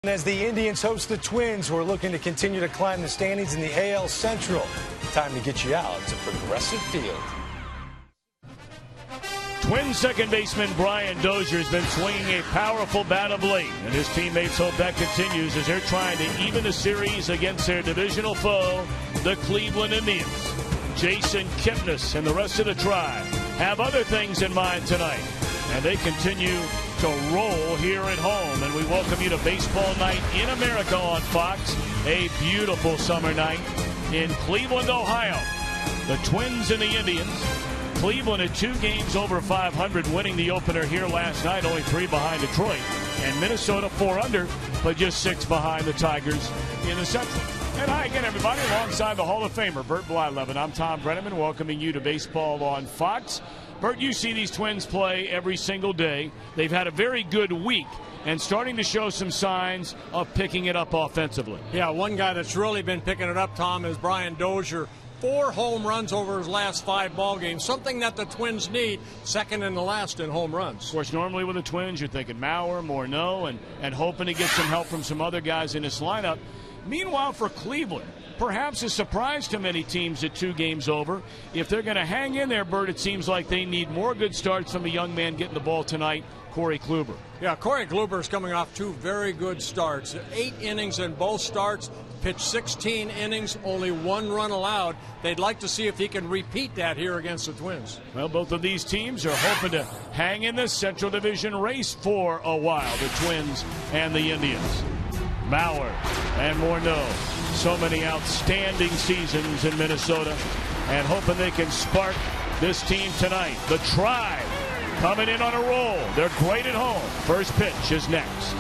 As the Indians host the Twins, who are looking to continue to climb the standings in the AL Central. Time to get you out to Progressive Field. Twins second baseman Brian Dozier has been swinging a powerful bat of late, and his teammates hope that continues as they're trying to even the series against their divisional foe, the Cleveland Indians. Jason Kipnis and the rest of the tribe have other things in mind tonight, and they continue to roll here at home. And we welcome you to Baseball Night in America on Fox, a beautiful summer night in Cleveland, Ohio. The Twins and the Indians. Cleveland at 2 games over 500, winning the opener here last night, only 3 behind Detroit. And Minnesota 4 under, but just 6 behind the Tigers in the Central. And hi again, everybody, alongside the Hall of Famer, Bert Blyleven. I'm Tom Brenneman, welcoming you to Baseball on Fox. Bert, you see these Twins play every single day. They've had a very good week and starting to show some signs of picking it up offensively. Yeah, one guy that's really been picking it up, Tom, is Brian Dozier. 4 home runs over his last 5 ball games, something that the Twins need, second in the last in home runs. Of course, normally with the Twins, you're thinking Mauer, Morneau, and hoping to get some help from some other guys in this lineup. Meanwhile, for Cleveland, perhaps a surprise to many teams at 2 games over. If they're going to hang in there, Bert, it seems like they need more good starts from a young man getting the ball tonight, Corey Kluber. Yeah, Corey Kluber is coming off 2 very good starts. 8 innings in both starts, pitched 16 innings, only 1 run allowed. They'd like to see if he can repeat that here against the Twins. Well, both of these teams are hoping to hang in the Central Division race for a while, the Twins and the Indians. Mauer and Morneau, so many outstanding seasons in Minnesota, and hoping they can spark this team tonight. The Tribe coming in on a roll. They're great at home. First pitch is next.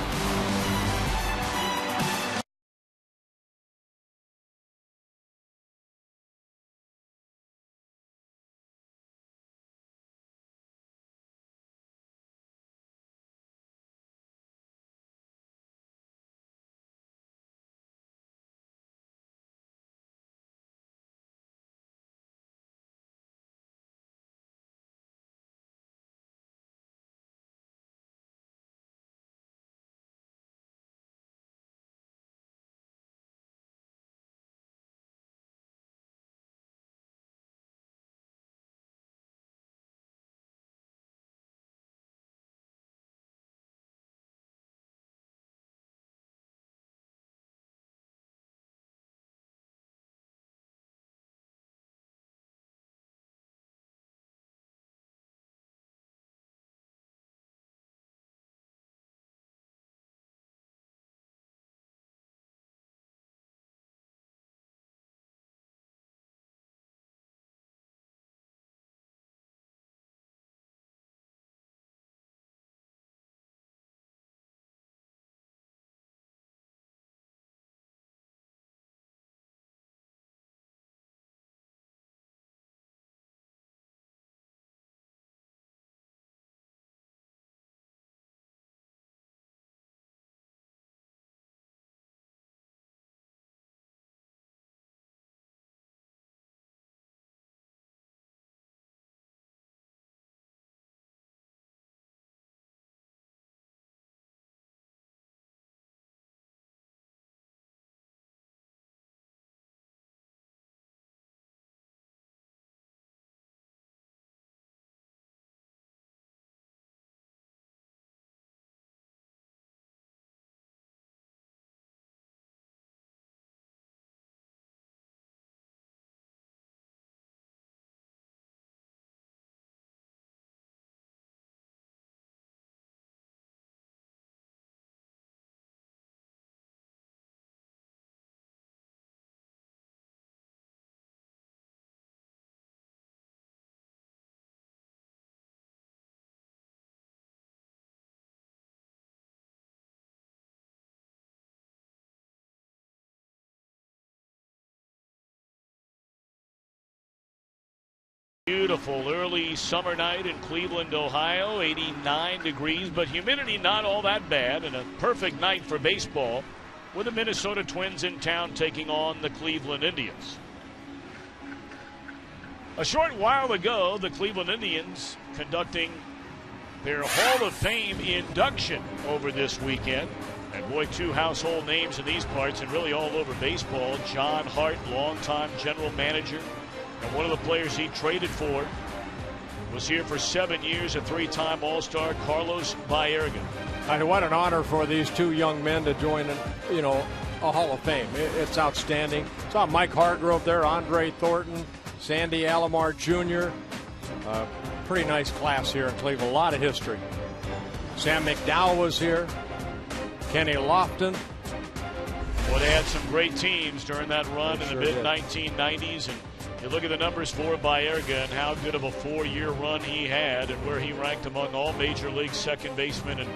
Beautiful early summer night in Cleveland, Ohio. 89 degrees, but humidity not all that bad, and a perfect night for baseball with the Minnesota Twins in town taking on the Cleveland Indians. A short while ago, the Cleveland Indians conducting their Hall of Fame induction over this weekend. And boy, two household names in these parts and really all over baseball. John Hart, longtime general manager, and one of the players he traded for was here for 7 years, a three-time All-Star, Carlos Baerga. What an honor for these two young men to join, a Hall of Fame. It's outstanding. Saw Mike Hargrove there, Andre Thornton, Sandy Alomar Jr. Pretty nice class here in Cleveland. A lot of history. Sam McDowell was here. Kenny Lofton. Well, they had some great teams during that run in the mid-1990s. And you look at the numbers for Baerga and how good of a 4-year run he had and where he ranked among all major league second basemen in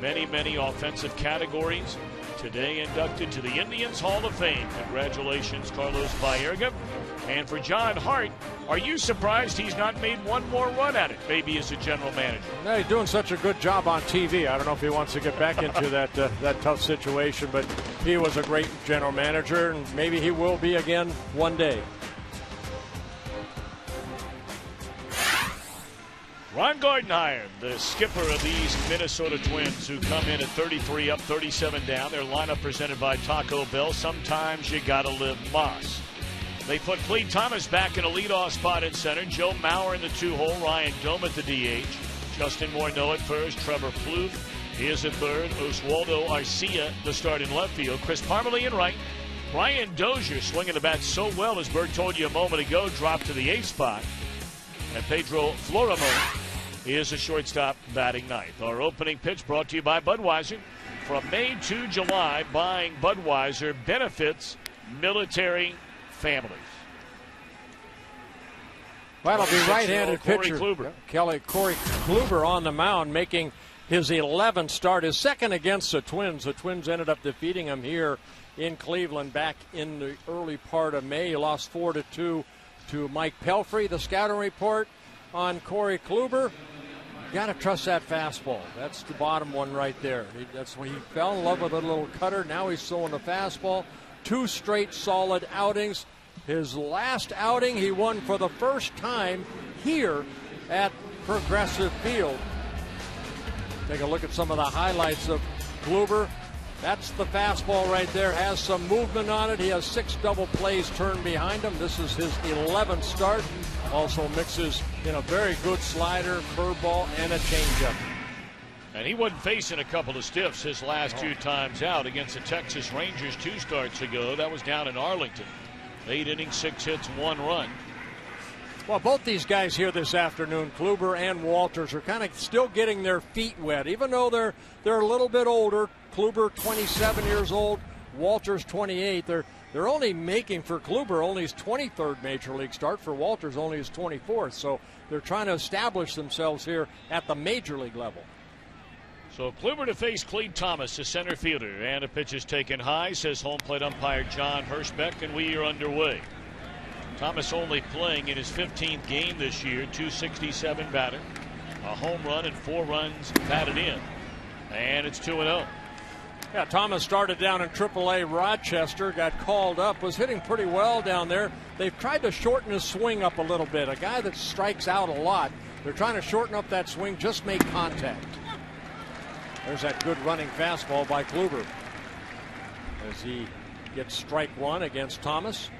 many, many offensive categories. Today inducted to the Indians Hall of Fame. Congratulations, Carlos Baerga. And for John Hart, are you surprised he's not made one more run at it, maybe as a general manager? No, he's doing such a good job on TV. I don't know if he wants to get back into that tough situation, but he was a great general manager, and maybe he will be again one day. Ron Gardenhire, the skipper of these Minnesota Twins, who come in at 33 up, 37 down. Their lineup presented by Taco Bell. Sometimes you gotta live Moss. They put Cleve Thomas back in a leadoff spot in center. Joe Mauer in the 2-hole. Ryan Dohm at the DH. Justin Morneau at first. Trevor Plouffe is at third. Oswaldo Arcia the start in left field. Chris Parmelee in right. Brian Dozier swinging the bat so well, as Bert told you a moment ago, dropped to the 8th spot. And Pedro Florimon is a shortstop batting ninth. Our opening pitch brought to you by Budweiser. From May to July, buying Budweiser benefits military families. Well, it'll be right-handed pitcher. Kluber. Corey Kluber on the mound, making his 11th start, his second against the Twins. The Twins ended up defeating him here in Cleveland back in the early part of May. He lost 4-2 to Mike Pelfrey. The scouting report on Corey Kluber: got to trust that fastball. That's the bottom one right there. That's when he fell in love with a little cutter. Now he's throwing the fastball. 2 straight solid outings. His last outing, he won for the first time here at Progressive Field. Take a look at some of the highlights of Kluber. That's the fastball right there. Has some movement on it. He has 6 double plays turned behind him. This is his 11th start. Also mixes in a very good slider, curveball, and a changeup. And he wasn't facing a couple of stiffs his last 2 times out against the Texas Rangers 2 starts ago. That was down in Arlington. 8 innings, 6 hits, 1 run. Well, both these guys here this afternoon, Kluber and Walters, are kind of still getting their feet wet, even though they're a little bit older. Kluber 27 years old, Walters 28. They're only making for Kluber only his 23rd major league start. For Walters, only his 24th. So they're trying to establish themselves here at the major league level. So Kluber to face Cleve Thomas, the center fielder, and a pitch is taken high, says home plate umpire John Hirschbeck, and we are underway. Thomas only playing in his 15th game this year, .267 batter, a home run and 4 runs batted in, and it's 2-0. Yeah, Thomas started down in AAA Rochester, got called up, was hitting pretty well down there. They've tried to shorten his swing up a little bit. A guy that strikes out a lot, they're trying to shorten up that swing, just make contact. There's that good running fastball by Kluber as he gets strike 1 against Thomas.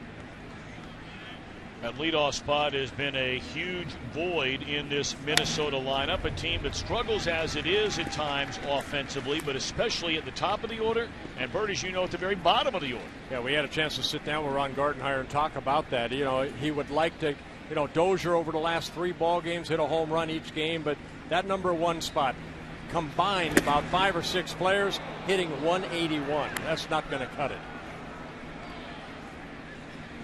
That leadoff spot has been a huge void in this Minnesota lineup, a team that struggles as it is at times offensively, but especially at the top of the order, and Bert, as you know, at the very bottom of the order. Yeah, we had a chance to sit down with Ron Gardenhire and talk about that. You know, he would like to, Dozier over the last 3 ball games hit a home run each game, but that number 1 spot, combined about 5 or 6 players hitting 181. That's not going to cut it.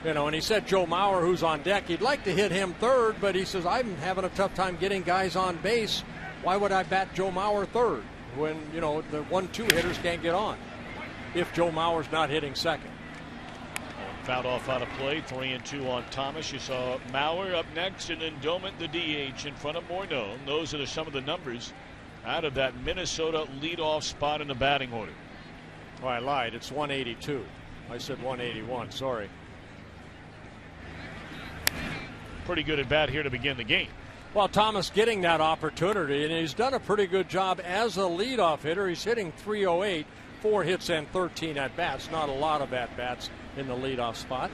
And he said Joe Mauer, who's on deck, he'd like to hit him 3rd, but he says, I'm having a tough time getting guys on base. Why would I bat Joe Mauer 3rd when, the 1-2 hitters can't get on if Joe Mauer's not hitting 2nd? Fouled off out of play, 3-2 on Thomas. You saw Mauer up next, and then Dohm the DH in front of Morneau. Those are some of the numbers out of that Minnesota leadoff spot in the batting order. Oh, I lied. It's 182. I said 181. Sorry. Pretty good at bat here to begin the game. Well, Thomas getting that opportunity, and he's done a pretty good job as a leadoff hitter. He's hitting .308, 4 hits and 13 at-bats. Not a lot of at-bats in the leadoff spot.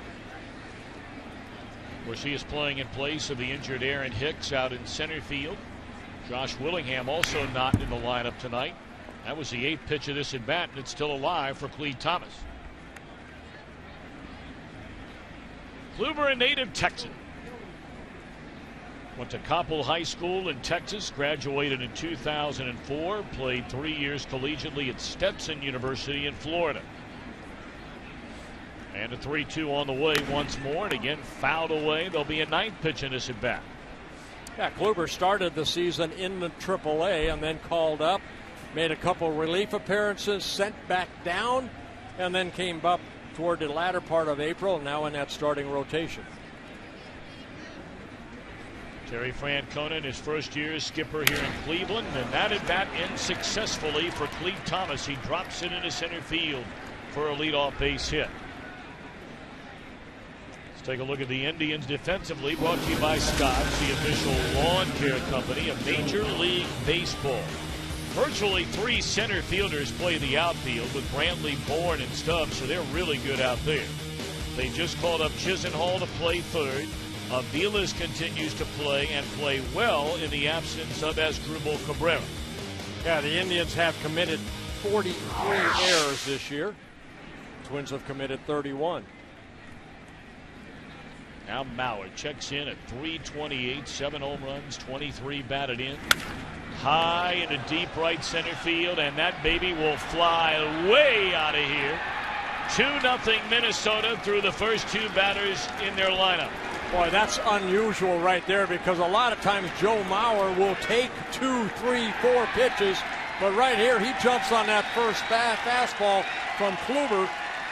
Of course, he is playing in place of the injured Aaron Hicks out in center field. Josh Willingham also not in the lineup tonight. That was the 8th pitch of this at-bat, and it's still alive for Cleve Thomas. Kluber, a native Texan. Went to Coppell High School in Texas, graduated in 2004, played 3 years collegiately at Stetson University in Florida. And a 3-2 on the way once more, and again fouled away. There'll be a 9th pitch in this at bat. Yeah, Kluber started the season in the AAA and then called up, made a couple relief appearances, sent back down, and then came up toward the latter part of April, now in that starting rotation. Terry Francona, his first year as skipper here in Cleveland, and that at bat ends successfully for Cleve Thomas. He drops it into center field for a leadoff base hit. Let's take a look at the Indians defensively, brought to you by Scotts, the official lawn care company of Major League Baseball. Virtually 3 center fielders play the outfield with Brantley, Bourne, and Stubbs, so they're really good out there. They just called up Chisenhall to play third. Aviles continues to play and play well in the absence of Asdrubal Cabrera. Yeah, the Indians have committed 43 errors this year. Twins have committed 31. Now Mauer checks in at .328, 7 home runs, 23 batted in. High into deep right center field, and that baby will fly way out of here. 2-0 Minnesota through the first 2 batters in their lineup. Boy, that's unusual right there, because a lot of times Joe Mauer will take 2, 3, 4 pitches, but right here he jumps on that first fastball from Kluber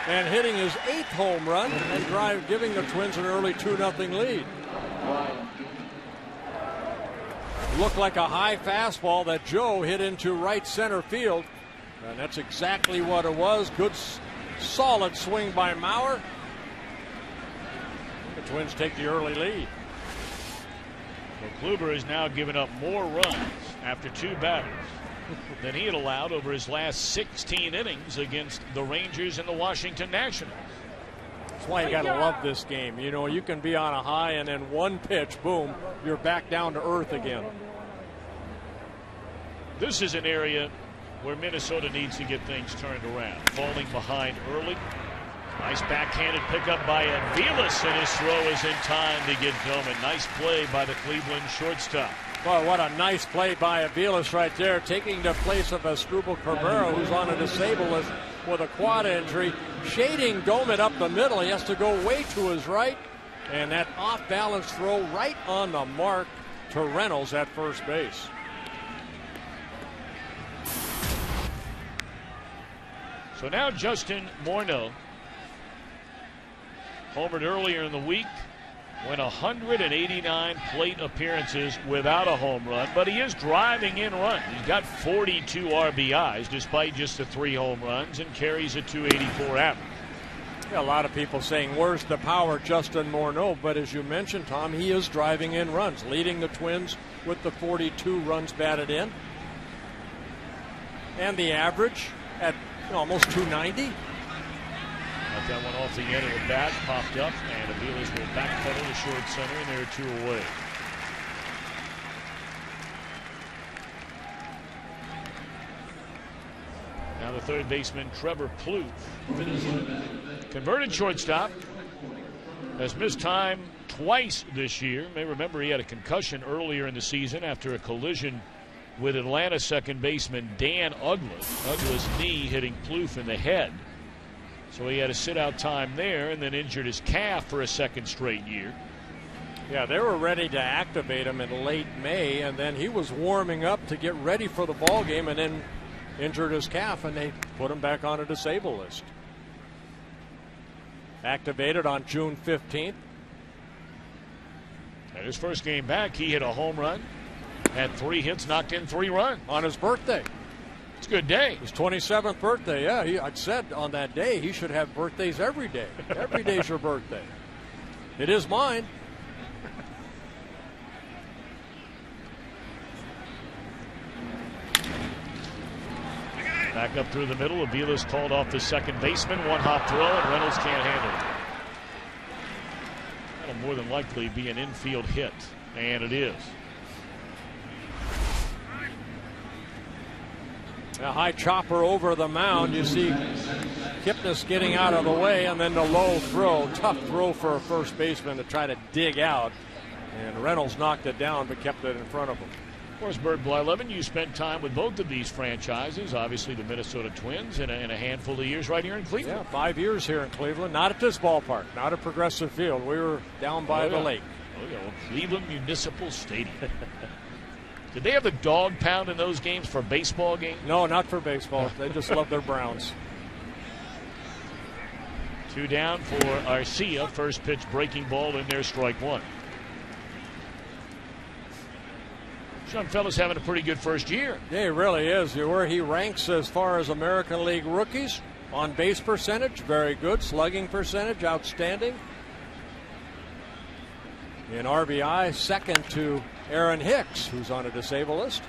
and hitting his 8th home run and giving the Twins an early 2-0 lead. Looked like a high fastball that Joe hit into right center field, and that's exactly what it was. Good solid swing by Mauer. The Twins take the early lead. Well, Kluber has now given up more runs after 2 batters than he had allowed over his last 16 innings against the Rangers and the Washington Nationals. That's why you got to love this game. You know, you can be on a high and then one pitch, boom, you're back down to earth again. This is an area where Minnesota needs to get things turned around. Falling behind early. Nice backhanded pickup by Aviles, and his throw is in time to get Doman. Nice play by the Cleveland shortstop. Well, what a nice play by Aviles right there, taking the place of Asdrubal Cabrera, who's on a disabled list with a quad injury, shading Doman up the middle. He has to go way to his right, and that off-balance throw right on the mark to Reynolds at first base. So now Justin Morneau homered earlier in the week, went 189 plate appearances without a home run, but he is driving in runs. He's got 42 RBIs despite just the 3 home runs and carries a .284 average. Yeah, a lot of people saying, where's the power, Justin Morneau? But as you mentioned, Tom, he is driving in runs, leading the Twins with the 42 runs batted in. And the average at almost 290. Got that one off the end of the bat, popped up, and Aviles will backpedal to short center, and they're 2 away. Now the third baseman, Trevor Plouffe, converted shortstop, has missed time twice this year. You may remember he had a concussion earlier in the season after a collision with Atlanta second baseman Dan Uggla. Uggla's knee hitting Plouffe in the head. So he had a sit-out time there and then injured his calf for a second straight year. Yeah, they were ready to activate him in late May, and then he was warming up to get ready for the ball game and then injured his calf, and they put him back on a disabled list. Activated on June 15th. At his first game back, he hit a home run, had 3 hits, knocked in 3 runs. On his birthday. It's a good day. His 27th birthday, yeah. I said on that day he should have birthdays every day. Every day's your birthday. It is mine. Back up through the middle. Avila's called off the second baseman. One hop throw, and Reynolds can't handle it. That'll more than likely be an infield hit, and it is. A high chopper over the mound. You see Kipnis getting out of the way, and then the low throw. Tough throw for a first baseman to try to dig out. And Reynolds knocked it down but kept it in front of him. Of course, Bird Blyleven, you spent time with both of these franchises, obviously the Minnesota Twins, in a handful of years right here in Cleveland. Yeah, 5 years here in Cleveland. Not at this ballpark, not at Progressive Field. We were down by the lake. Oh, yeah, well, Cleveland Municipal Stadium. Did they have the dog pound in those games for baseball games? No, not for baseball. They just love their Browns. 2 down for Arcia. First pitch breaking ball in there, strike one. Sean Fella's having a pretty good first year. Yeah, he really is. Where he ranks as far as American League rookies, on base percentage, very good. Slugging percentage, outstanding. In RBI, second to Aaron Hicks, who's on a disabled list.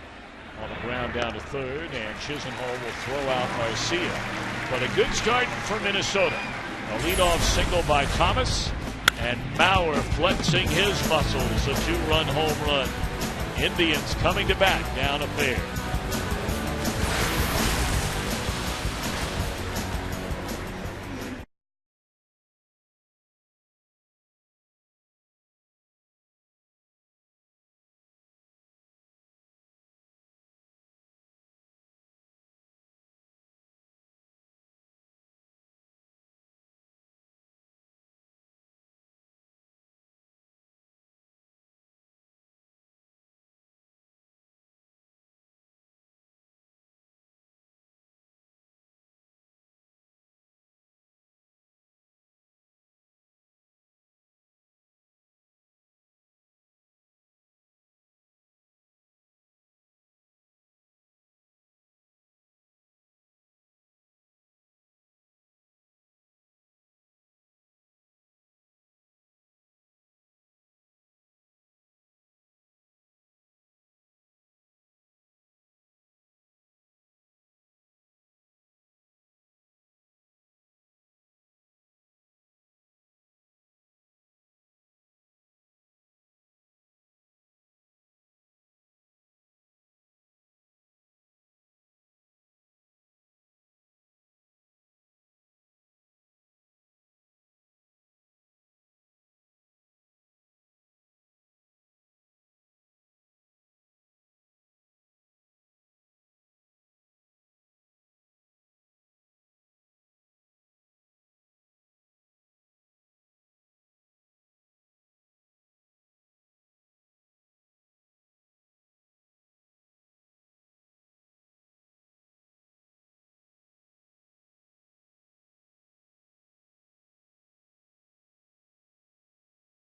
On the ground down to third, and Chisenhall will throw out Arcia. But a good start for Minnesota. A leadoff single by Thomas, and Bauer flexing his muscles. A 2-run home run. Indians coming to bat down a pair.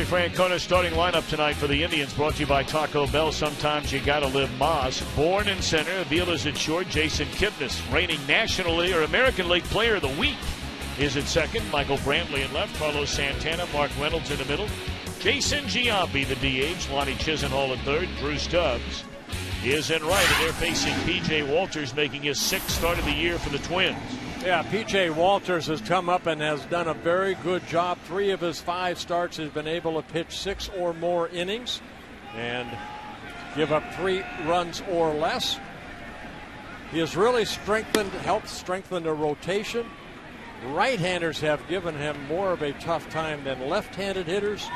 Francona starting lineup tonight for the Indians, brought to you by Taco Bell. Sometimes you gotta live Moss. Born in center, Avila's at short. Jason Kipnis, reigning National League or American League Player of the Week, is at second. Michael Brantley at left. Carlos Santana, Mark Reynolds in the middle. Jason Giambi, the DH. Lonnie Chisenhall at third. Drew Stubbs is in right, and they're facing P.J. Walters, making his 6th start of the year for the Twins. Yeah, P.J. Walters has come up and has done a very good job. 3 of his 5 starts has been able to pitch 6 or more innings and give up 3 runs or less. He has really helped strengthen the rotation. Right-handers have given him more of a tough time than left-handed hitters,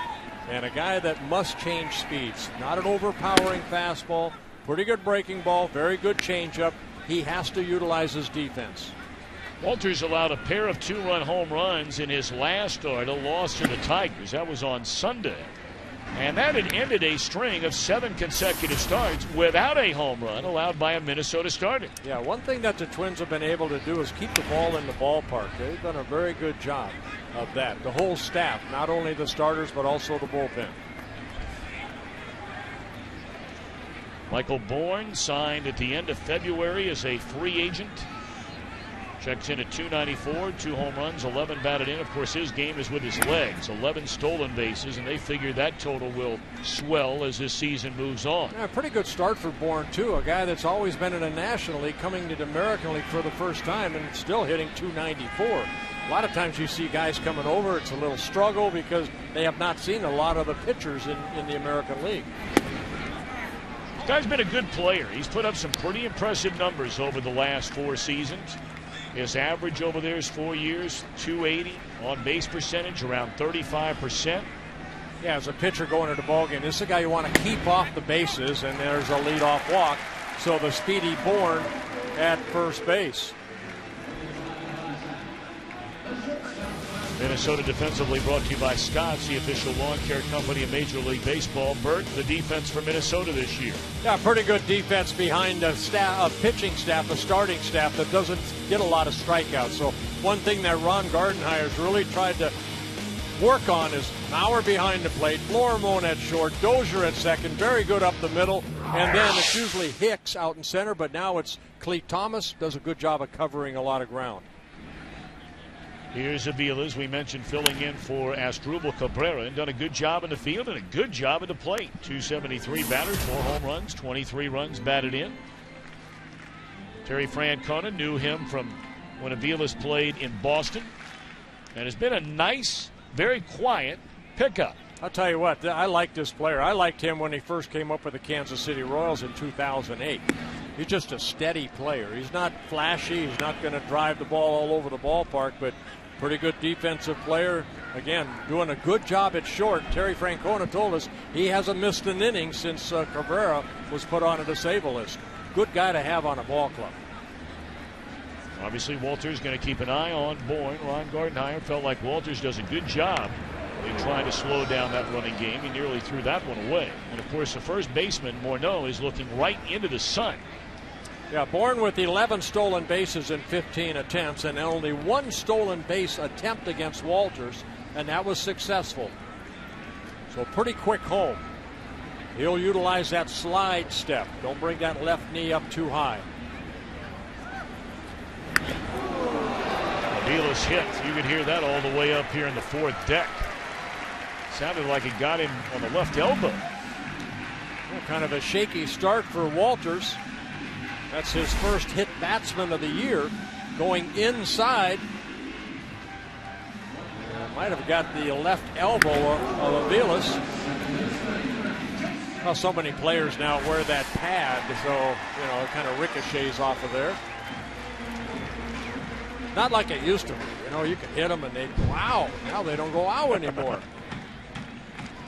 and a guy that must change speeds. Not an overpowering fastball, pretty good breaking ball, very good changeup. He has to utilize his defense. Walters allowed a pair of 2-run home runs in his last start, a loss to the Tigers. That was on Sunday. And that had ended a string of 7 consecutive starts without a home run allowed by a Minnesota starter. Yeah, one thing that the Twins have been able to do is keep the ball in the ballpark. They've done a very good job of that. The whole staff, not only the starters, but also the bullpen. Michael Bourne signed at the end of February as a free agent. Checks in at 294, 2 home runs, 11 batted in. Of course, his game is with his legs. 11 stolen bases, and they figure that total will swell as this season moves on. Yeah, pretty good start for Bourne, too. A guy that's always been in the National League coming to the American League for the first time and still hitting 294. A lot of times you see guys coming over, it's a little struggle because they have not seen a lot of the pitchers in the American League. This guy's been a good player. He's put up some pretty impressive numbers over the last 4 seasons. His average over there is 4 years, 280. On base percentage around 35%. Yeah, as a pitcher going into the ballgame, this is a guy you want to keep off the bases, and there's a leadoff walk. So the speedy Bourne at first base. Minnesota defensively brought to you by Scott's, the official lawn care company of Major League Baseball. Bert, the defense for Minnesota this year. Yeah, pretty good defense behind a pitching staff, a starting staff that doesn't get a lot of strikeouts. So one thing that Ron Gardenhire's really tried to work on is Mauer behind the plate, Florimone at short, Dozier at second, very good up the middle, and then it's usually Hicks out in center, but now it's Clete Thomas, does a good job of covering a lot of ground. Here's Avila, as we mentioned, filling in for Asdrubal Cabrera, and done a good job in the field and a good job at the plate. 273 batters, 4 home runs, 23 runs batted in. Terry Francona knew him from when Avila's played in Boston, and has been a nice, very quiet pickup. I'll tell you what, I like this player. I liked him when he first came up with the Kansas City Royals in 2008. He's just a steady player. He's not flashy. He's not going to drive the ball all over the ballpark, but pretty good defensive player. Again, doing a good job at short. Terry Francona told us he hasn't missed an inning since Cabrera was put on a disabled list. Good guy to have on a ball club. Obviously, Walters going to keep an eye on Bourne. Ron Gardenhire felt like Walters does a good job in trying to slow down that running game. He nearly threw that one away. And, of course, the first baseman, Morneau, is looking right into the sun. Yeah, Bourne with 11 stolen bases in 15 attempts, and only 1 stolen base attempt against Walters, and that was successful. So pretty quick home. He'll utilize that slide step. Don't bring that left knee up too high. Avila's hit. You could hear that all the way up here in the 4th deck. Sounded like it got him on the left elbow. Well, kind of a shaky start for Walters. That's his first hit batsman of the year, going inside. Might have got the left elbow of Avila's. Well, so many players now wear that pad, so it kind of ricochets off of there. Not like it used to be. You could hit them and they'd go out. Now they don't go out anymore.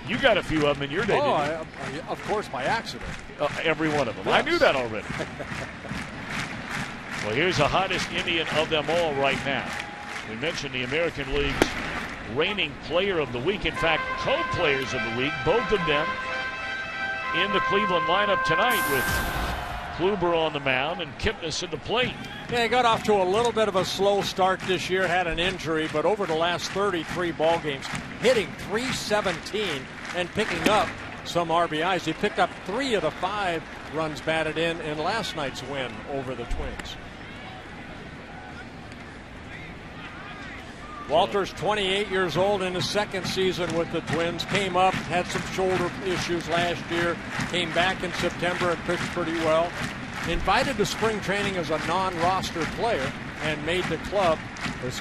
You got a few of them in your day, didn't you? Of course, by accident. Every one of them. Yes. I knew that already. Well, here's the hottest Indian of them all right now. We mentioned the American League's reigning player of the week. In fact, co-players of the week, both of them in the Cleveland lineup tonight with Kluber on the mound and Kipnis at the plate. Yeah, he got off to a little bit of a slow start this year, had an injury, but over the last 33 ball games, hitting .317 and picking up some RBIs. He picked up 3 of the 5 runs batted in last night's win over the Twins. Walters, 28 years old, in his 2nd season with the Twins. Came up, had some shoulder issues last year. Came back in September and pitched pretty well. Invited to spring training as a non-roster player and made the club,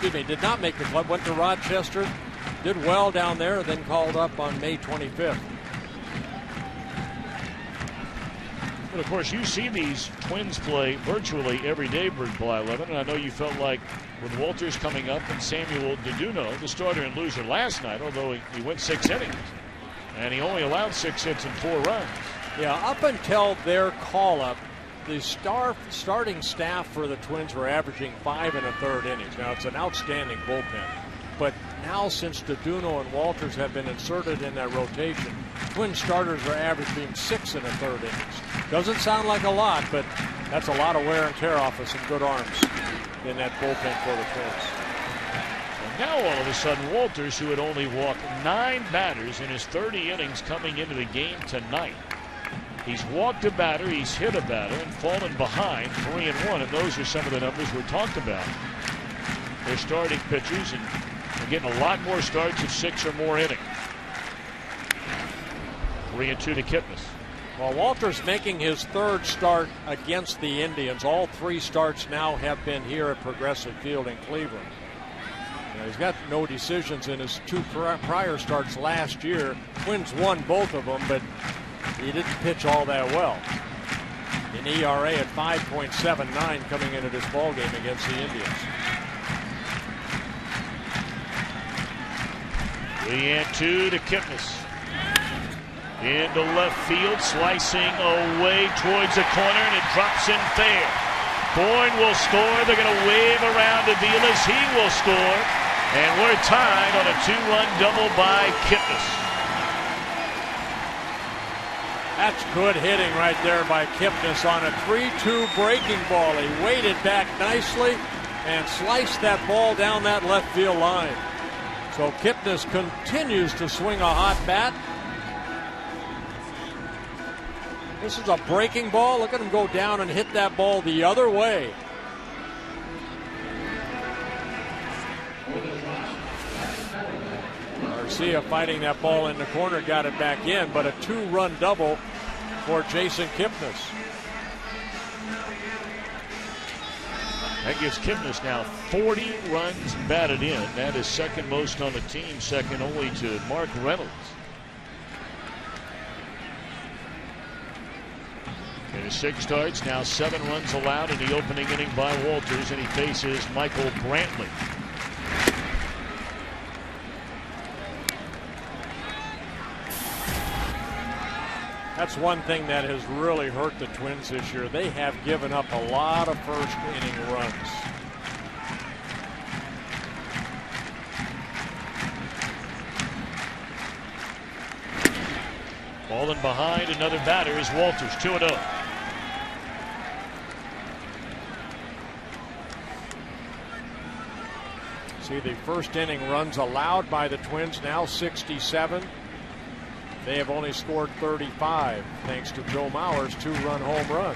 did not make the club, went to Rochester, did well down there, then called up on May 25th. Well, of course, you see these Twins play virtually every day, Blyleven, and I know you felt like with Walters coming up and Samuel DeDuno, the starter and loser last night, although he went 6 innings, and he only allowed 6 hits and 4 runs. Yeah, up until their call-up, the starting staff for the Twins were averaging 5 1/3 innings. Now, it's an outstanding bullpen. But now, since DeDuno and Walters have been inserted in that rotation, Twin starters are averaging 6 1/3 innings. Doesn't sound like a lot, but that's a lot of wear and tear off of some good arms in that bullpen for the Twins. And now, all of a sudden, Walters, who had only walked 9 batters in his 30 innings coming into the game tonight, He's walked a batter, he's hit a batter, and fallen behind 3-1, and those are some of the numbers we're talked about. They're starting pitchers, and they're getting a lot more starts of 6 or more innings. 3-2 to Kipnis. Well, Walters making his 3rd start against the Indians. All 3 starts now have been here at Progressive Field in Cleveland. Now, he's got no decisions in his 2 prior starts last year. Twins won both of them, but he didn't pitch all that well. An ERA at 5.79 coming into this ballgame against the Indians. 3-2 to Kipnis. Into left field, slicing away towards the corner, and it drops in fair. Bourne will score. They're going to wave around to Vilas. He will score. And we're tied on a 2-run double by Kipnis. That's good hitting right there by Kipnis on a 3-2 breaking ball. He weighted back nicely and sliced that ball down that left field line. So Kipnis continues to swing a hot bat. This is a breaking ball. Look at him go down and hit that ball the other way. Garcia fighting that ball in the corner, got it back in, but a 2-run double for Jason Kipnis. That gives Kipnis now 40 runs batted in. That is second most on the team, second only to Mark Reynolds. In his 6 starts, now 7 runs allowed in the opening inning by Walters, and he faces Michael Brantley. That's one thing that has really hurt the Twins this year. They have given up a lot of first inning runs. Falling behind another batter is Walters, 2-0. See the first inning runs allowed by the Twins, now 67. They have only scored 35 thanks to Joe Mauer's 2-run home run.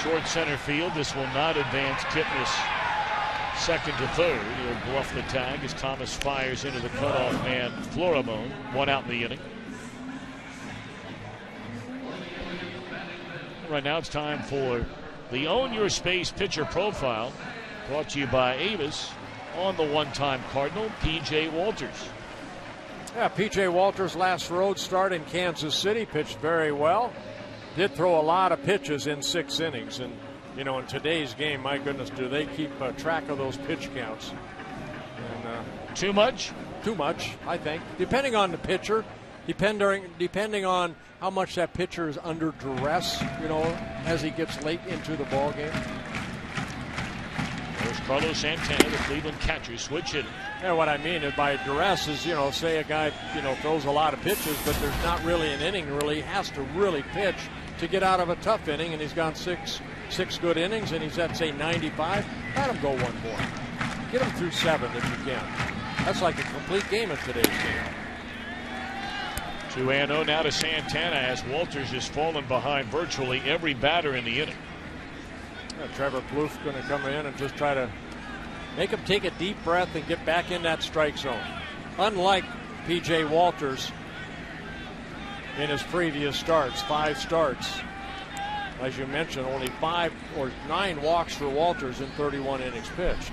Short center field. This will not advance Kipnis second to third. He'll bluff the tag as Thomas fires into the cutoff man Florimon. 1 out in the inning. Right now it's time for the Own Your Space pitcher profile, brought to you by Avis on the one-time Cardinal, P.J. Walters. Yeah, P.J. Walters' last road start in Kansas City, pitched very well. Did throw a lot of pitches in 6 innings. And, you know, in today's game, my goodness, do they keep track of those pitch counts. And, too much? Too much, I think. Depending on the pitcher, depending on how much that pitcher is under duress, you know, as he gets late into the ball game. There's Carlos Santana, the Cleveland catcher, switch hitter. Yeah, what I mean by duress is, you know, say a guy, you know, throws a lot of pitches, but there's not really an inning really. He has to really pitch to get out of a tough inning, and he's gone six good innings, and he's at, say, 95. Let him go 1 more. Get him through 7 if you can. That's like a complete game in today's game. 2-0 now to Santana as Walters has fallen behind virtually every batter in the inning. Trevor Plouffe going to come in and just try to make him take a deep breath and get back in that strike zone. Unlike P.J. Walters in his previous starts, 5 starts. As you mentioned, only 5 or 9 walks for Walters in 31 innings pitched.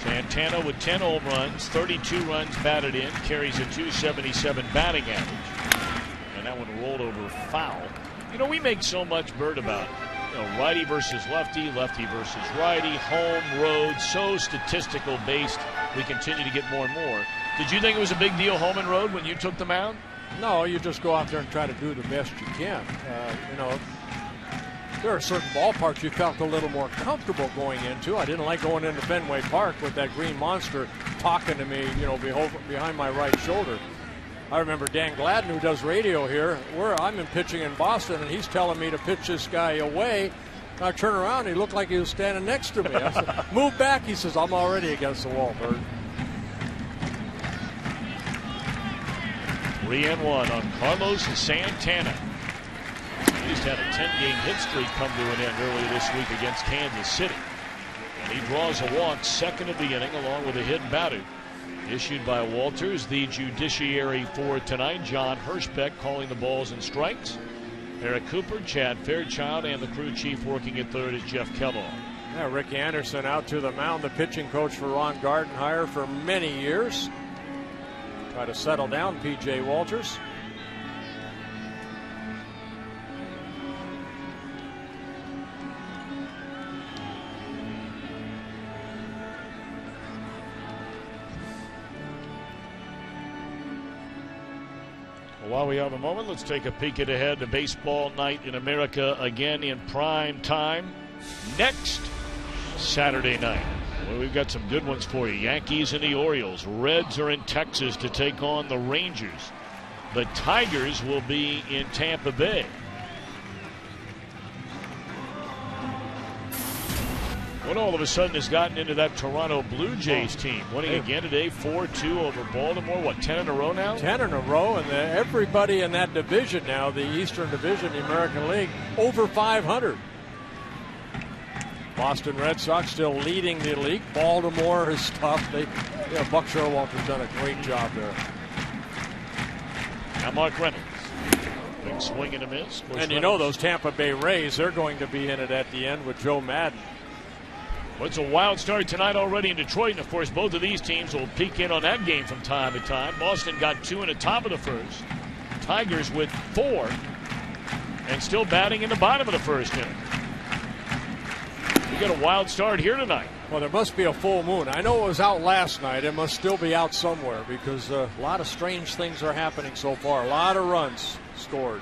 Santana with 10 home runs, 32 runs batted in, carries a .277 batting average. And that one rolled over foul. You know, we make so much, Bert, about, you know, righty versus lefty, lefty versus righty, home, road, so statistical based. We continue to get more and more. Did you think it was a big deal, home and road, when you took the mound? No, you just go out there and try to do the best you can. You know, there are certain ballparks you felt a little more comfortable going into. I didn't like going into Fenway Park with that green monster talking to me, you know, behind my right shoulder. I remember Dan Gladden, who does radio here, I'm in pitching in Boston, and he's telling me to pitch this guy away. I turn around, and he looked like he was standing next to me. I said, move back. He says, I'm already against the wall, Bird. 3-1 on Carlos Santana. He's had a 10-game hit streak come to an end early this week against Kansas City. And he draws a walk, second of the inning, along with a hit batter issued by Walters. The judiciary for tonight, John Hirschbeck, calling the balls and strikes. Eric Cooper, Chad Fairchild, and the crew chief working at third is Jeff Kellogg. Yeah, Rick Anderson out to the mound, the pitching coach for Ron Gardenhire for many years. Try to settle down P.J. Walters. While we have a moment, let's take a peek ahead to baseball night in America again in prime time next Saturday night. Well, we've got some good ones for you. Yankees and the Orioles. Reds are in Texas to take on the Rangers. The Tigers will be in Tampa Bay. What all of a sudden has gotten into that Toronto Blue Jays team, winning again today 4-2 over Baltimore. What, 10 in a row now? 10 in a row, and everybody in that division now, the Eastern Division, the American League, over 500. Boston Red Sox still leading the league. Baltimore is tough. Buck Showalter's done a great job there. Now Mark Reynolds. Big swing and a miss. And you know those Tampa Bay Rays, they're going to be in it at the end with Joe Madden. Well, it's a wild start tonight already in Detroit, and of course both of these teams will peek in on that game from time to time. Boston got 2 in the top of the first. Tigers with 4, and still batting in the bottom of the first inning. We got a wild start here tonight. Well, there must be a full moon. I know it was out last night. It must still be out somewhere because a lot of strange things are happening so far. A lot of runs scored.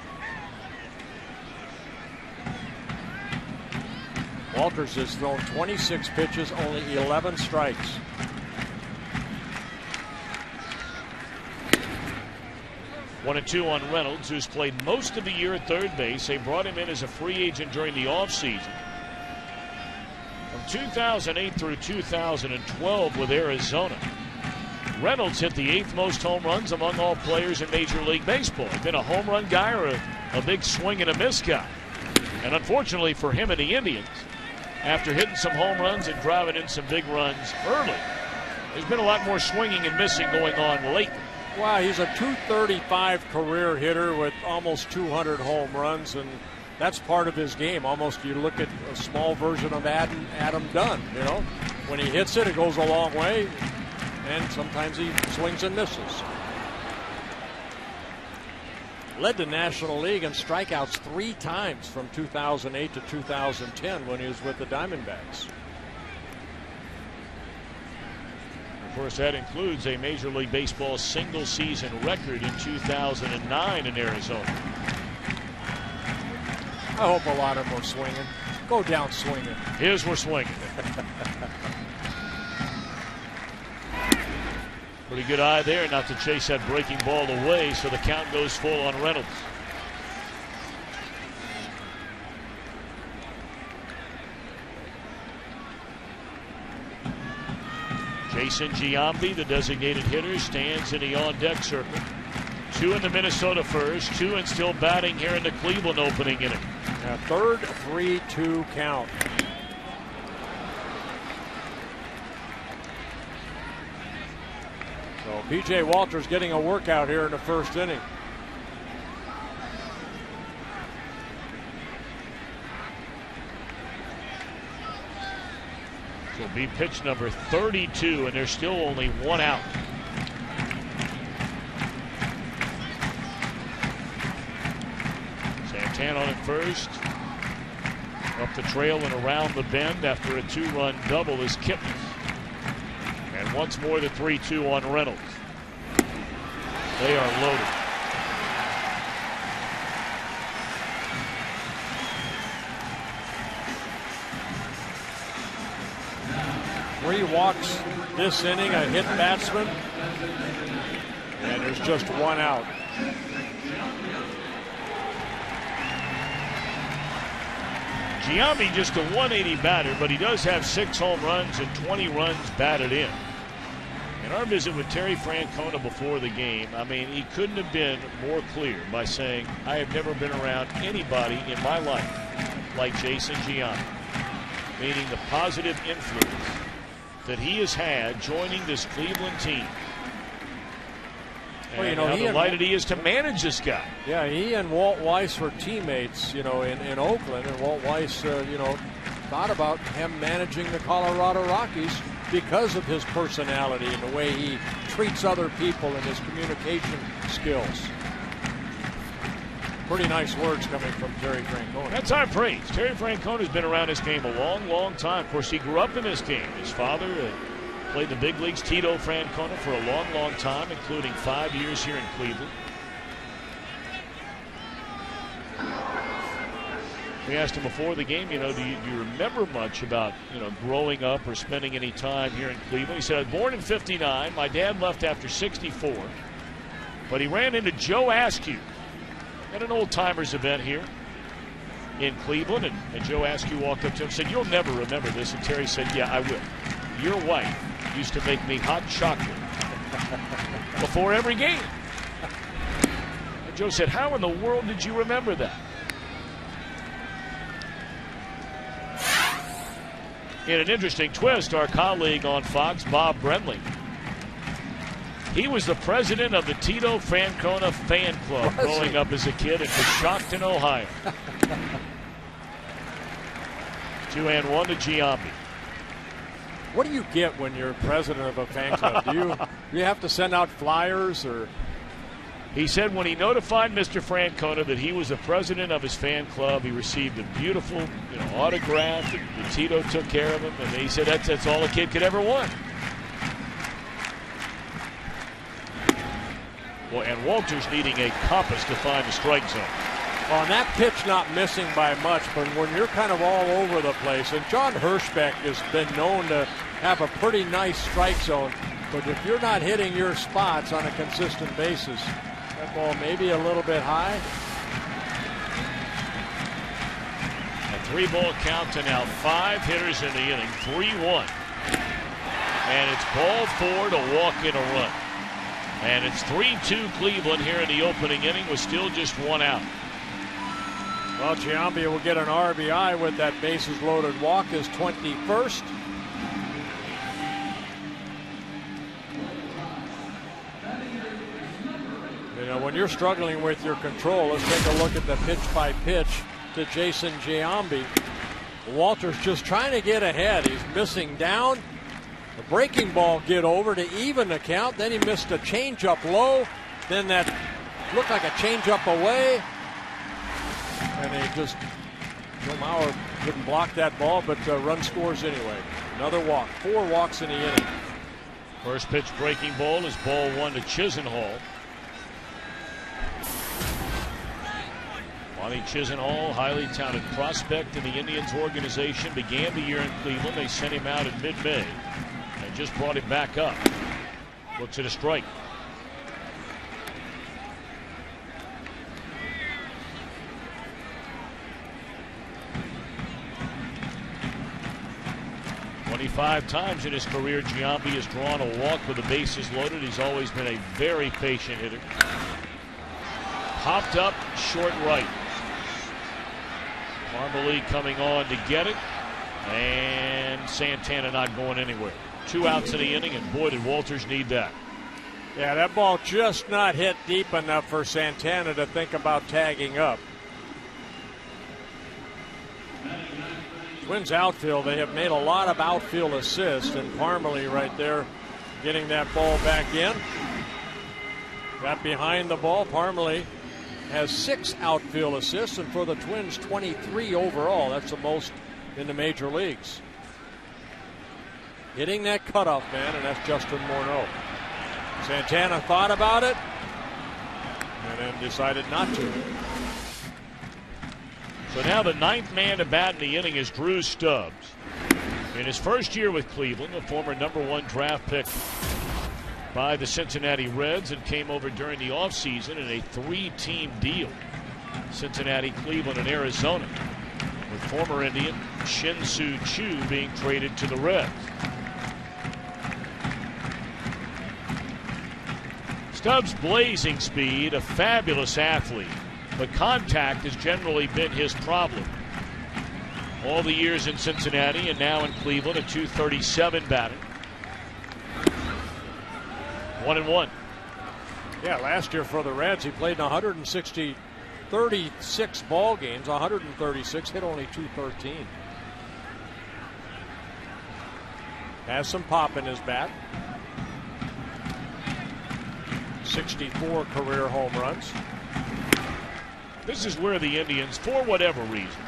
Walters has thrown 26 pitches, only 11 strikes. One and two on Reynolds, who's played most of the year at third base. They brought him in as a free agent during the offseason. From 2008 through 2012 with Arizona, Reynolds hit the 8th most home runs among all players in Major League Baseball. He's been a home run guy or a big swing and a miss guy. And unfortunately for him and the Indians, after hitting some home runs and driving in some big runs early, there's been a lot more swinging and missing going on lately. Wow, he's a .235 career hitter with almost 200 home runs, and that's part of his game. Almost you look at a small version of Adam Dunn, you know. When he hits it, it goes a long way, and sometimes he swings and misses. Led the National League in strikeouts 3 times from 2008 to 2010 when he was with the Diamondbacks. Of course, that includes a Major League Baseball single-season record in 2009 in Arizona. I hope a lot of them are swinging. Go down swinging. Here's we're swinging. Pretty good eye there not to chase that breaking ball away, so the count goes full on Reynolds. Jason Giambi, the designated hitter, stands in the on-deck circle. 2 in the Minnesota first, 2 and still batting here in the Cleveland opening inning. Now third 3-2 count. So P.J. Walters getting a workout here in the first inning. This will be pitch number 32, and there's still only 1 out. Santana on at first. Up the trail and around the bend after a 2-run double is Kipnis. And once more the 3-2 on Reynolds. They are loaded. Three walks this inning, a hit batsman. And there's just one out. Giambi just a 180 batter, but he does have 6 home runs and 20 runs batted in. In our visit with Terry Francona before the game, I mean, he couldn't have been more clear by saying, I have never been around anybody in my life like Jason Giambi, meaning the positive influence that he has had joining this Cleveland team. And well, you know, how delighted he is to manage this guy. Yeah, he and Walt Weiss were teammates, you know, in Oakland, and Walt Weiss, you know, thought about him managing the Colorado Rockies because of his personality and the way he treats other people and his communication skills. Pretty nice words coming from Terry Francona. That's high praise. Terry Francona has been around this game a long, long time. Of course, he grew up in this game. His father played the big leagues, Tito Francona, for a long, long time, including 5 years here in Cleveland. We asked him before the game, you know, do you remember much about, you know, growing up or spending any time here in Cleveland? He said, I was born in '59. My dad left after '64. But he ran into Joe Askew at an old-timers event here in Cleveland. And Joe Askew walked up to him and said, you'll never remember this. And Terry said, yeah, I will. Your wife used to make me hot chocolate before every game. And Joe said, how in the world did you remember that? In an interesting twist, our colleague on Fox, Bob Brenly, he was the president of the Tito Francona fan club growing up as a kid in Coshocton, Ohio. 2-1 to Giambi. What do you get when you're president of a fan club? Do you have to send out flyers or? He said when he notified Mr. Francona that he was the president of his fan club, he received a beautiful, you know, autograph. That Tito took care of him, and he said that's all a kid could ever want. Well, and Walters needing a compass to find the strike zone. On that pitch, not missing by much, but when you're kind of all over the place, and John Hirschbeck has been known to have a pretty nice strike zone, but if you're not hitting your spots on a consistent basis, that ball may be a little bit high. A 3-ball count to now 5 hitters in the inning, 3-1. And it's ball 4 to walk in a run. And it's 3-2 Cleveland here in the opening inning with still just 1 out. Well, Giambi will get an RBI with that bases loaded walk, his 21st. You know, when you're struggling with your control, let's take a look at the pitch by pitch to Jason Giambi. Walters just trying to get ahead. He's missing down. The breaking ball get over to even the count. Then he missed a changeup low. Then that looked like a changeup away. And he just, Joe Mauer couldn't block that ball, but run scores anyway. Another walk. 4 walks in the inning. First pitch breaking ball is ball 1 to Chisenhall. Lonnie Chisenhall, highly touted prospect in the Indians organization, began the year in Cleveland. They sent him out in mid-May and just brought him back up. Looks at a strike. "25 times in his career, Giambi has drawn a walk with the bases loaded. He's always been a very patient hitter. Popped up short right. Marbley coming on to get it, and Santana not going anywhere. 2 outs in the inning, and boy, did Walters need that. Yeah, that ball just not hit deep enough for Santana to think about tagging up. Twins outfield, they have made a lot of outfield assists, and Parmalee right there getting that ball back in. Got behind the ball. Parmalee has 6 outfield assists, and for the Twins, 23 overall. That's the most in the major leagues. Hitting that cutoff man, and that's Justin Morneau. Santana thought about it and then decided not to. So now the 9th man to bat in the inning is Drew Stubbs. In his first year with Cleveland, the former #1 draft pick by the Cincinnati Reds and came over during the offseason in a 3-team deal. Cincinnati, Cleveland, and Arizona, with former Indian Shin-Soo Choo being traded to the Reds. Stubbs' blazing speed, a fabulous athlete, but contact has generally been his problem. All the years in Cincinnati and now in Cleveland, a .237 batter. 1-1. Yeah, last year for the Reds, he played in 36 ball games, 136, hit only .213. Has some pop in his bat. 64 career home runs. This is where the Indians, for whatever reason,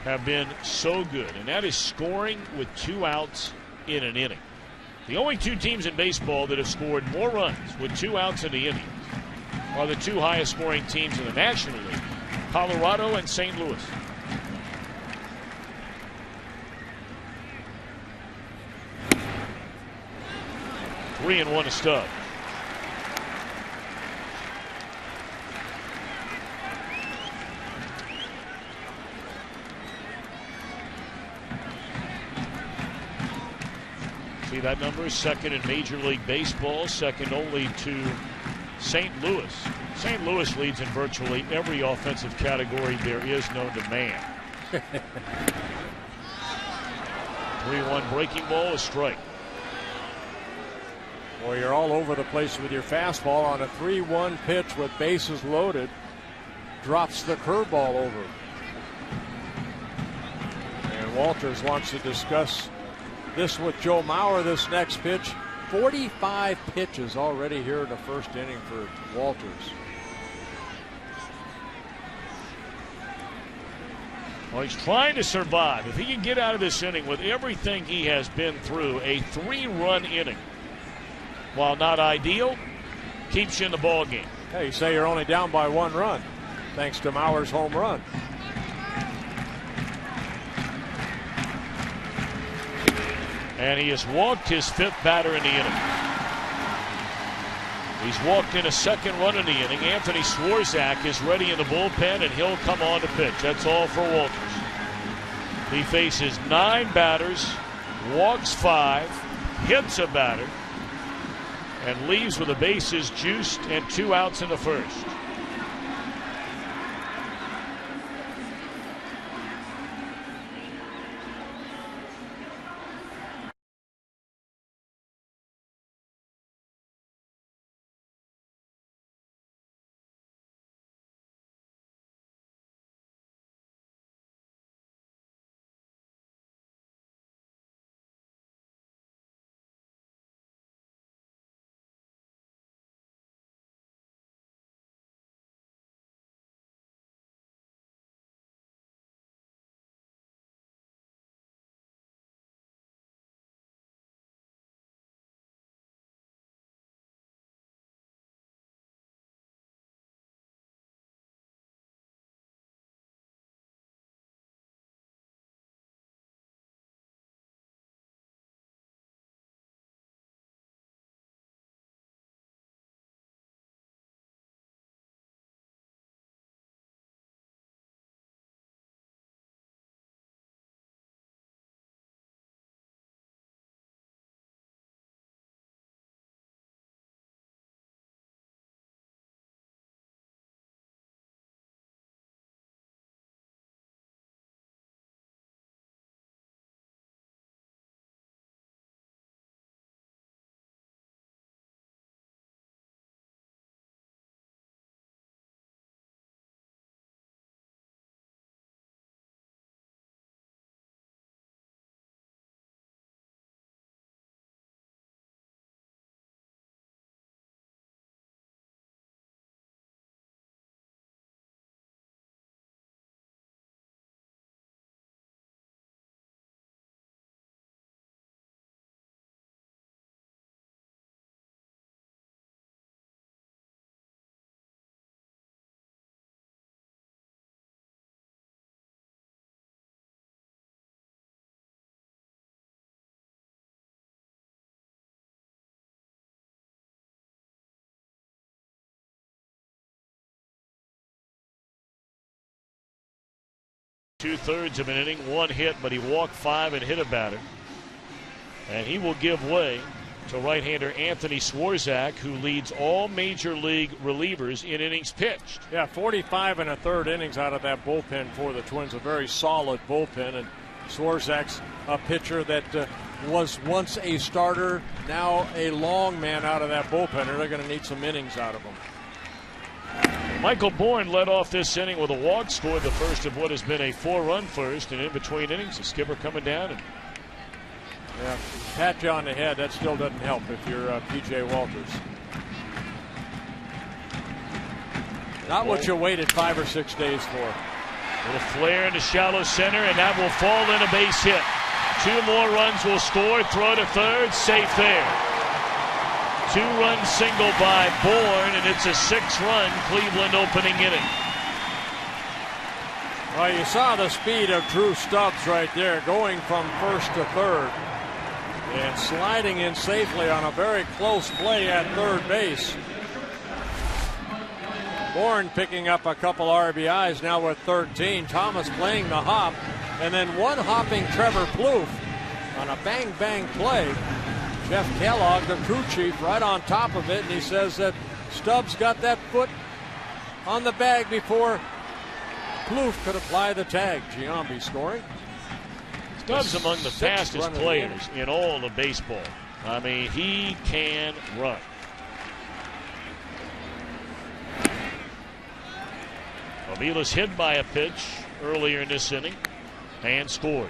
have been so good, and that is scoring with 2 outs in an inning. The only 2 teams in baseball that have scored more runs with 2 outs than the Indians are the 2 highest scoring teams in the National League, Colorado and St. Louis. Three and 1 to Stubbs. See, that number is second in Major League Baseball, second only to St. Louis. St. Louis leads in virtually every offensive category there is known to man. 3-1 breaking ball, a strike. Well, you're all over the place with your fastball on a 3-1 pitch with bases loaded. Drops the curveball over. And Walters wants to discuss this with Joe Mauer, this next pitch. 45 pitches already here in the first inning for Walters. Well, he's trying to survive. If he can get out of this inning with everything he has been through, a 3-run inning, while not ideal, keeps you in the ball game. Hey, you say you're only down by 1 run, thanks to Mauer's home run. And he has walked his 5th batter in the inning. He's walked in a 2nd run in the inning. Anthony Swarzak is ready in the bullpen, and he'll come on to pitch. That's all for Walters. He faces 9 batters, walks 5, hits a batter, and leaves with the bases juiced and 2 outs in the first. 2/3 of an inning, 1 hit, but he walked 5 and hit a batter. And he will give way to right-hander Anthony Swarzak, who leads all major league relievers in innings pitched. Yeah, 45 and a third innings out of that bullpen for the Twins. A very solid bullpen, and Swarzak's a pitcher that was once a starter, now a long man out of that bullpen. They're going to need some innings out of him. Michael Bourne led off this inning with a walk, scored the first of what has been a 4-run first, and in between innings, the skipper coming down and pat you on the head. That still doesn't help if you're P.J. Walters. Not what you waited 5 or 6 days for. Little flare into shallow center, and that will fall in, a base hit. 2 more runs will score. Throw to third, safe there. 2-run single by Bourne, and it's a 6-run Cleveland opening inning. Well, you saw the speed of Drew Stubbs right there, going from first to third and sliding in safely on a very close play at third base. Bourne picking up a couple RBIs now with 13. Thomas playing the hop, and then one hopping Trevor Plouffe on a bang-bang play. Jeff Kellogg, the crew chief, right on top of it, and he says that Stubbs got that foot on the bag before Plouffe could apply the tag. Giambi scoring. Stubbs among the fastest players in all of baseball. I mean, he can run. Avila's hit by a pitch earlier in this inning and scored.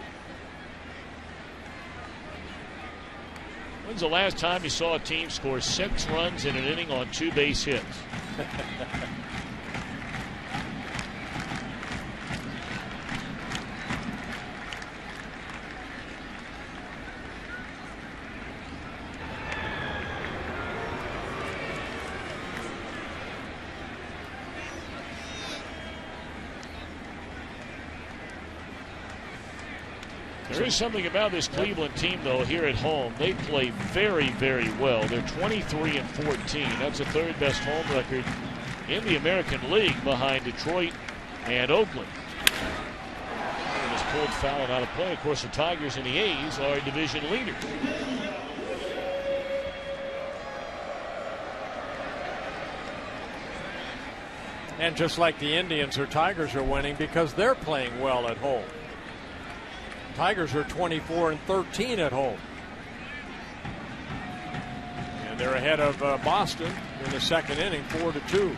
When's the last time you saw a team score 6 runs in an inning on 2 base hits? There is something about this Cleveland team, though, here at home. They play very, very well. They're 23 and 14. That's the 3rd best home record in the American League behind Detroit and Oakland. And is pulled foul and out of play. Of course, the Tigers and the A's are division leaders. And just like the Indians, their Tigers are winning because they're playing well at home. Tigers are 24 and 13 at home. And they're ahead of Boston in the 2nd inning, 4-2.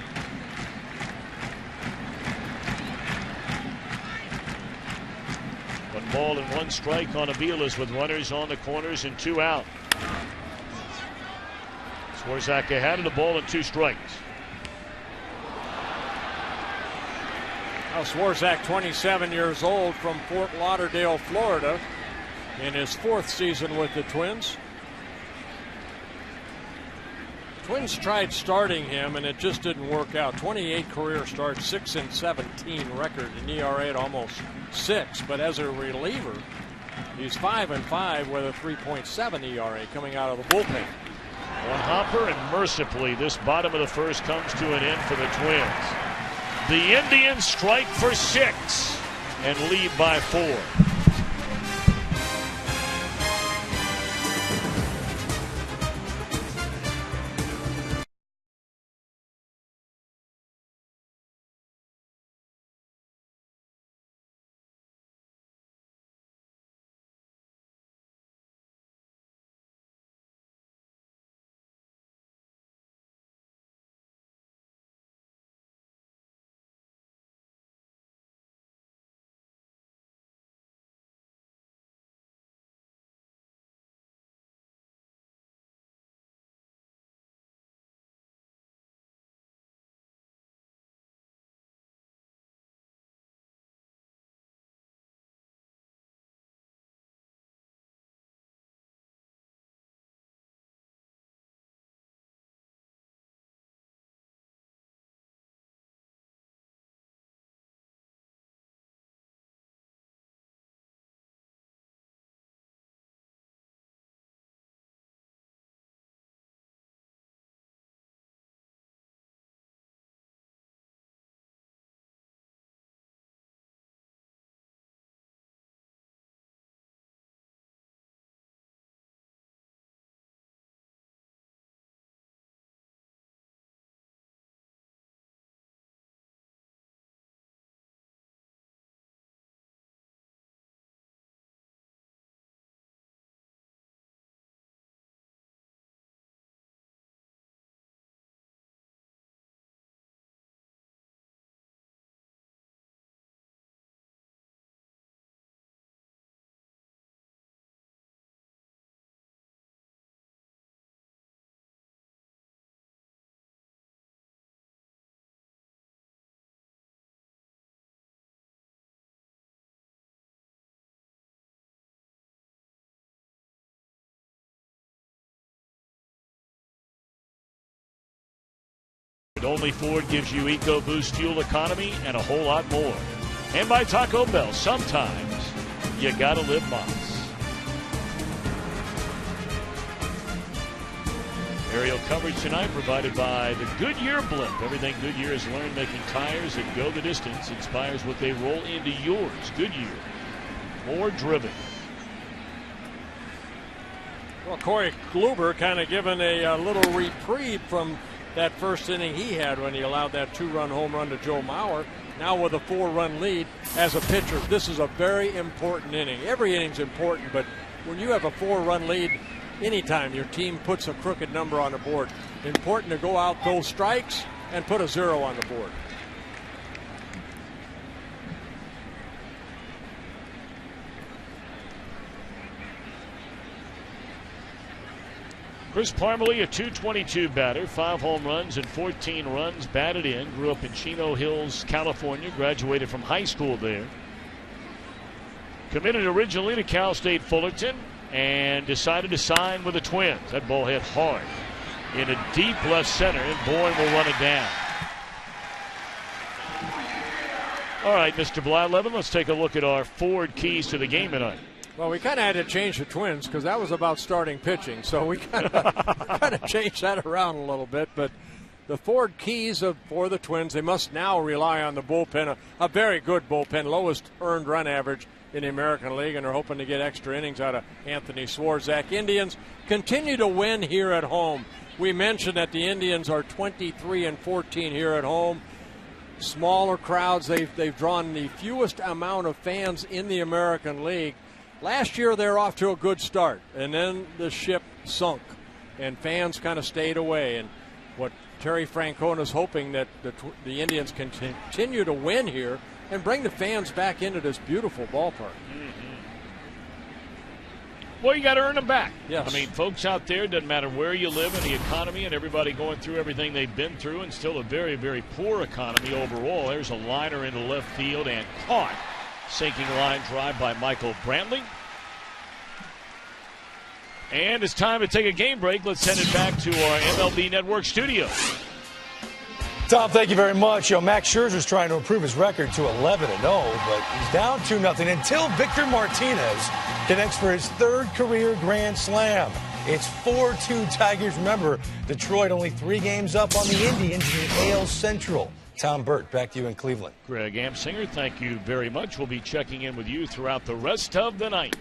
One ball and 1 strike on Avila's with runners on the corners and 2 out. Swarzak ahead of the ball and 2 strikes. Now Swarzak, 27 years old, from Fort Lauderdale, Florida, in his 4th season with the Twins. Twins tried starting him, and it just didn't work out. 28 career starts, 6 and 17 record, an ERA at almost 6. But as a reliever, he's 5 and 5 with a 3.7 ERA coming out of the bullpen. One hopper, and mercifully, this bottom of the 1st comes to an end for the Twins. The Indians strike for 6 and lead by 4. Only Ford gives you EcoBoost fuel economy and a whole lot more. And by Taco Bell, sometimes you gotta live Moss. Aerial coverage tonight provided by the Goodyear Blimp. Everything Goodyear has learned making tires that go the distance inspires what they roll into yours. Goodyear, more driven. Well, Corey Kluber kind of given a little reprieve from that first inning he had when he allowed that 2-run home run to Joe Mauer. Now with a 4-run lead as a pitcher, this is a very important inning. Every inning's important, but when you have a 4-run lead, anytime your team puts a crooked number on the board, important to go out those strikes and put a 0 on the board. Chris Parmalee, a .222 batter, 5 home runs and 14 runs batted in. Grew up in Chino Hills, California. Graduated from high school there. Committed originally to Cal State Fullerton and decided to sign with the Twins. That ball hit hard in a deep left center, and Bourne will run it down. All right, Mr. Blyleven, let's take a look at our Ford keys to the game tonight. Well, we kind of had to change the Twins because that was about starting pitching, so we kind of changed that around a little bit. But the Ford keys for the Twins, they must now rely on the bullpen, a very good bullpen, lowest earned run average in the American League, and they're hoping to get extra innings out of Anthony Swarzak. Indians continue to win here at home. We mentioned that the Indians are 23-14 here at home. Smaller crowds, they've drawn the fewest amount of fans in the American League. Last year they're off to a good start, and then the ship sunk, and fans kind of stayed away. And what Terry Francona is hoping that the Indians can continue to win here and bring the fans back into this beautiful ballpark. Well, you got to earn them back. Yes. I mean, folks out there, doesn't matter where you live in the economy, and everybody going through everything they've been through, and still a very, very poor economy overall. There's a liner into left field and caught. Sinking line drive by Michael Brantley. And it's time to take a game break. Let's send it back to our MLB Network studio. Tom, thank you very much. Max Scherzer's trying to improve his record to 11-0, but he's down 2-0 until Victor Martinez connects for his 3rd career Grand Slam. It's 4-2 Tigers. Remember, Detroit only 3 games up on the Indians in the AL Central. Tom Burt, back to you in Cleveland. Greg Amsinger, thank you very much. We'll be checking in with you throughout the rest of the night.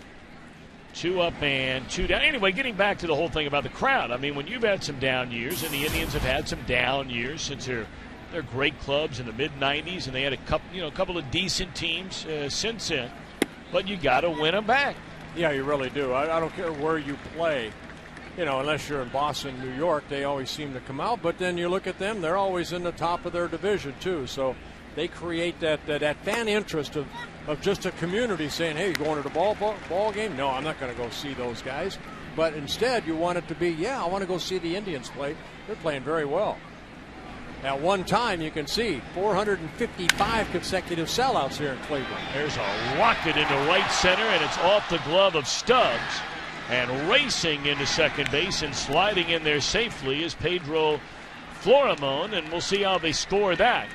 2 up and 2 down. Anyway, getting back to the whole thing about the crowd. I mean, when you've had some down years, and the Indians have had some down years since they're great clubs in the mid-'90s, and they had a couple of decent teams since then. But you got to win them back. Yeah, you really do. I don't care where you play. Unless you're in Boston, New York, they always seem to come out. But then you look at them, they're always in the top of their division, too. So they create that fan interest of just a community saying, hey, you going to the ball game? No, I'm not going to go see those guys. But instead, you want it to be, I want to go see the Indians play. They're playing very well. At one time, you can see 455 consecutive sellouts here in Cleveland. There's a rocket into right center, and it's off the glove of Stubbs. And racing into second base and sliding in there safely is Pedro Florimon, and we'll see how they score that.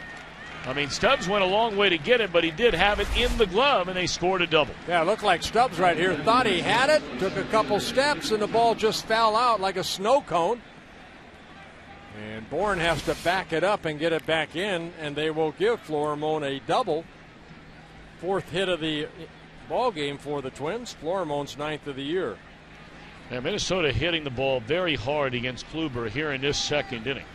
I mean, Stubbs went a long way to get it, but he did have it in the glove, and they scored a double. Yeah, it looked like Stubbs right here thought he had it, took a couple steps, and the ball just fell out like a snow cone. And Bourne has to back it up and get it back in, and they will give Florimon a double. 4th hit of the ball game for the Twins. Florimon's 9th of the year. Now, Minnesota hitting the ball very hard against Kluber here in this 2nd inning.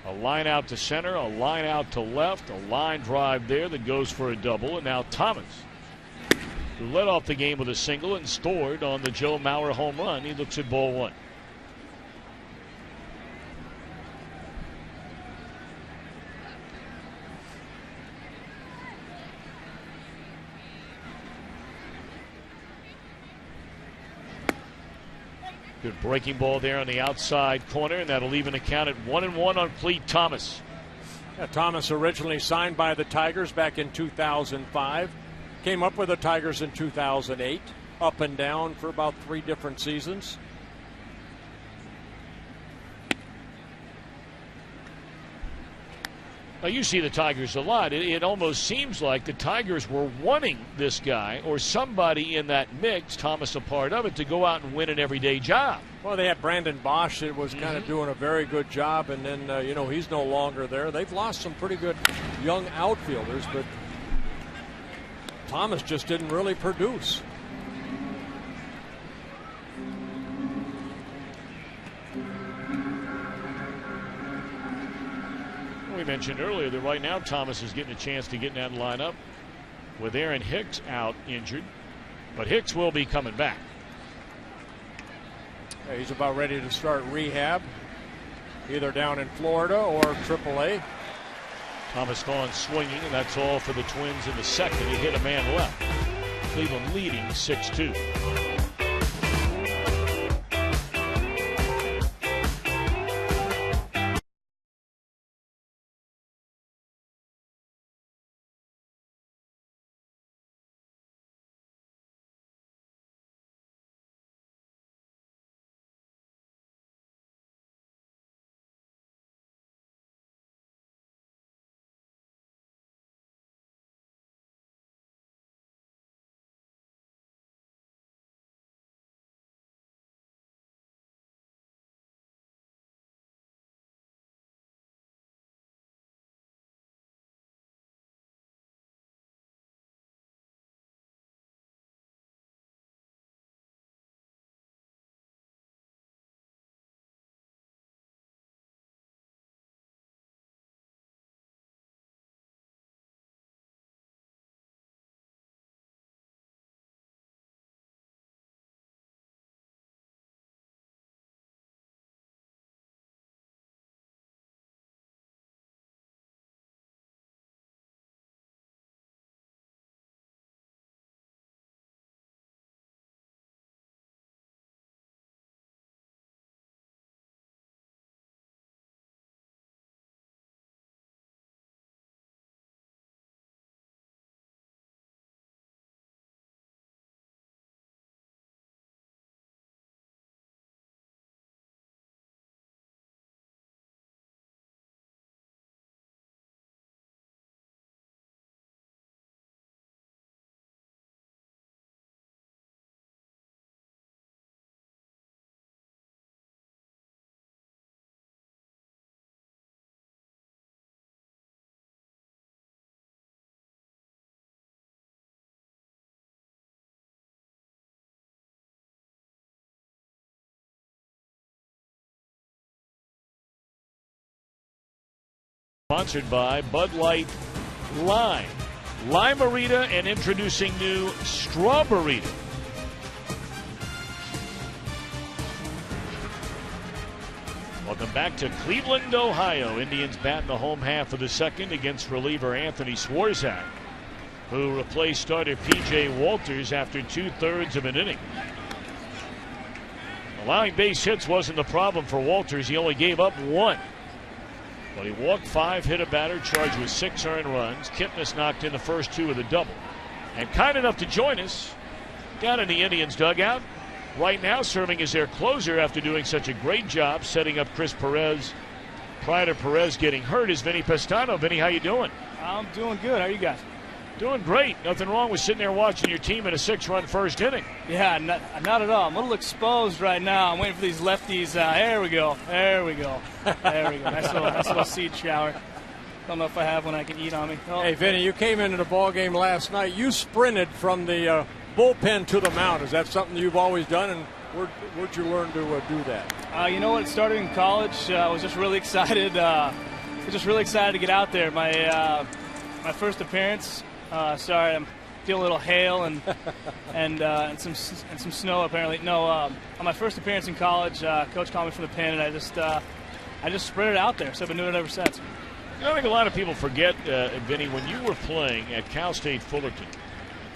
A line out to center, a line out to left, a line drive there that goes for a double. And now Thomas, who led off the game with a single and scored on the Joe Mauer home run. He looks at ball 1. Good breaking ball there on the outside corner, and that'll even account at 1-1 on Clete Thomas. Yeah, Thomas originally signed by the Tigers back in 2005. Came up with the Tigers in 2008. Up and down for about 3 different seasons. Now, you see the Tigers a lot. It almost seems like the Tigers were wanting this guy or somebody in that mix, Thomas a part of it, to go out and win an everyday job. Well, they had Brandon Bosch that was kind of doing a very good job, and then, he's no longer there. They've lost some pretty good young outfielders, but Thomas just didn't really produce. We mentioned earlier that right now Thomas is getting a chance to get in that lineup with Aaron Hicks out injured, but Hicks will be coming back. Yeah, he's about ready to start rehab, either down in Florida or AAA. Thomas gone swinging, and that's all for the Twins in the second. He hit a man left. Cleveland leading 6-2. Sponsored by Bud Light Lime. Lime-A-Rita, and introducing new Strawberry-Rita. Welcome back to Cleveland, Ohio. Indians bat in the home half of the second against reliever Anthony Swarzak, who replaced starter P.J. Walters after 2/3 of an inning. Allowing base hits wasn't the problem for Walters. He only gave up 1. But he walked 5, hit a batter, charged with 6 earned runs. Kipnis knocked in the first 2 of the double. And kind enough to join us down in the Indians dugout right now, serving as their closer after doing such a great job setting up Chris Perez prior to Perez getting hurt, is Vinny Pestano. Vinny, how you doing? I'm doing good. How are you guys? Doing great. Nothing wrong with sitting there watching your team in a 6-run first inning. Yeah, not at all. I'm a little exposed right now. I'm waiting for these lefties. There we go. There we go. There we go. Nice little seed shower. Don't know if I have one I can eat on me. Oh. Hey, Vinny, you came into the ball game last night. You sprinted from the bullpen to the mound. Is that something you've always done, and where'd you learn to do that? You know what? It started in college. I was just really excited. To get out there. My first appearance. Sorry, I'm feeling a little hail and some snow apparently. No, on my first appearance in college, coach called me from the pen, and I just sprinted out there. So I've been doing it ever since. I think a lot of people forget, Vinny, when you were playing at Cal State Fullerton,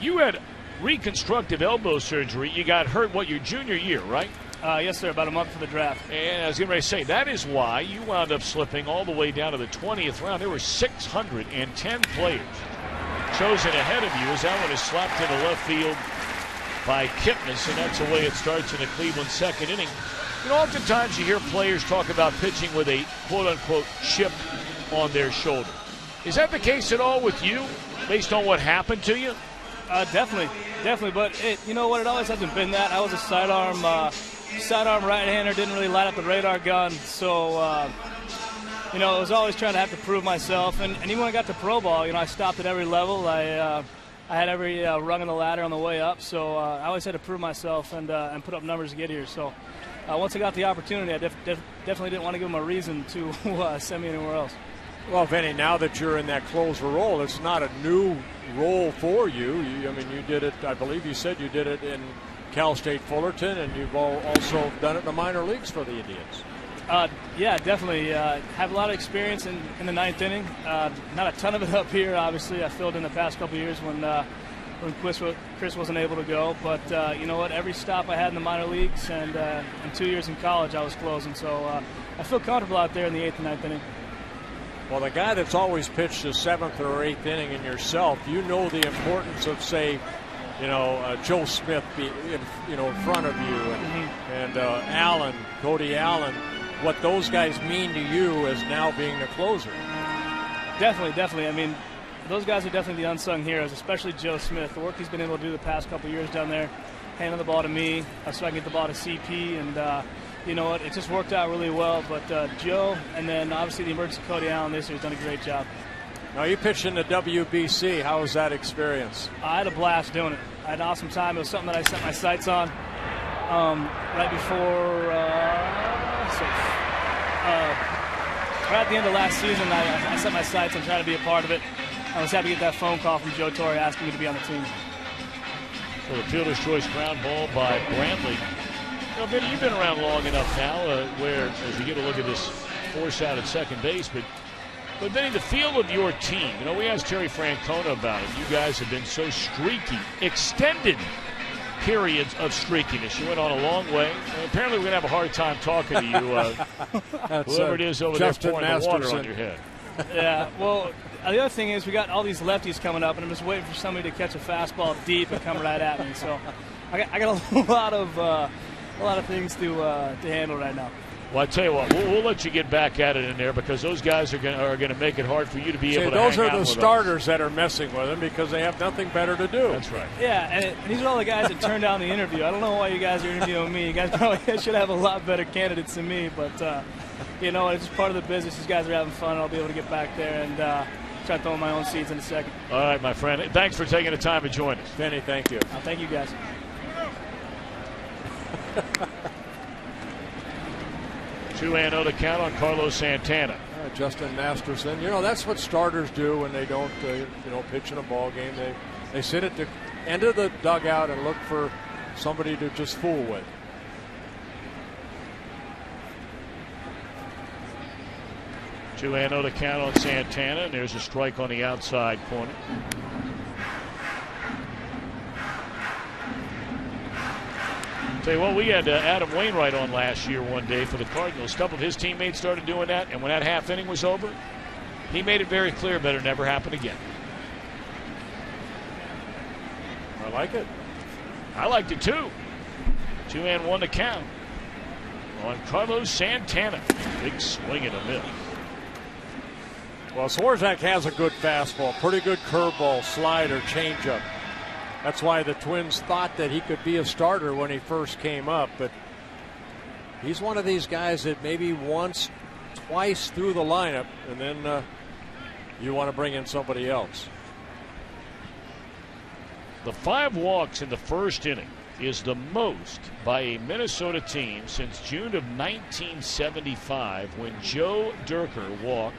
you had reconstructive elbow surgery. You got hurt, your junior year, right? Yes, sir, about a month for the draft. And I was getting ready to say, that is why you wound up slipping all the way down to the 20th round. There were 610 players chosen ahead of you, as that one is slapped into left field by Kipnis, and that's the way it starts in the Cleveland second inning. Oftentimes you hear players talk about pitching with a quote-unquote chip on their shoulder. Is that the case at all with you, based on what happened to you? Definitely. But you know what? It always hasn't been that. I was a sidearm right-hander, didn't really light up the radar gun. So, I was always trying to have to prove myself. And even when I got to pro ball, I stopped at every level. I had every rung on the ladder on the way up. So I always had to prove myself and put up numbers to get here. So once I got the opportunity, I definitely didn't want to give them a reason to send me anywhere else. Well, Vinny, now that you're in that closer role, it's not a new role for you. You did it, I believe you said you did it in Cal State Fullerton, and you've also done it in the minor leagues for the Indians. Yeah, definitely. Have a lot of experience in the ninth inning. Not a ton of it up here, obviously. I filled in the past couple of years when Chris wasn't able to go. But you know what? Every stop I had in the minor leagues and 2 years in college, I was closing. So I feel comfortable out there in the eighth and ninth inning. Well, the guy that's always pitched the seventh or eighth inning in yourself, you know the importance of, say, Joe Smith in front of you, and Allen, Cody Allen, what those guys mean to you as now being the closer. Definitely. I mean, those guys are definitely the unsung heroes, especially Joe Smith. The work he's been able to do the past couple of years down there, handing the ball to me so I can get the ball to CP, and you know what? It just worked out really well. But Joe, and then obviously the emergency Cody Allen this year has done a great job. Now, you pitched in the WBC. How was that experience? I had a blast doing it. I had an awesome time. It was something that I set my sights on right before, right at the end of last season. I set my sights on trying to be a part of it. I was happy to get that phone call from Joe Torre asking me to be on the team. So the fielder's choice ground ball by Brantley. Vinny, you've been around long enough now where, as you get a look at this force out at second base, but Vinny, the feel of your team, we asked Terry Francona about it. You guys have been so streaky, extended periods of streakiness. You went on a long way. Apparently we're going to have a hard time talking to you, whoever it is over Justin there pouring the water on your head. Yeah, well, the other thing is we got all these lefties coming up, and I'm just waiting for somebody to catch a fastball deep and come right at me. So I got a lot of things to handle right now. Well, I tell you what, we'll let you get back at it in there because those guys are going to make it hard for you to be able to hang out with those are the starters that are messing with him because they have nothing better to do. That's right. Yeah, and these are all the guys that turned down the interview. I don't know why you guys are interviewing me. You guys probably should have a lot better candidates than me, but it's just part of the business. These guys are having fun. I'll be able to get back there and try to throw in my own seeds in a second. All right, my friend. Thanks for taking the time to join us. Vinny, thank you. Thank you, guys. 2-0 to count on Carlos Santana. Justin Masterson. That's what starters do when they don't, pitch in a ball game. They sit at the end of the dugout and look for somebody to just fool with. Two and 0 to count on Santana, and there's a strike on the outside corner. Tell you what, we had Adam Wainwright on last year one day for the Cardinals. A couple of his teammates started doing that, and when that half inning was over, he made it very clear that it never happened again. I like it. I liked it too. 2-1 to count on Carlos Santana. Big swing and a miss. Well, Swarzak has a good fastball, pretty good curveball, slider, changeup. That's why the Twins thought that he could be a starter when he first came up. But he's one of these guys that maybe once, twice through the lineup, and then you want to bring in somebody else. The 5 walks in the first inning is the most by a Minnesota team since June of 1975 when Joe Decker walked.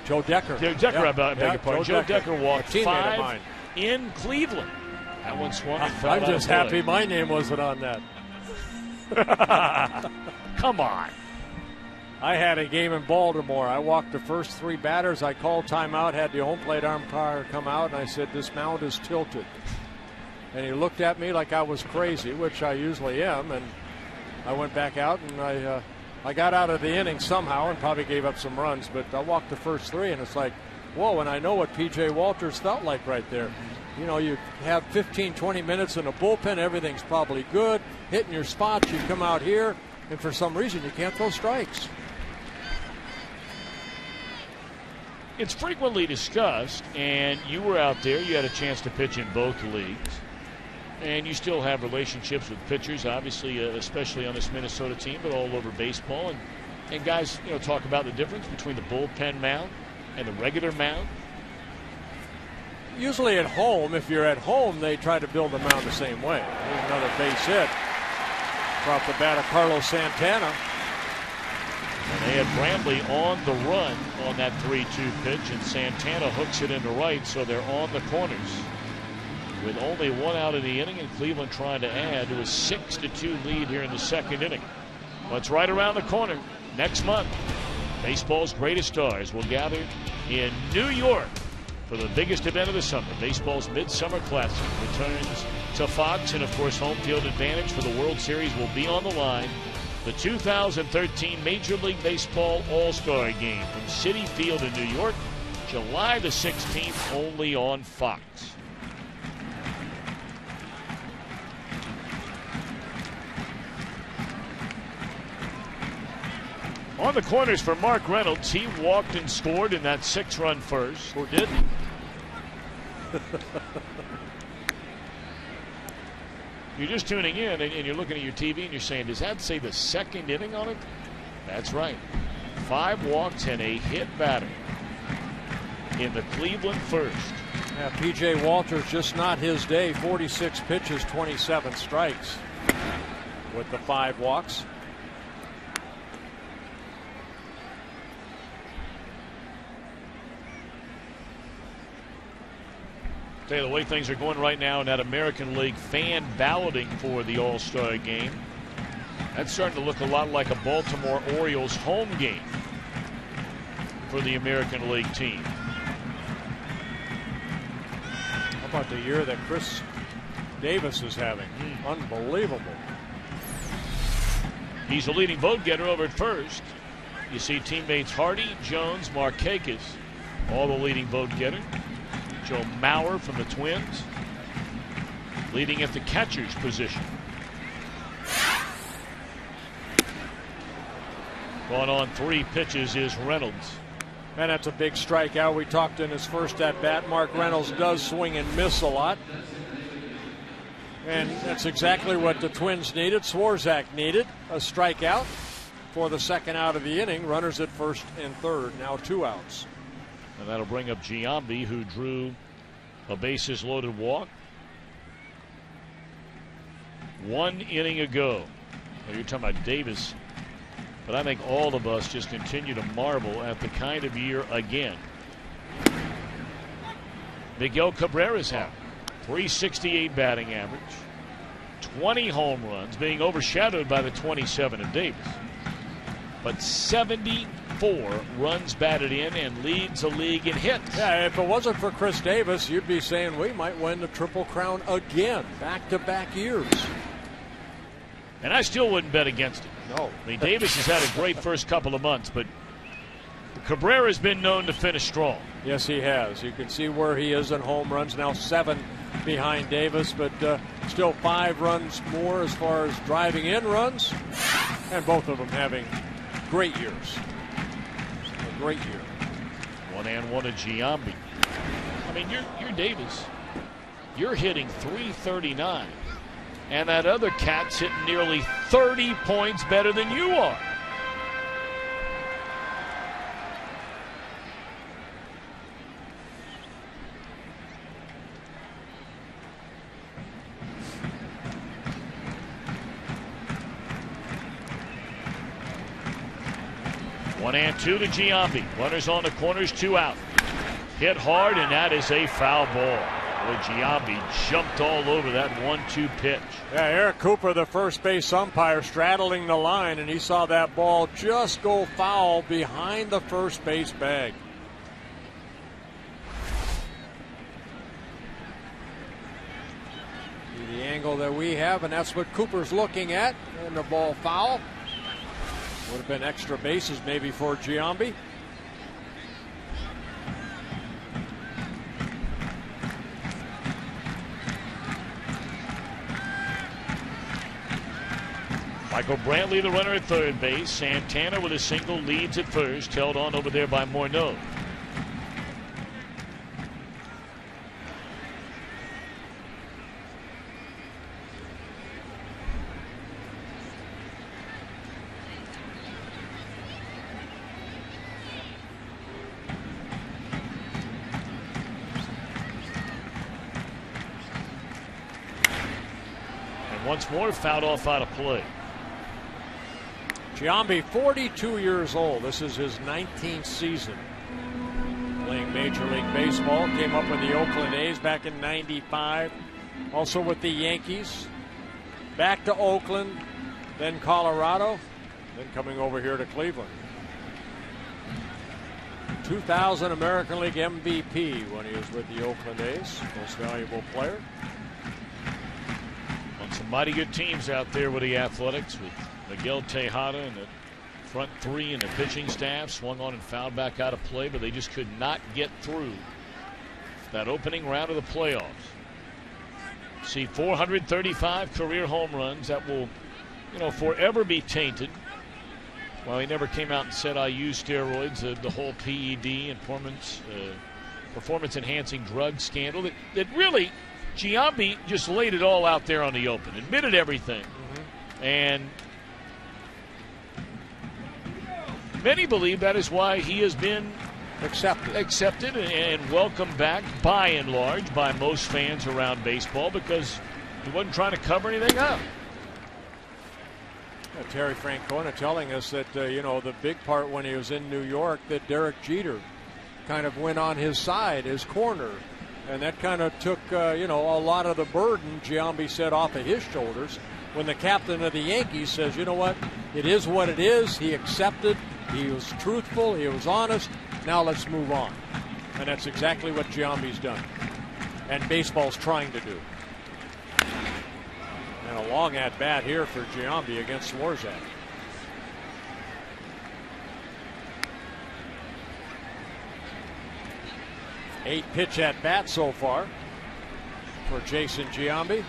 Joe Decker. Joe Decker, I beg your pardon. Joe Decker walked 5 in Cleveland. That one swung and fell I'm out just happy my name wasn't on that. Come on. I had a game in Baltimore. I walked the first 3 batters. I called timeout, had the home plate umpire come out, and I said, "This mound is tilted." And he looked at me like I was crazy, which I usually am, and I went back out, and I got out of the inning somehow and probably gave up some runs, but I walked the first 3, and it's like, whoa, and I know what P.J. Walters felt like right there. You have 15, 20 minutes in the bullpen, everything's probably good, hitting your spots, you come out here, and for some reason you can't throw strikes. it's frequently discussed, and you were out there. You had a chance to pitch in both leagues. And you still have relationships with pitchers, obviously, especially on this Minnesota team, but all over baseball. And guys, talk about the difference between the bullpen mound and the regular mound. Usually at home, if you're at home, they try to build the mound the same way. Here's another base hit. Off the bat of Carlos Santana. And they had Brantley on the run on that 3-2 pitch, and Santana hooks it into right, so they're on the corners. With only one out in the inning, and Cleveland trying to add to a 6-2 lead here in the second inning. Well, it's right around the corner. Next month, baseball's greatest stars will gather in New York for the biggest event of the summer. Baseball's Midsummer Classic returns to Fox, and of course, home field advantage for the World Series will be on the line. The 2013 Major League Baseball All-Star Game from Citi Field in New York, July the 16th, only on Fox. On the corners for Mark Reynolds. He walked and scored in that 6-run first. Or didn't. You're just tuning in and you're looking at your TV and you're saying, does that say the second inning on it? That's right. 5 walks and a hit batter in the Cleveland first. Yeah, P.J. Walters, just not his day. 46 pitches, 27 strikes with the 5 walks. Tell you the way things are going right now in that American League fan balloting for the All-Star game. That's starting to look a lot like a Baltimore Orioles home game for the American League team. How about the year that Chris Davis is having? Unbelievable. He's the leading vote getter over at first. You see teammates Hardy, Jones, Markakis, all the leading vote getter. Joe Mauer from the Twins leading at the catcher's position. Going on 3 pitches is Reynolds. And that's a big strikeout. We talked in his first at bat. Mark Reynolds does swing and miss a lot. And that's exactly what the Twins needed. Swarzak needed a strikeout for the second out of the inning. Runners at first and third. Now 2 outs. And that'll bring up Giambi, who drew a bases loaded walk 1 inning ago. Well, you're talking about Davis, but I think all of us just continue to marvel at the kind of year again Miguel Cabrera's having. 368 batting average, 20 home runs, being overshadowed by the 27 of Davis, but 74 runs batted in and leads the league in hits. Yeah, if it wasn't for Chris Davis, you'd be saying we might win the Triple Crown again, back-to-back years. And I still wouldn't bet against it. No. I mean, Davis has had a great first couple of months, but Cabrera's been known to finish strong. Yes, he has. You can see where he is in home runs, now 7 behind Davis, but still 5 runs more as far as driving in runs, and both of them having great years. A great year. 1-1 to Giambi. I mean, you're Davis. You're hitting .339, and that other cat's hitting nearly 30 points better than you are. One and 2 to Giambi. Runners on the corners, 2 out. Hit hard, and that is a foul ball. Boy, Giambi jumped all over that 1-2 pitch. Yeah, Eric Cooper, the first base umpire, straddling the line, and he saw that ball just go foul behind the first base bag. See the angle that we have, and that's what Cooper's looking at, and the ball foul. Would have been extra bases maybe for Giambi. Michael Brantley, the runner at third base. Santana with a single leads at first, held on over there by Morneau. once more fouled off out of play. Giambi, 42 years old. This is his 19th season playing Major League Baseball. Came up with the Oakland A's back in '95. Also with the Yankees. Back to Oakland, then Colorado, then coming over here to Cleveland. 2000 American League MVP when he was with the Oakland A's. Most valuable player. On some mighty good teams out there with the Athletics, with Miguel Tejada and the front three and the pitching staff. Swung on and fouled back out of play, but they just could not get through that opening round of the playoffs. See 435 career home runs. That will, forever be tainted. Well, he never came out and said, I use steroids, the whole PED and performance-enhancing drug scandal. That really, Giambi just laid it all out there on the open, admitted everything. And many believe that is why he has been accepted and welcomed back by and large by most fans around baseball, because he wasn't trying to cover anything up. Terry Francona telling us that, the big part when he was in New York, that Derek Jeter kind of went on his side, his corner. And that kind of took, a lot of the burden, Giambi said, off of his shoulders. When the captain of the Yankees says, you know what, it is what it is. He accepted. He was truthful. He was honest. Now let's move on. And that's exactly what Giambi's done. And baseball's trying to do. And a long at bat here for Giambi against Swarzak. Eight pitch at bat so far for Jason Giambi.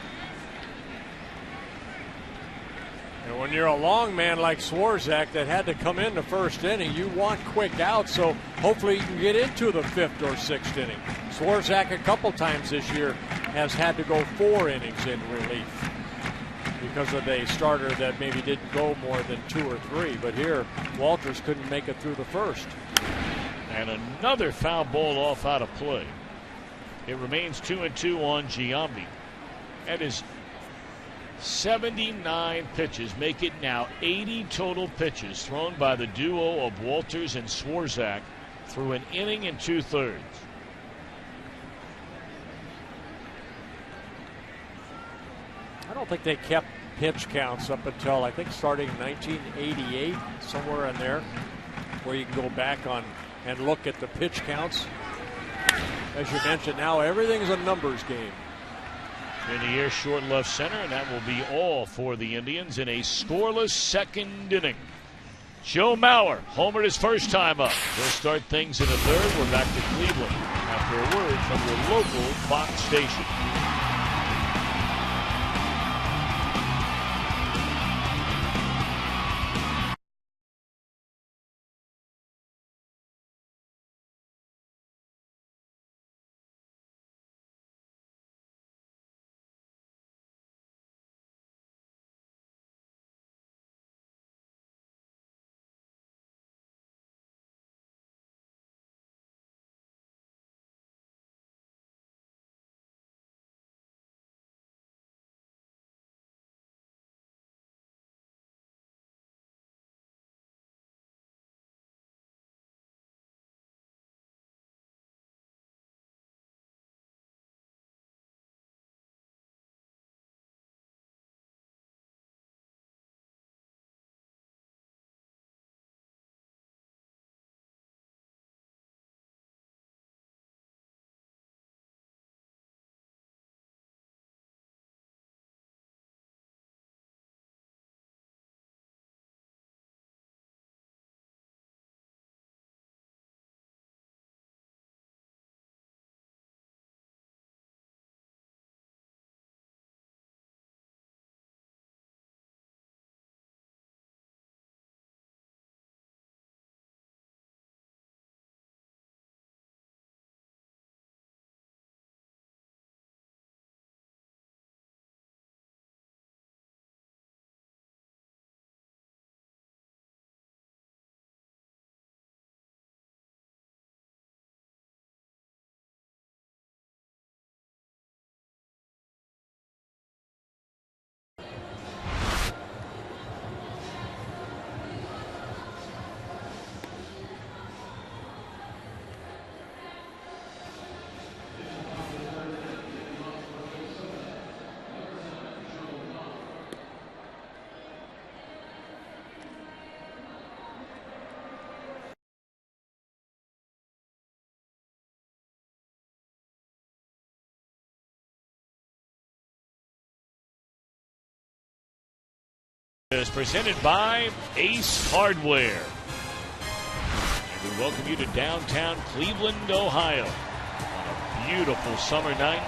And when you're a long man like Swarzak that had to come in the first inning, you want quick outs, so hopefully you can get into the fifth or sixth inning. Swarzak a couple times this year has had to go 4 innings in relief because of a starter that maybe didn't go more than 2 or 3. But here, Walters couldn't make it through the first. And another foul ball off out of play. It remains 2-2 on Giambi. That is 79 pitches, make it now 80 total pitches thrown by the duo of Walters and Swarzak through an inning and 2/3. I don't think they kept pitch counts up until, I think, starting 1988, somewhere in there, where you can go back on and look at the pitch counts. As you mentioned, now everything's a numbers game. In the air, short left center, and that will be all for the Indians in a scoreless second inning. Joe Mauer homered his first time up. He'll start things in the third. We're back to Cleveland after a word from your local Fox station. Is presented by Ace Hardware. And we welcome you to downtown Cleveland, Ohio on a beautiful summer night.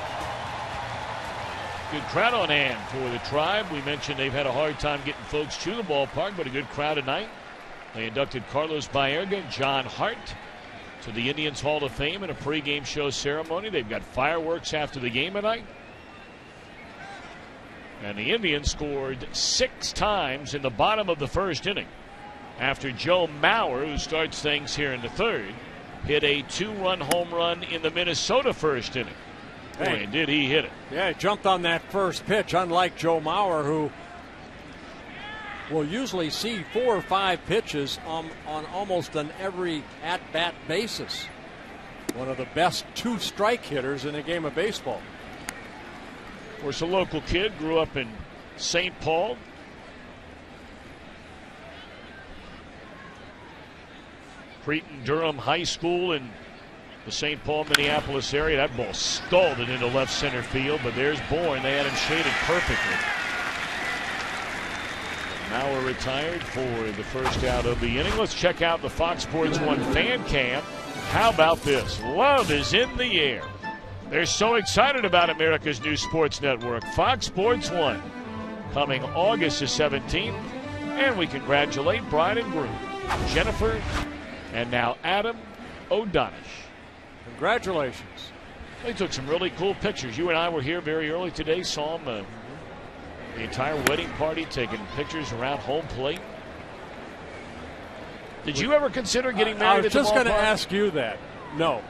Good crowd on hand for the Tribe. We mentioned they've had a hard time getting folks to the ballpark, but a good crowd tonight. They inducted Carlos Baerga, John Hart to the Indians Hall of Fame in a pregame show ceremony. They've got fireworks after the game tonight. And the Indians scored 6 times in the bottom of the first inning after Joe Mauer, who starts things here in the third, hit a 2-run home run in the Minnesota first inning. Boy, did he hit it. Yeah, he jumped on that first pitch, unlike Joe Mauer, who will usually see 4 or 5 pitches on almost an every at-bat basis. One of the best 2-strike hitters in a game of baseball. Of course, a local kid, grew up in St. Paul. Creighton-Durham High School in the St. Paul, Minneapolis area. That ball scalded into left center field, but there's Bourne. They had him shaded perfectly. Mauer retired for the first out of the inning. Let's check out the Fox Sports 1 fan cam. How about this? Love is in the air. They're so excited about America's new sports network, Fox Sports 1, coming August the 17th. And we congratulate bride and groom, Jennifer and now Adam O'Donish. Congratulations. They took some really cool pictures. You and I were here very early today, saw them, the entire wedding party, taking pictures around home plate. Did you ever consider getting married? I was just going to ask you that. No.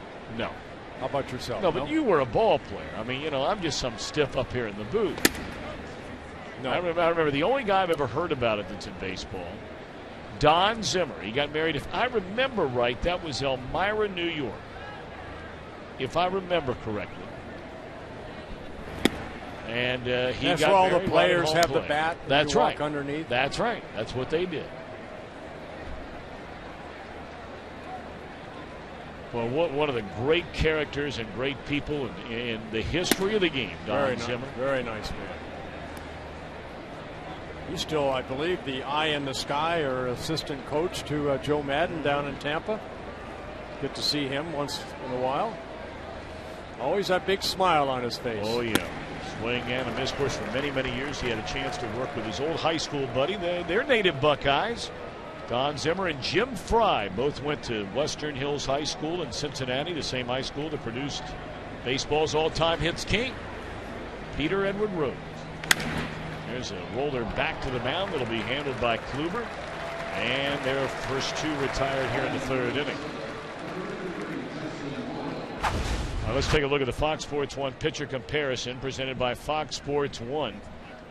How about yourself? No, but you were a ball player. I mean, I'm just some stiff up here in the booth. No. I remember the only guy I've ever heard about it that's in baseball, Don Zimmer. He got married, if I remember right, that was Elmira, New York. If I remember correctly. And he That's got where all married the players right have the plate. bat. That's right. Walk Underneath. That's right. That's what they did. Well, one of the great characters and great people in the history of the game, Don Zimmer. Very nice man. He's still, I believe, the eye in the sky or assistant coach to Joe Madden down in Tampa. Get to see him once in a while. Always that big smile on his face. Oh, yeah. Swing and a miss. Of course, for many, many years, he had a chance to work with his old high school buddy. They're native Buckeyes. Don Zimmer and Jim Fry both went to Western Hills High School in Cincinnati, the same high school that produced baseball's all-time hits king, Peter Edward Rose. There's a roller back to the mound that'll be handled by Kluber. And their first 2 retired here in the third inning. Now let's take a look at the Fox Sports 1 pitcher comparison presented by Fox Sports 1,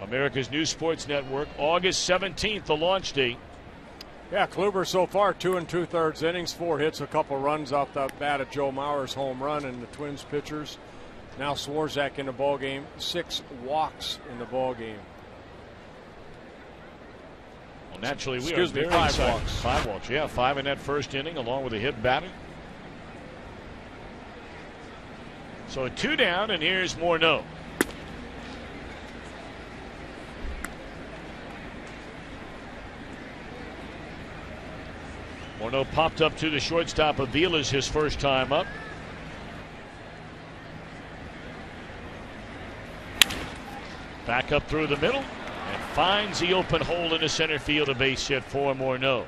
America's new sports network. August 17th, the launch date. Yeah, Kluber so far 2 2/3 innings, 4 hits, a couple runs off the bat of Joe Mauer's home run, and the Twins pitchers. Now Swarzak in the ball game, 6 walks in the ball game. Well, naturally, we are very excited. 5 walks, yeah, 5 in that first inning, along with a hit batter. So a 2 down, and here's Morneau. Morneau popped up to the shortstop. Avila's his first time up. Back up through the middle and finds the open hole in the center field. A base hit for Morneau.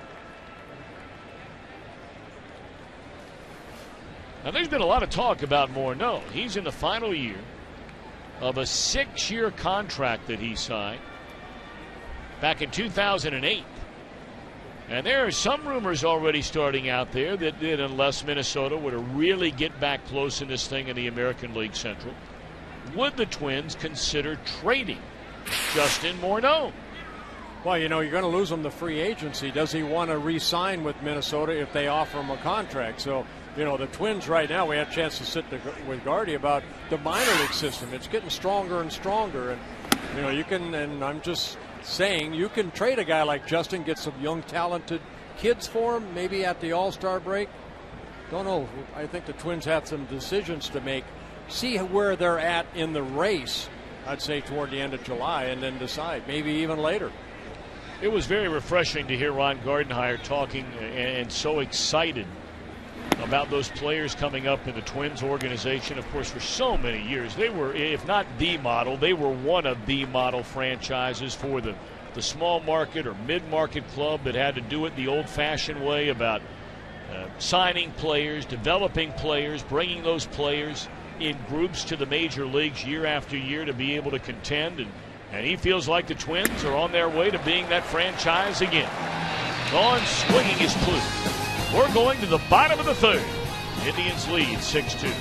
Now, there's been a lot of talk about Morneau. He's in the final year of a 6-year contract that he signed back in 2008. And there are some rumors already starting out there that unless Minnesota were to really get back close in this thing in the American League Central, would the Twins consider trading Justin Morneau? Well, you're going to lose him to free agency. Does he want to re-sign with Minnesota if they offer him a contract? So, the Twins right now, we had a chance to sit with Gardy about the minor league system. It's getting stronger and stronger. And, you can, and I'm just saying, you can trade a guy like Justin, get some young, talented kids for him, maybe at the All-Star break. Don't know. I think the Twins have some decisions to make. See where they're at in the race, I'd say, toward the end of July, and then decide, maybe even later. It was very refreshing to hear Ron Gardenhire talking and so excited about those players coming up in the Twins organization. Of course, for so many years, they were, if not the model, they were one of the model franchises for the small market or mid-market club that had to do it the old-fashioned way about signing players, developing players, bringing those players in groups to the major leagues year after year to be able to contend. And he feels like the Twins are on their way to being that franchise again. Gone swinging his clue. We're going to the bottom of the third. Indians lead 6-2.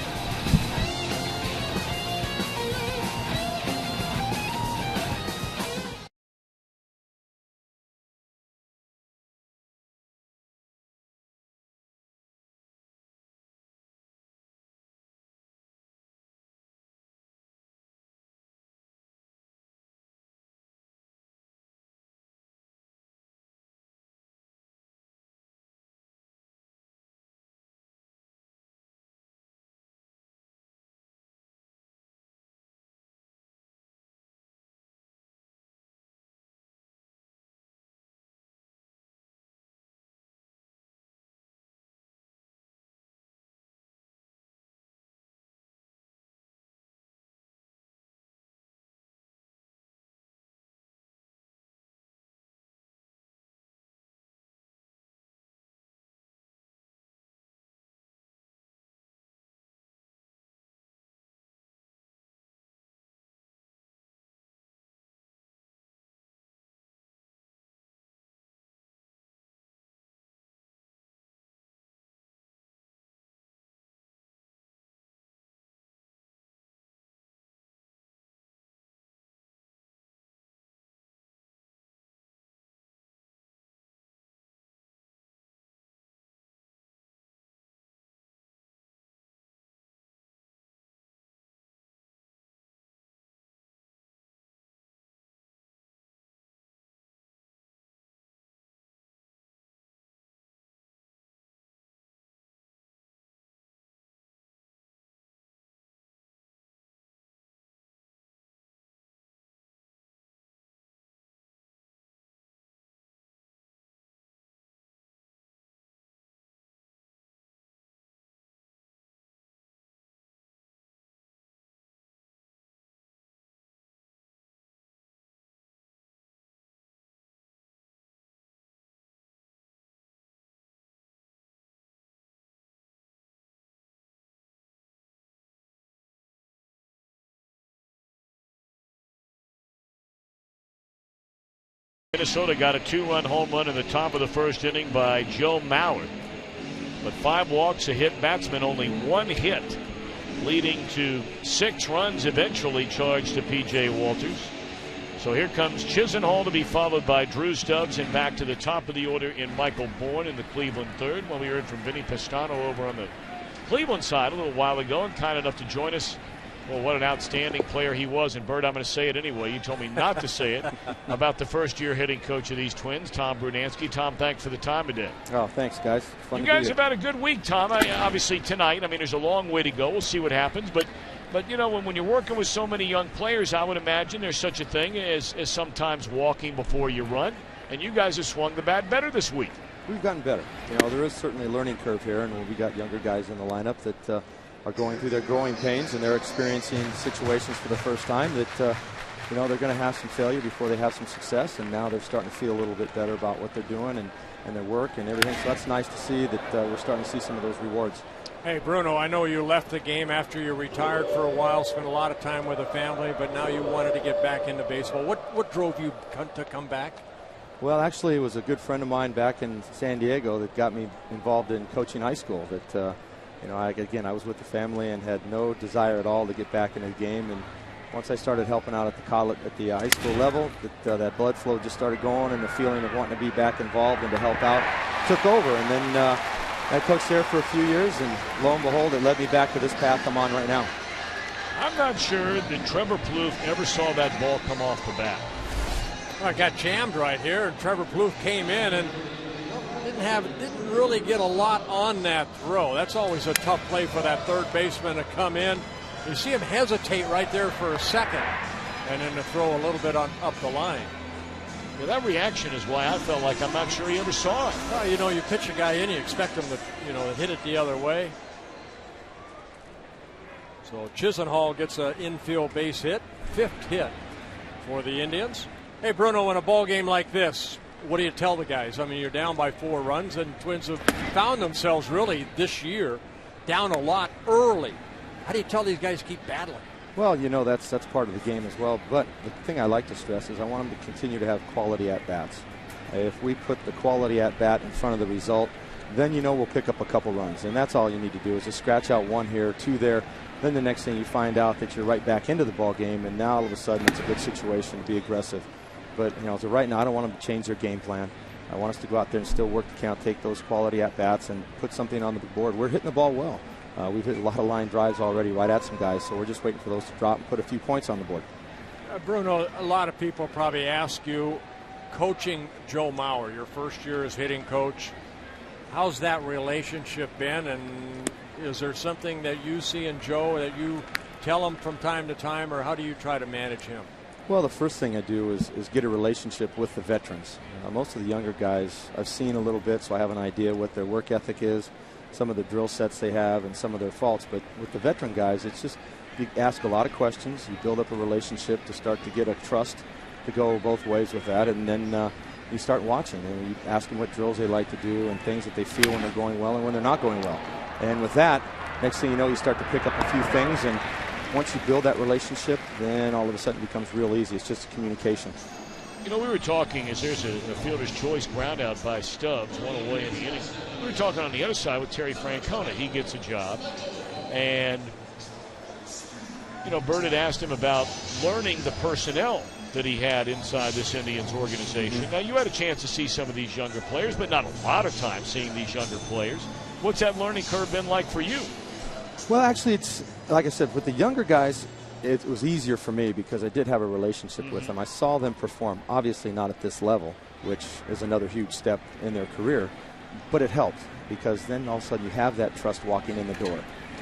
Minnesota got a 2-run home run in the top of the first inning by Joe Mauer. But 5 walks, a hit, batsman only 1 hit, leading to 6 runs eventually charged to P.J. Walters. So here comes Chisenhall to be followed by Drew Stubbs, and back to the top of the order in Michael Bourne in the Cleveland third. When we heard from Vinny Pestano over on the Cleveland side a little while ago, and kind enough to join us. Well, what an outstanding player he was. And, Bert, I'm going to say it anyway. You told me not to say it about the first-year hitting coach of these Twins, Tom Brunansky. Tom, thanks for the time today. Oh, thanks, guys. Fun you to guys be have had a good week, Tom. Obviously, tonight, there's a long way to go. We'll see what happens. But you know, when you're working with so many young players, I would imagine there's such a thing as sometimes walking before you run. And you guys have swung the bat better this week. We've gotten better. You know, there is certainly a learning curve here, and we got younger guys in the lineup that are going through their growing pains, and they're experiencing situations for the first time that, you know, they're going to have some failure before they have some success, and now they're starting to feel a little bit better about what they're doing and their work and everything. So that's nice to see that we're starting to see some of those rewards. Hey, Bruno, I know you left the game after you retired for a while, spent a lot of time with the family, but now you wanted to get back into baseball. What drove you to come back? Well, actually, it was a good friend of mine back in San Diego that got me involved in coaching high school. That you know, I was with the family and had no desire at all to get back into the game. And once I started helping out at the high school level, that blood flow just started going, and the feeling of wanting to be back involved and to help out took over. And then I coached there for a few years, and lo and behold, it led me back to this path I'm on right now. I'm not sure that Trevor Plouffe ever saw that ball come off the bat. Well, I got jammed right here, and Trevor Plouffe came in and didn't really get a lot on that throw. That's always a tough play for that third baseman to come in. You see him hesitate right there for a second, and then to throw a little bit up the line. Yeah, that reaction is why I felt like I'm not sure he ever saw it. Well, you know, you pitch a guy in, you expect him to, you know, hit it the other way. So Chisenhall gets an infield base hit, 5th hit for the Indians. Hey, Bruno, in a ball game like this, what do you tell the guys? I mean, you're down by 4 runs, and Twins have found themselves really this year down a lot early. How do you tell these guys to keep battling? Well, you know, that's part of the game as well. But the thing I like to stress is I want them to continue to have quality at-bats. If we put the quality at-bat in front of the result, then you know we'll pick up a couple runs. And that's all you need to do is just scratch out 1 here, 2 there. Then the next thing you find out that you're right back into the ball game, and now all of a sudden it's a good situation to be aggressive. But, you know, so right now I don't want them to change their game plan. I want us to go out there and still work the count, take those quality at-bats, and put something on the board. We're hitting the ball well. We've hit a lot of line drives already right at some guys, so we're just waiting for those to drop and put a few points on the board. Bruno, a lot of people probably ask you, coaching Joe Mauer, your first year as hitting coach, how's that relationship been, and is there something that you see in Joe that you tell him from time to time, or how do you try to manage him? Well, the first thing I do is get a relationship with the veterans. Most of the younger guys I've seen a little bit, so I have an idea what their work ethic is, some of the drill sets they have, and some of their faults. But with the veteran guys, it's just you ask a lot of questions, you build up a relationship to start to get a trust to go both ways with that, and then you start watching and you ask them what drills they like to do and things that they feel when they're going well and when they're not going well. And with that, next thing you know, you start to pick up a few things, and once you build that relationship, then all of a sudden it becomes real easy. It's just communication. You know, we were talking as there's a fielder's choice ground out by Stubbs, 1 away in the inning. We were talking on the other side with Terry Francona. He gets a job. And, you know, Bert had asked him about learning the personnel that he had inside this Indians organization. Now, you had a chance to see some of these younger players, but not a lot of time seeing these younger players. What's that learning curve been like for you? Well, actually, it's like I said, with the younger guys, it was easier for me because I did have a relationship with them. I saw them perform, obviously not at this level, which is another huge step in their career, but it helped because then all of a sudden you have that trust walking in the door.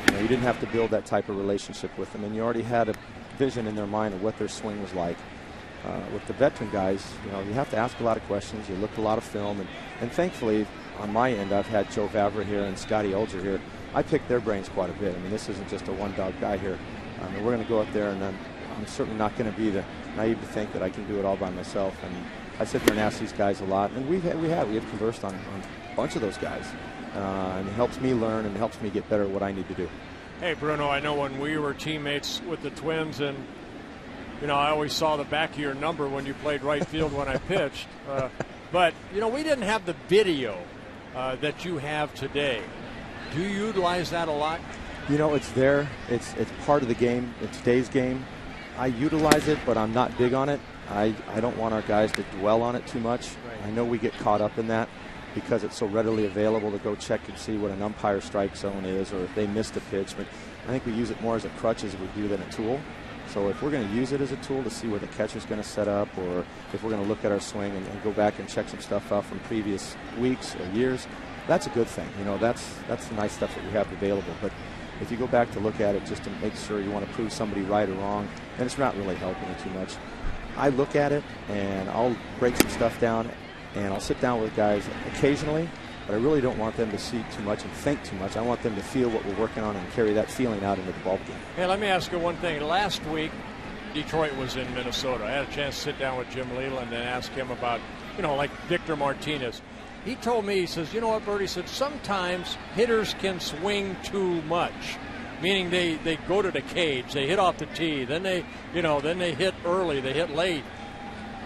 You know, you didn't have to build that type of relationship with them, and you already had a vision in their mind of what their swing was like. With the veteran guys, you know, you have to ask a lot of questions. You look at a lot of film, and thankfully, on my end, I've had Joe Vavra here and Scotty Olger here. I picked their brains quite a bit. I mean, this isn't just a one-dog guy here. We're going to go out there, and I'm certainly not going to be the naive to think that I can do it all by myself. And I sit there and ask these guys a lot, and we have conversed on a bunch of those guys, and it helps me learn and helps me get better at what I need to do. Hey, Bruno, I know when we were teammates with the Twins, and you know, I always saw the back of your number when you played right field when I pitched. But you know, we didn't have the video that you have today. Do you utilize that a lot? You know, it's there. It's part of the game. It's today's game. I utilize it, but I'm not big on it. I don't want our guys to dwell on it too much. Right. I know we get caught up in that because it's so readily available to go check and see what an umpire strike zone is or if they missed a pitch. But I think we use it more as a crutch as we do than a tool. So if we're going to use it as a tool to see where the catcher's going to set up, or if we're going to look at our swing and go back and check some stuff out from previous weeks or years, that's a good thing. You know, that's the nice stuff that we have available. But if you go back to look at it just to make sure you want to prove somebody right or wrong, then it's not really helping you too much. I look at it and I'll break some stuff down and I'll sit down with guys occasionally, but I really don't want them to see too much and think too much. I want them to feel what we're working on and carry that feeling out into the ball game. Hey, let me ask you one thing. Last week, Detroit was in Minnesota. I had a chance to sit down with Jim Leland and ask him about, you know, like Victor Martinez. He told me, he says, you know what, Bert? He said, sometimes hitters can swing too much, meaning they go to the cage, they hit off the tee, then they hit early, they hit late.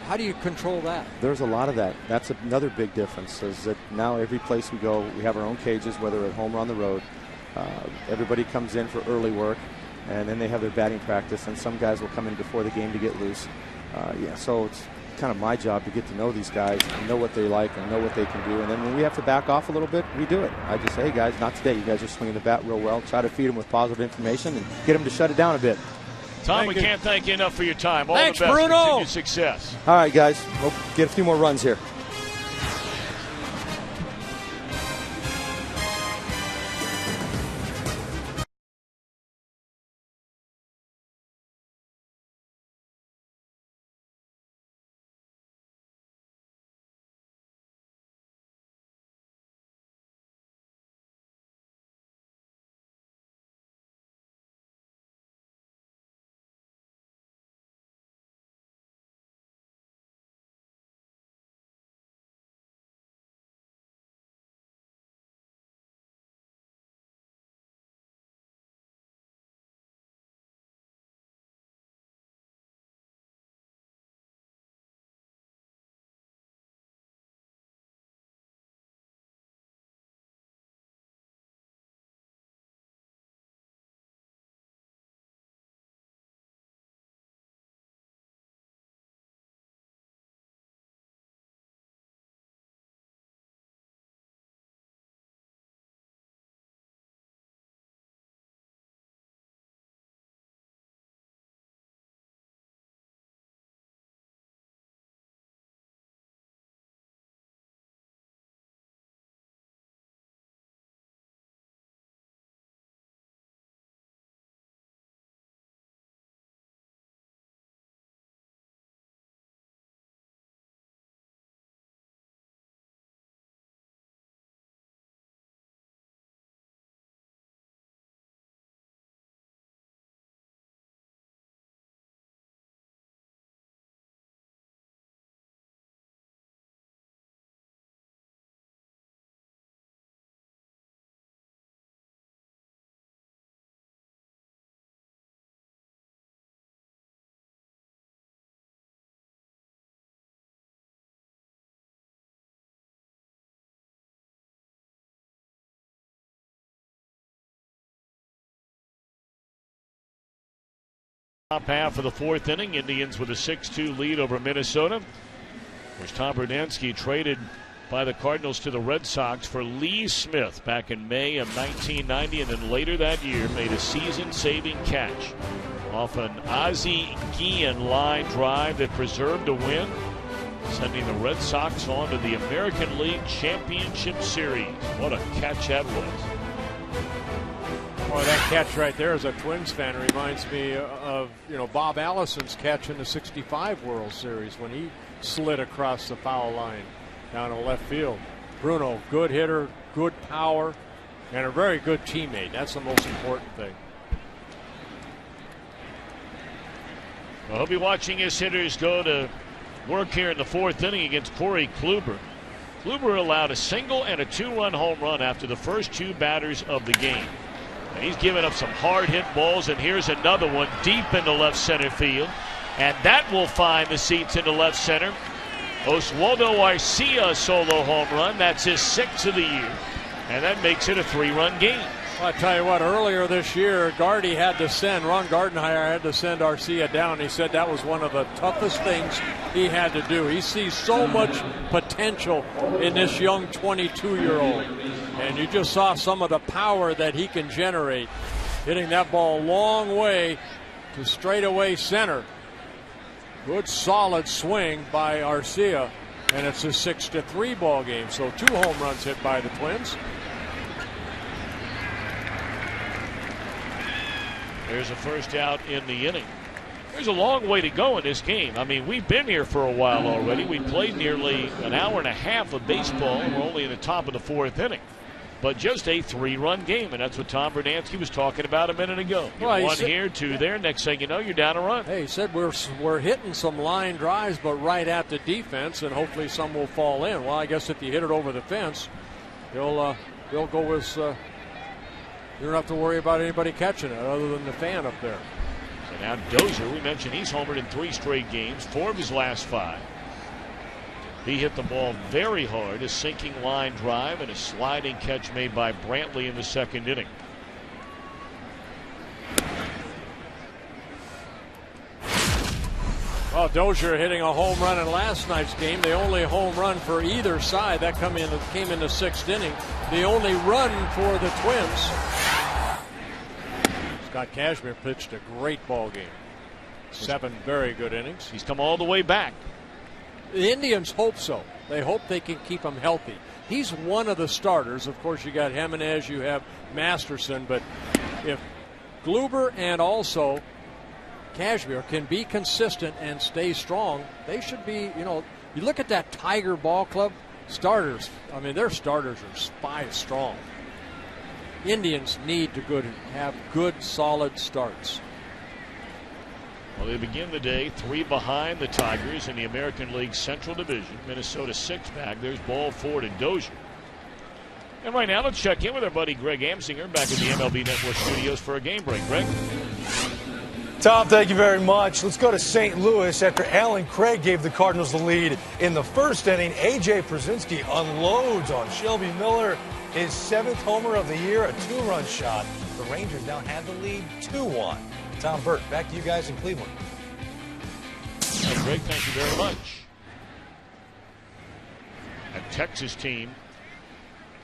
How do you control that? There's a lot of that. That's another big difference is that now every place we go, we have our own cages, whether at home or on the road. Everybody comes in for early work, and then they have their batting practice, and some guys will come in before the game to get loose. So it's kind of my job to get to know these guys and know what they like and know what they can do. And then when we have to back off a little bit, we do it. I just say, hey, guys, not today. You guys are swinging the bat real well. Try to feed them with positive information and get them to shut it down a bit. Tom, we can't thank you enough for your time. All Thanks, the best. Bruno. Continued success. All right, guys. Hope get a few more runs here. Top half of the fourth inning, Indians with a 6-2 lead over Minnesota. Of course, Tom Brunansky traded by the Cardinals to the Red Sox for Lee Smith back in May of 1990, and then later that year made a season-saving catch off an Ozzie Guillen line drive that preserved a win, sending the Red Sox on to the American League Championship Series. What a catch that was. Boy, that catch right there as a Twins fan reminds me of, Bob Allison's catch in the '65 World Series when he slid across the foul line down in left field. Bruno, good hitter, good power, and a very good teammate. That's the most important thing. Well, he'll be watching his hitters go to work here in the fourth inning against Corey Kluber. Kluber allowed a single and a 2-run home run after the first two batters of the game. And he's given up some hard hit balls, and here's another one deep into left center field. And that will find the seats into left center. Oswaldo Arcia solo home run. That's his 6th of the year. And that makes it a 3-run game. Well, I tell you what, earlier this year, Ron Gardenhire had to send Arcia down. He said that was one of the toughest things he had to do. He sees so much potential in this young 22-year-old. And you just saw some of the power that he can generate, hitting that ball a long way to straightaway center. Good solid swing by Arcia, and it's a 6-3 ball game. So 2 home runs hit by the Twins. There's a first out in the inning. There's a long way to go in this game. I mean, we've been here for a while already. We played nearly an hour and a half of baseball, and we're only in the top of the fourth inning. But just a 3-run game, and that's what Tom Brunansky was talking about a minute ago. Well, one here, 2 there. Next thing you know, you're down a run. Hey, he said we're hitting some line drives, but right at the defense, and hopefully some will fall in. Well, I guess if you hit it over the fence, they'll go with. You don't have to worry about anybody catching it other than the fan up there. So now Dozier, we mentioned he's homered in 3 straight games, 4 of his last 5. He hit the ball very hard, a sinking line drive and a sliding catch made by Brantley in the second inning. Well, Dozier hitting a home run in last night's game. The only home run for either side that came in the 6th inning. The only run for the Twins. Scott Kazmir pitched a great ball game. 7 very good innings. He's come all the way back. The Indians hope so. They hope they can keep him healthy. He's one of the starters. Of course, you got Jimenez, you have Masterson, but if Kluber and also Kazmir can be consistent and stay strong, they should be, you look at that Tiger Ball Club starters. I mean, their starters are 5 strong. Indians need to have good, solid starts. Well, they begin the day 3 behind the Tigers in the American League Central Division. Minnesota 6 back. There's ball 4 to Dozier. And right now, let's check in with our buddy Greg Amsinger back at the MLB Network studios for a game break. Greg? Tom, thank you very much. Let's go to St. Louis. After Alan Craig gave the Cardinals the lead in the first inning, A.J. Przinsky unloads on Shelby Miller. His 7th homer of the year, a 2-run shot. The Rangers now have the lead 2-1. Tom Burt, back to you guys in Cleveland. Greg, thank you very much. A Texas team.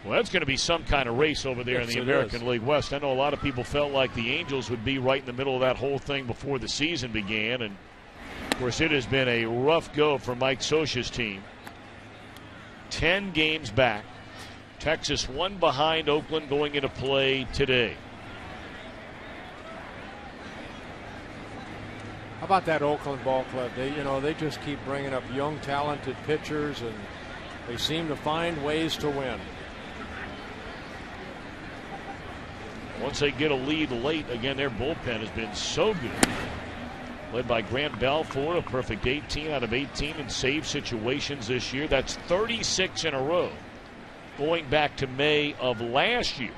Well, that's going to be some kind of race over there in the American League West. I know a lot of people felt like the Angels would be right in the middle of that whole thing before the season began. And, of course, it has been a rough go for Mike Scioscia's team. 10 games back. Texas 1 behind Oakland going into play today. How about that Oakland Ball Club? They just keep bringing up young, talented pitchers, and they seem to find ways to win. Once they get a lead late, again, their bullpen has been so good. Led by Grant Balfour, a perfect 18 out of 18 in save situations this year. That's 36 in a row, going back to May of last year.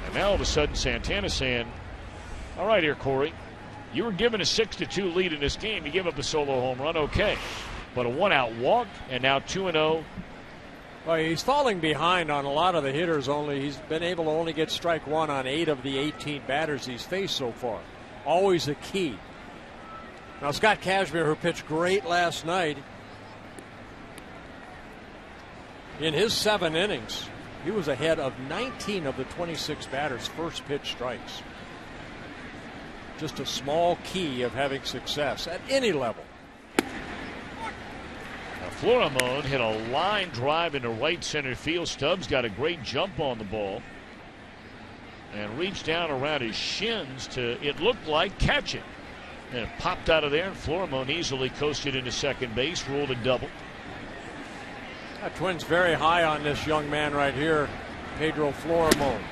And now all of a sudden, Santana's saying, all right here, Corey, you were given a 6-2 lead in this game. You give up a solo home run, okay. But a 1-out walk, and now 2-0 Well, he's falling behind on a lot of the hitters. He's been able to only get strike one on 8 of the 18 batters he's faced so far. Always a key. Now Scott Kazmir, who pitched great last night, in his 7 innings, he was ahead of 19 of the 26 batters' first pitch strikes. Just a small key of having success at any level. Florimon hit a line drive into right center field. Stubbs got a great jump on the ball and reached down around his shins to, it looked like, catch it. And it popped out of there, and Florimon easily coasted into second base, ruled a double. Twins very high on this young man right here, Pedro Florimon.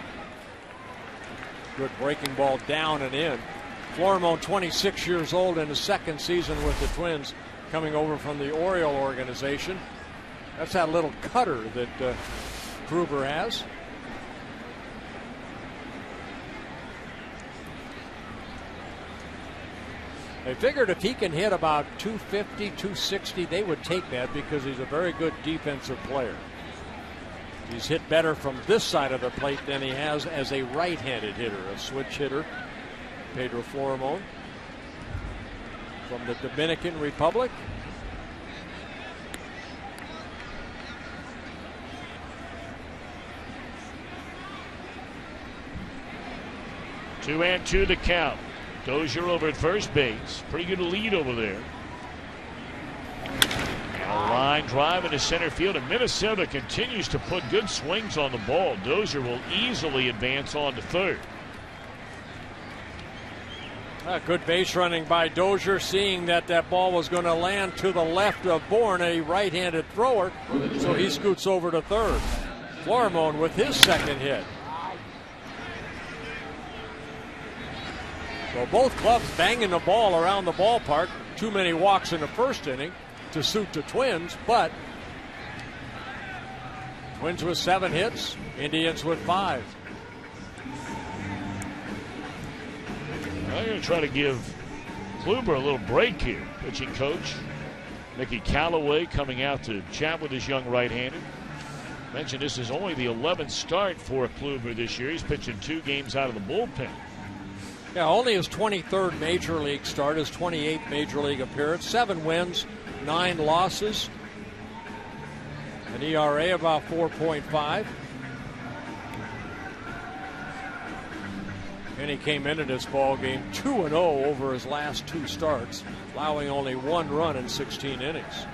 Good breaking ball down and in. Florimon, 26 years old, in his 2nd season with the Twins, coming over from the Oriole organization. That's that little cutter that Gruber has. They figured if he can hit about 250, 260, they would take that because he's a very good defensive player. He's hit better from this side of the plate than he has as a right-handed hitter, a switch hitter. Pedro Florimon from the Dominican Republic. Two and two the count. Dozier over at first base. Pretty good lead over there. And a line drive into center field, and Minnesota continues to put good swings on the ball. Dozier will easily advance on to third. Good base running by Dozier, seeing that ball was going to land to the left of Bourne, a right-handed thrower, so he scoots over to third. Florimon with his 2nd hit. So both clubs banging the ball around the ballpark. Too many walks in the 1st inning to suit the Twins, but Twins with 7 hits, Indians with 5. I'm going to try to give Kluber a little break here. Pitching coach Mickey Callaway coming out to chat with his young right-hander. Mentioned this is only the 11th start for Kluber this year. He's pitching 2 games out of the bullpen. Yeah, only his 23rd major league start, his 28th major league appearance. 7 wins, 9 losses. An ERA about 4.5. And he came into this ball game 2-0 over his last 2 starts, allowing only 1 run in 16 innings.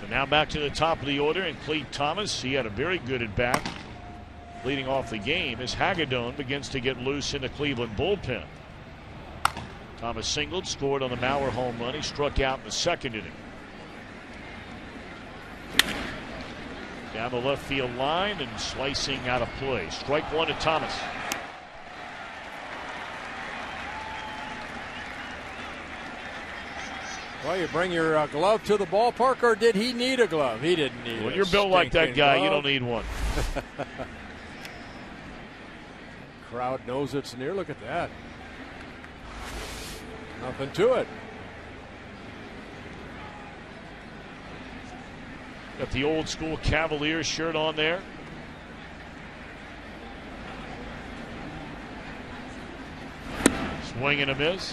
So now back to the top of the order, and Clete Thomas. He had a very good at bat leading off the game as Hagedorn begins to get loose in the Cleveland bullpen. Thomas singled, scored on the Mauer home run. He struck out in the 2nd inning. Down the left field line and slicing out of play. Strike 1 to Thomas. Well, you bring your glove to the ballpark, or did he need a glove? He didn't need it. When you're built like that guy, you don't need one. Crowd knows it's near. Look at that. Nothing to it. Got the old school Cavaliers shirt on there. Swing and a miss.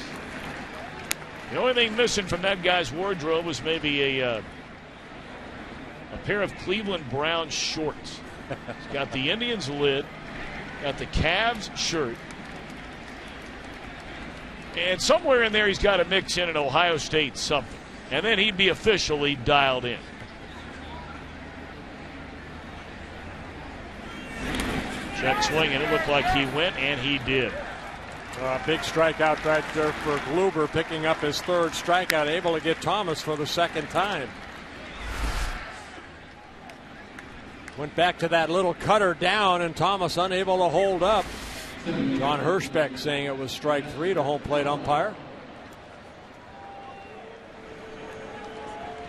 The only thing missing from that guy's wardrobe was maybe a pair of Cleveland Brown shorts. He's got the Indians lid, got the Cavs shirt, and somewhere in there he's got to mix in an Ohio State something, and then he'd be officially dialed in. Check swing, and it looked like he went, and he did. Big strikeout right there for Kluber, picking up his 3rd strikeout, able to get Thomas for the 2nd time. Went back to that little cutter down, and Thomas unable to hold up. John Hirschbeck saying it was strike 3 to home plate umpire.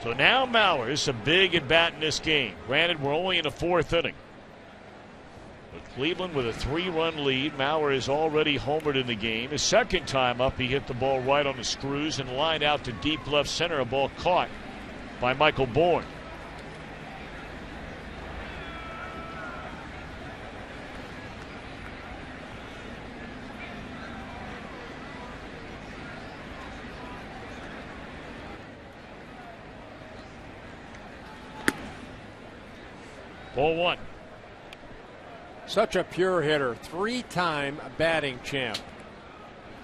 So now Mauer is a big at bat in this game. Granted, we're only in the 4th inning. But Cleveland with a 3-run lead. Mauer is already homered in the game. His second time up, he hit the ball right on the screws and lined out to deep left center. A ball caught by Michael Bourne. Ball 1. Such a pure hitter, 3-time batting champ.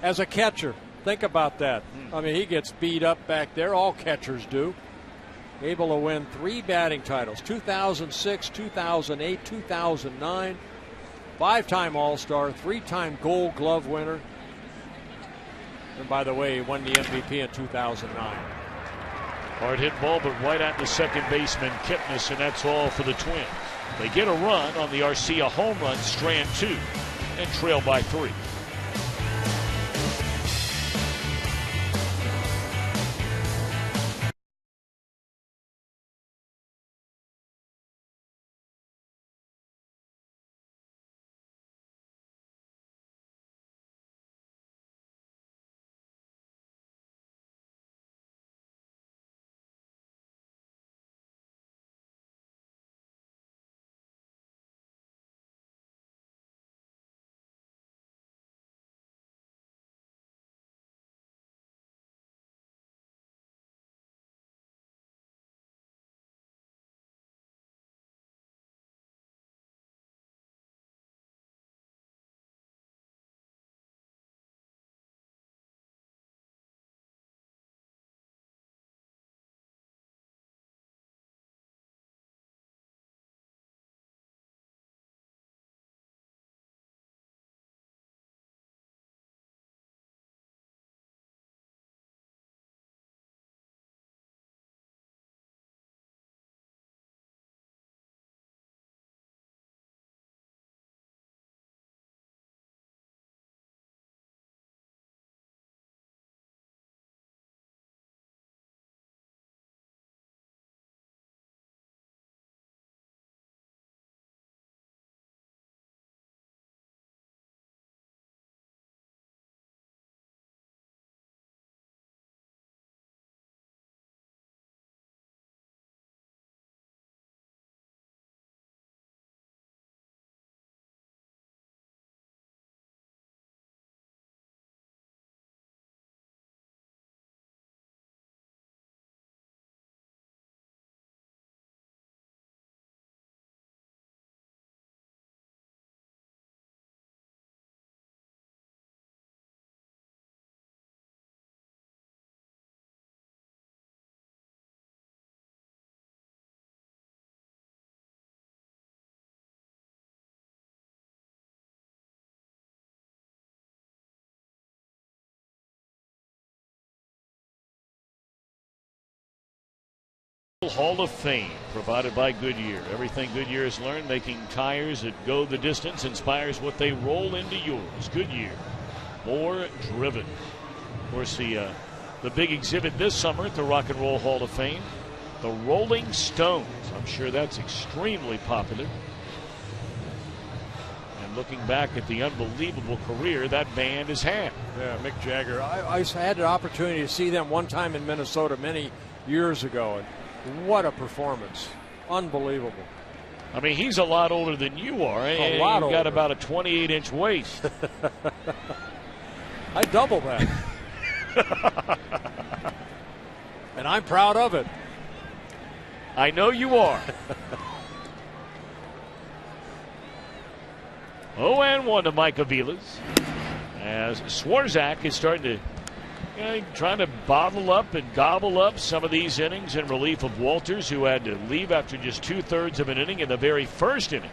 As a catcher, think about that. I mean, he gets beat up back there. All catchers do. Able to win 3 batting titles, 2006, 2008, 2009. 5-time All-Star, 3-time Gold Glove winner. And by the way, he won the MVP in 2009. Hard hit ball, but right at the second baseman, Kipnis, and that's all for the Twins. They get a run on the Arcia home run, strand 2, and trail by 3. Hall of Fame provided by Goodyear. Everything Goodyear has learned, making tires that go the distance, inspires what they roll into yours. Goodyear, more driven. Of course, the big exhibit this summer at the Rock and Roll Hall of Fame, the Rolling Stones. I'm sure that's extremely popular. And looking back at the unbelievable career that band has had. Yeah, Mick Jagger. I had an opportunity to see them one time in Minnesota many years ago. And what a performance. Unbelievable. I mean, he's a lot older than you are. A lot older. You've got about a 28-inch waist. I double that. And I'm proud of it. I know you are. 0-1 to Mike Aviles. As Swarzak is starting to trying to bottle up and gobble up some of these innings in relief of Walters, who had to leave after just 2/3 of an inning in the very first inning.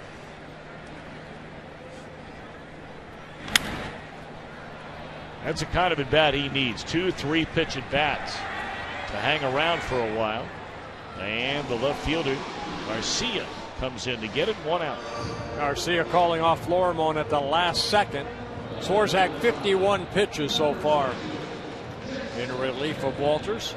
That's the kind of at bat he needs. 2-3 pitch at bats to hang around for a while. And the left fielder, Garcia, comes in to get it, 1 out. Garcia calling off Florimon at the last second. Swarzak 51 pitches so far in relief of Walters.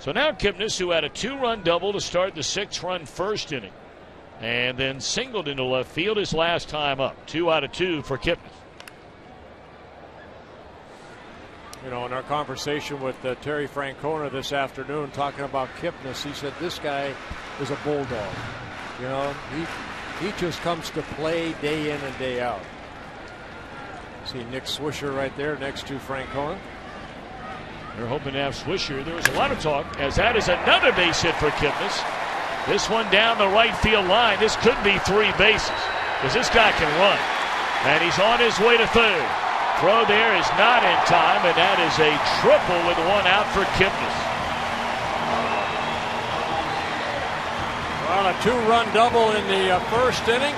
So now Kipnis, who had a 2-run double to start the 6-run first inning, and then singled into left field his last time up. 2 out of 2 for Kipnis. You know, in our conversation with Terry Francona this afternoon, talking about Kipnis, he said this guy is a bulldog. You know, he just comes to play day in and day out. See Nick Swisher right there next to Francona. They're hoping to have Swisher. There was a lot of talk, as that is another base hit for Kipnis. This one down the right field line. This could be 3 bases, because this guy can run. And he's on his way to third. Throw there is not in time, and that is a triple with 1 out for Kipnis. Well, a 2-run double in the first inning,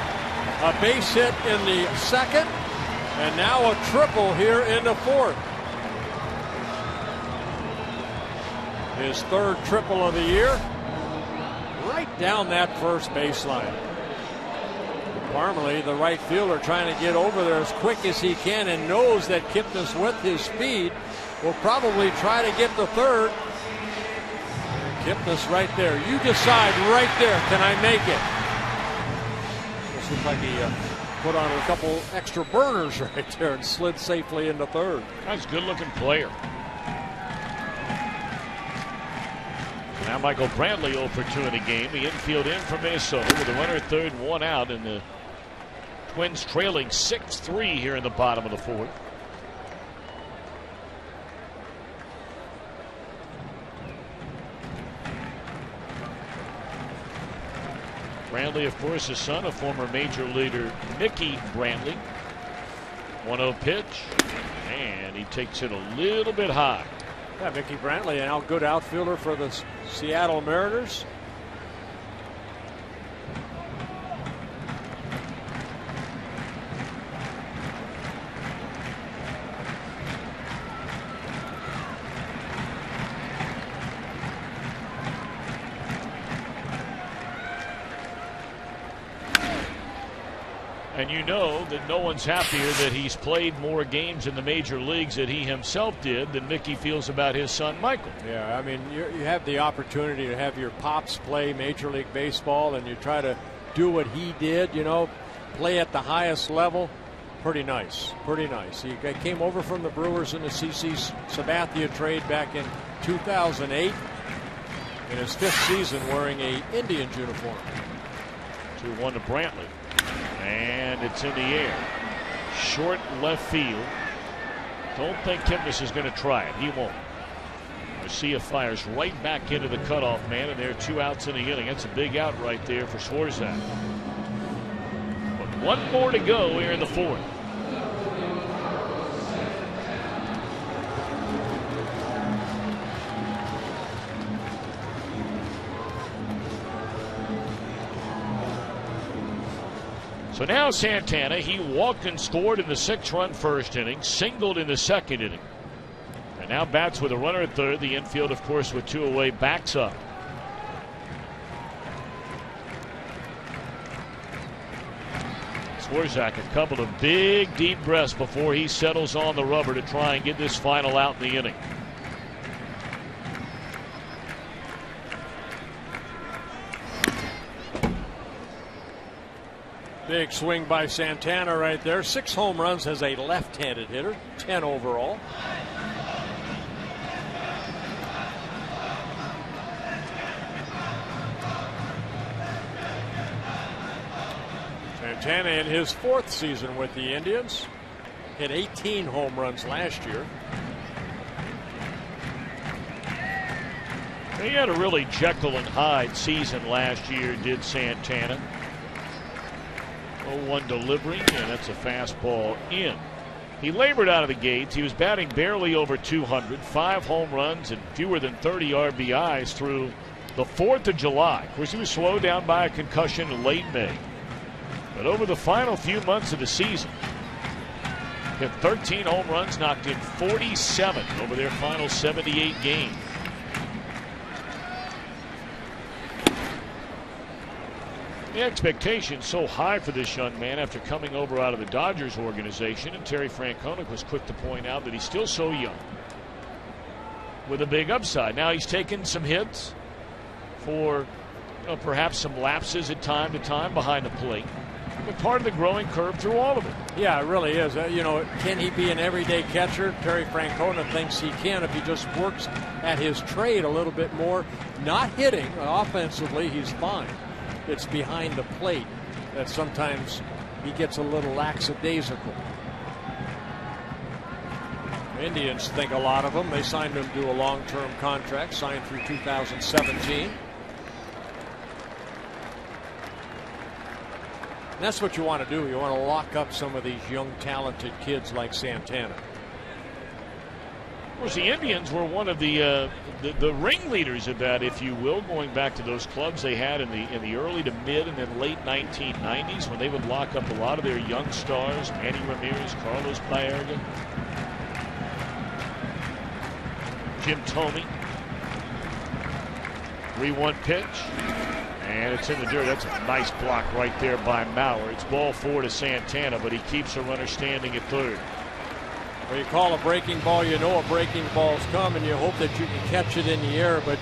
a base hit in the second, and now a triple here in the fourth. His 3rd triple of the year, right down that first baseline. Parmalee, the right fielder, trying to get over there as quick as he can, and knows that Kipnis, with his speed, will probably try to get the third. Kipnis right there. You decide right there. Can I make it? This looks like he put on a couple extra burners right there and slid safely into third. That's a good-looking player. Now Michael Brantley 0 for 2 in the game. The infield in for Minnesota with a runner at third and 1 out, and the Twins trailing 6-3 here in the bottom of the fourth. Brantley, of course, his son, a former major leaguer, Mickey Brantley. 1-0 pitch, and he takes it a little bit high. Yeah, Mickey Brantley, a good outfielder for the Seattle Mariners. And you know that no one's happier that he's played more games in the major leagues that he himself did than Mickey feels about his son Michael. Yeah, I mean, you have the opportunity to have your pops play Major League Baseball, and you try to do what he did, you know, play at the highest level. Pretty nice, pretty nice. He came over from the Brewers in the CC Sabathia trade back in 2008. In his 5th season wearing a Indians uniform. 2-1 to Brantley. And it's in the air. Short left field. Don't think Kipnis is going to try it. He won't. Garcia fires right back into the cutoff man, and there are 2 outs in the inning. That's a big out right there for Swarzak. But 1 more to go here in the 4th. So now Santana, he walked and scored in the 6-run first inning, singled in the 2nd inning. And now bats with a runner at third. The infield, of course, with 2 away, backs up. Swarzak, a couple of big, deep breaths before he settles on the rubber to try and get this final out in the inning. Big swing by Santana right there. 6 home runs as a left-handed hitter, 10 overall. Santana in his 4th season with the Indians hit 18 home runs last year. He had a really Jekyll and Hyde season last year, did Santana. 0-1 delivery, and that's a fastball in. He labored out of the gates. He was batting barely over 200, 5 home runs and fewer than 30 RBIs through the 4th of July. Of course, he was slowed down by a concussion in late May. But over the final few months of the season, hit 13 home runs, knocked in 47 over their final 78 games. The expectation so high for this young man after coming over out of the Dodgers organization, and Terry Francona was quick to point out that he's still so young. with a big upside. Now he's taken some hits for perhaps some lapses at time to time behind the plate. But part of the growing curve through all of it. Yeah, it really is. Can he be an everyday catcher? Terry Francona thinks he can if he just works at his trade a little bit more. Not hitting. Offensively, he's fine. It's behind the plate that sometimes he gets a little lackadaisical. Indians think a lot of him. They signed him to a long-term contract, signed through 2017. And that's what you want to do. You want to lock up some of these young, talented kids like Santana. Of course, the Indians were one of the ringleaders of that, if you will, going back to those clubs they had in the early to mid and then late 1990s when they would lock up a lot of their young stars, Manny Ramirez, Carlos Baerga, Jim Thome. 3-1 pitch. And it's in the dirt. That's a nice block right there by Mauer. It's ball 4 to Santana, but he keeps a runner standing at third. When you call a breaking ball, you know a breaking ball's come, and you hope that you can catch it in the air. But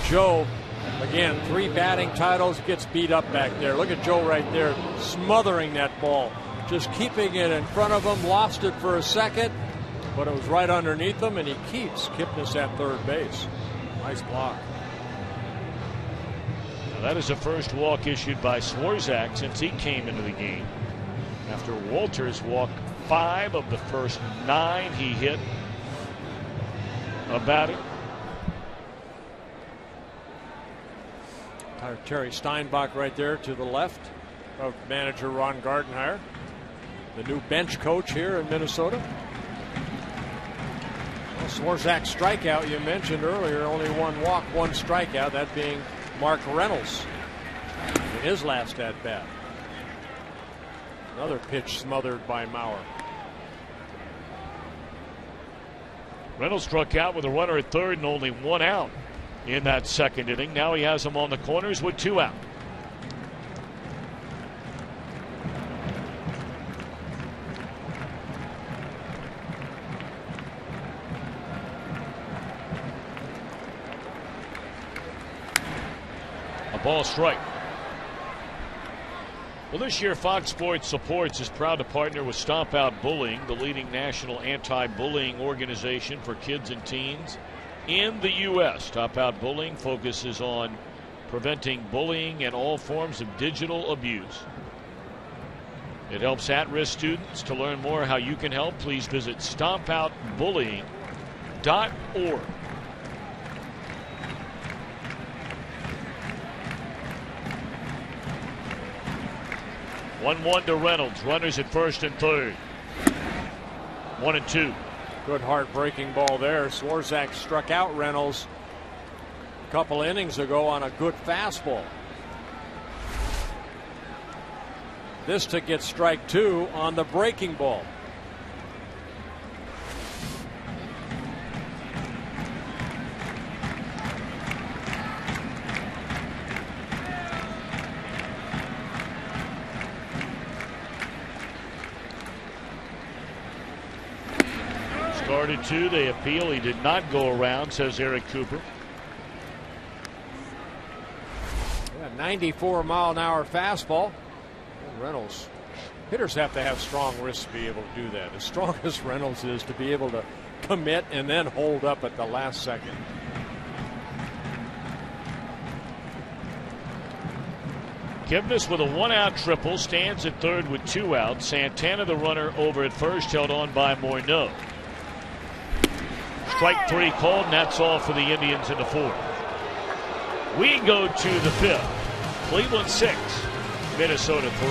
Joe, again, 3 batting titles, gets beat up back there. Look at Joe right there, smothering that ball. Just keeping it in front of him. Lost it for a second, but it was right underneath him, and he keeps Kipnis at third base. Nice block. That is the first walk issued by Swarzak since he came into the game. After Walters walked 5 of the first 9 he hit about it. Terry Steinbach right there to the left of manager Ron Gardenhire, the new bench coach here in Minnesota. Well, Swarzak's strikeout you mentioned earlier, only 1 walk, 1 strikeout, that being Mark Reynolds in his last at bat. Another pitch smothered by Mauer. Reynolds struck out with a runner at third and only 1 out in that second inning. Now he has him on the corners with 2 out. Ball strike. Well, this year Fox Sports Supports is proud to partner with Stomp Out Bullying, the leading national anti-bullying organization for kids and teens in the U.S. Stomp Out Bullying focuses on preventing bullying and all forms of digital abuse. It helps at-risk students. To learn more how you can help, please visit stompoutbullying.org. 1-1 to Reynolds. Runners at first and third. 1-2. Good heartbreaking ball there. Swarzak struck out Reynolds a couple innings ago on a good fastball. This to get strike 2 on the breaking ball. Started 2, they appeal. He did not go around, says Eric Cooper. Yeah, 94-mile-an-hour fastball. Reynolds, hitters have to have strong wrists to be able to do that. As strong as Reynolds is to be able to commit and then hold up at the last second. Kipnis with a 1-out triple, stands at third with 2 outs. Santana, the runner, over at first, held on by Morneau. Strike 3 called, and that's all for the Indians in the 4th. We go to the 5th. Cleveland 6, Minnesota 3.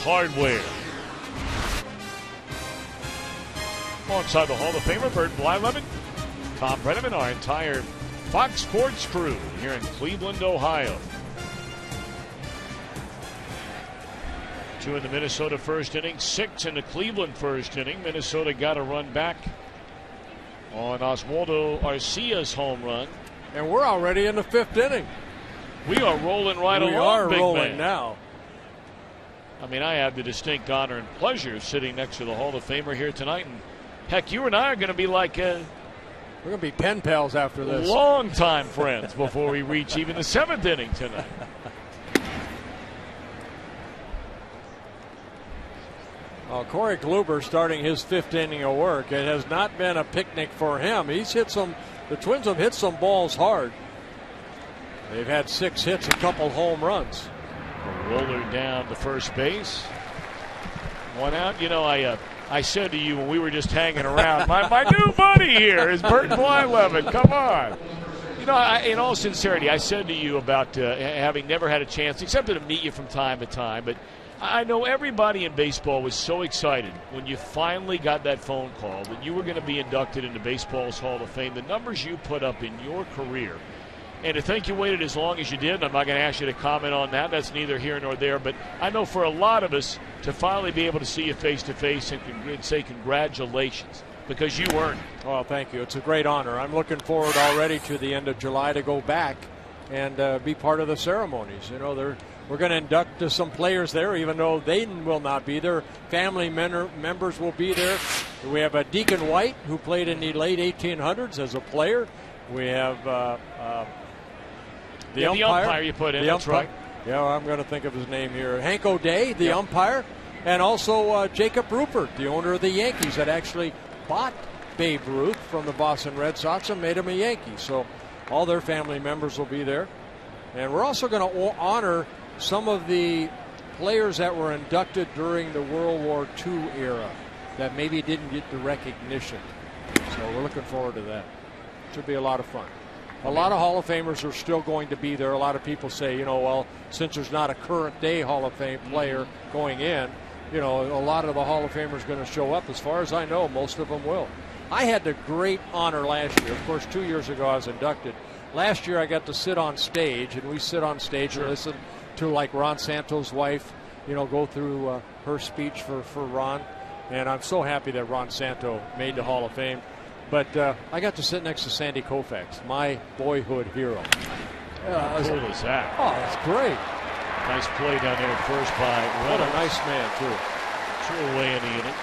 Hardware. Alongside the Hall of Famer Bert Blyleven, Tom Brenneman, our entire Fox Sports crew here in Cleveland, Ohio. 2 in the Minnesota first inning, 6 in the Cleveland first inning. Minnesota got a run back on Oswaldo Arcia's home run. And we're already in the 5th inning. We are rolling right along, We are big rolling man. now. I mean, I have the distinct honor and pleasure of sitting next to the Hall of Famer here tonight. And heck, you and I are going to be like we're going to be pen pals after this. Long-time friends before we reach even the 7th inning tonight. Well, Corey Kluber starting his 5th inning of work. It has not been a picnic for him. He's hit some. The Twins have hit some balls hard. They've had 6 hits, a couple home runs. A roller down to first base. 1 out. You know, I said to you when we were just hanging around, my new buddy here is Bert Blyleven. Come on. You know, in all sincerity, I said to you about having never had a chance, except to meet you from time to time, but I know everybody in baseball was so excited when you finally got that phone call that you were going to be inducted into baseball's Hall of Fame. The numbers you put up in your career, and to think you waited as long as you did, and I'm not going to ask you to comment on that. That's neither here nor there. But I know for a lot of us to finally be able to see you face-to-face and say congratulations, because you earned it. Well, thank you. It's a great honor. I'm looking forward already to the end of July to go back and be part of the ceremonies. You know, we're going to induct some players there, even though they will not be there. Family members will be there. We have Deacon White, who played in the late 1800s as a player. We have the umpire you put in. The that's umpire. right. Yeah, I'm going to think of his name here. Hank O'Day, the umpire, and also Jacob Rupert, the owner of the Yankees, that actually bought Babe Ruth from the Boston Red Sox and made him a Yankee. So all their family members will be there. And we're also going to honor some of the players that were inducted during the World War II era that maybe didn't get the recognition. So we're looking forward to that. Should be a lot of fun. A lot of Hall of Famers are still going to be there. A lot of people say, you know, well, since there's not a current day Hall of Fame player going in, you know, a lot of the Hall of Famers are going to show up. As far as I know, most of them will. I had the great honor last year. Of course, 2 years ago I was inducted. Last year I got to sit on stage, and we sit on stage and listen to, like, Ron Santo's wife, you know, go through her speech for Ron. And I'm so happy that Ron Santo made the Hall of Fame. But I got to sit next to Sandy Koufax, my boyhood hero. How cool is that? Oh, that's great. Nice play down there at first by What Reynolds. a nice man, too. Threw away in the inning.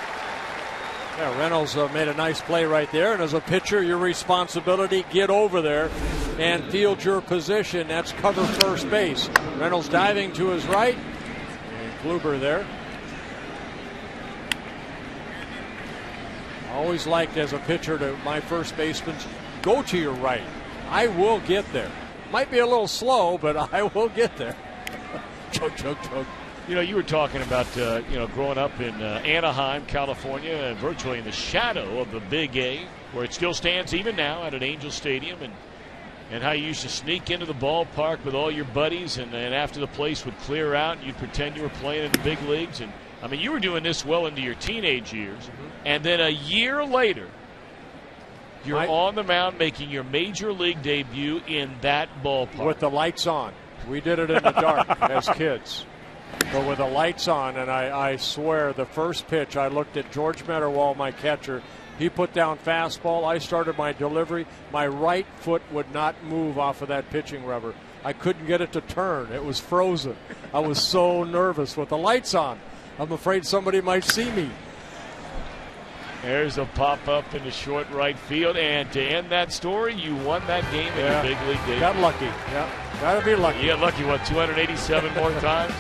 Yeah, Reynolds made a nice play right there. And as a pitcher, your responsibility, get over there and field your position. That's cover first base. Reynolds diving to his right. And Kluber there. I always liked as a pitcher to my first baseman, go to your right. I will get there. Might be a little slow, but I will get there. Chug, chug, chug. You know, you were talking about, growing up in Anaheim, California, virtually in the shadow of the Big A, where it still stands even now at an Angel Stadium, and how you used to sneak into the ballpark with all your buddies, and after the place would clear out, you'd pretend you were playing in the big leagues. And I mean, you were doing this well into your teenage years, and then a year later, you're on the mound making your major league debut in that ballpark. With the lights on. We did it in the dark as kids. But with the lights on, and I swear, the first pitch, I looked at George Metterwall, my catcher. He put down fastball. I started my delivery. My right foot would not move off of that pitching rubber. I couldn't get it to turn. It was frozen. I was so nervous with the lights on. I'm afraid somebody might see me. There's a pop-up in the short right field, and to end that story, you won that game in the big league debut. Got lucky. Yeah, got to be lucky. You got lucky, 287 more times?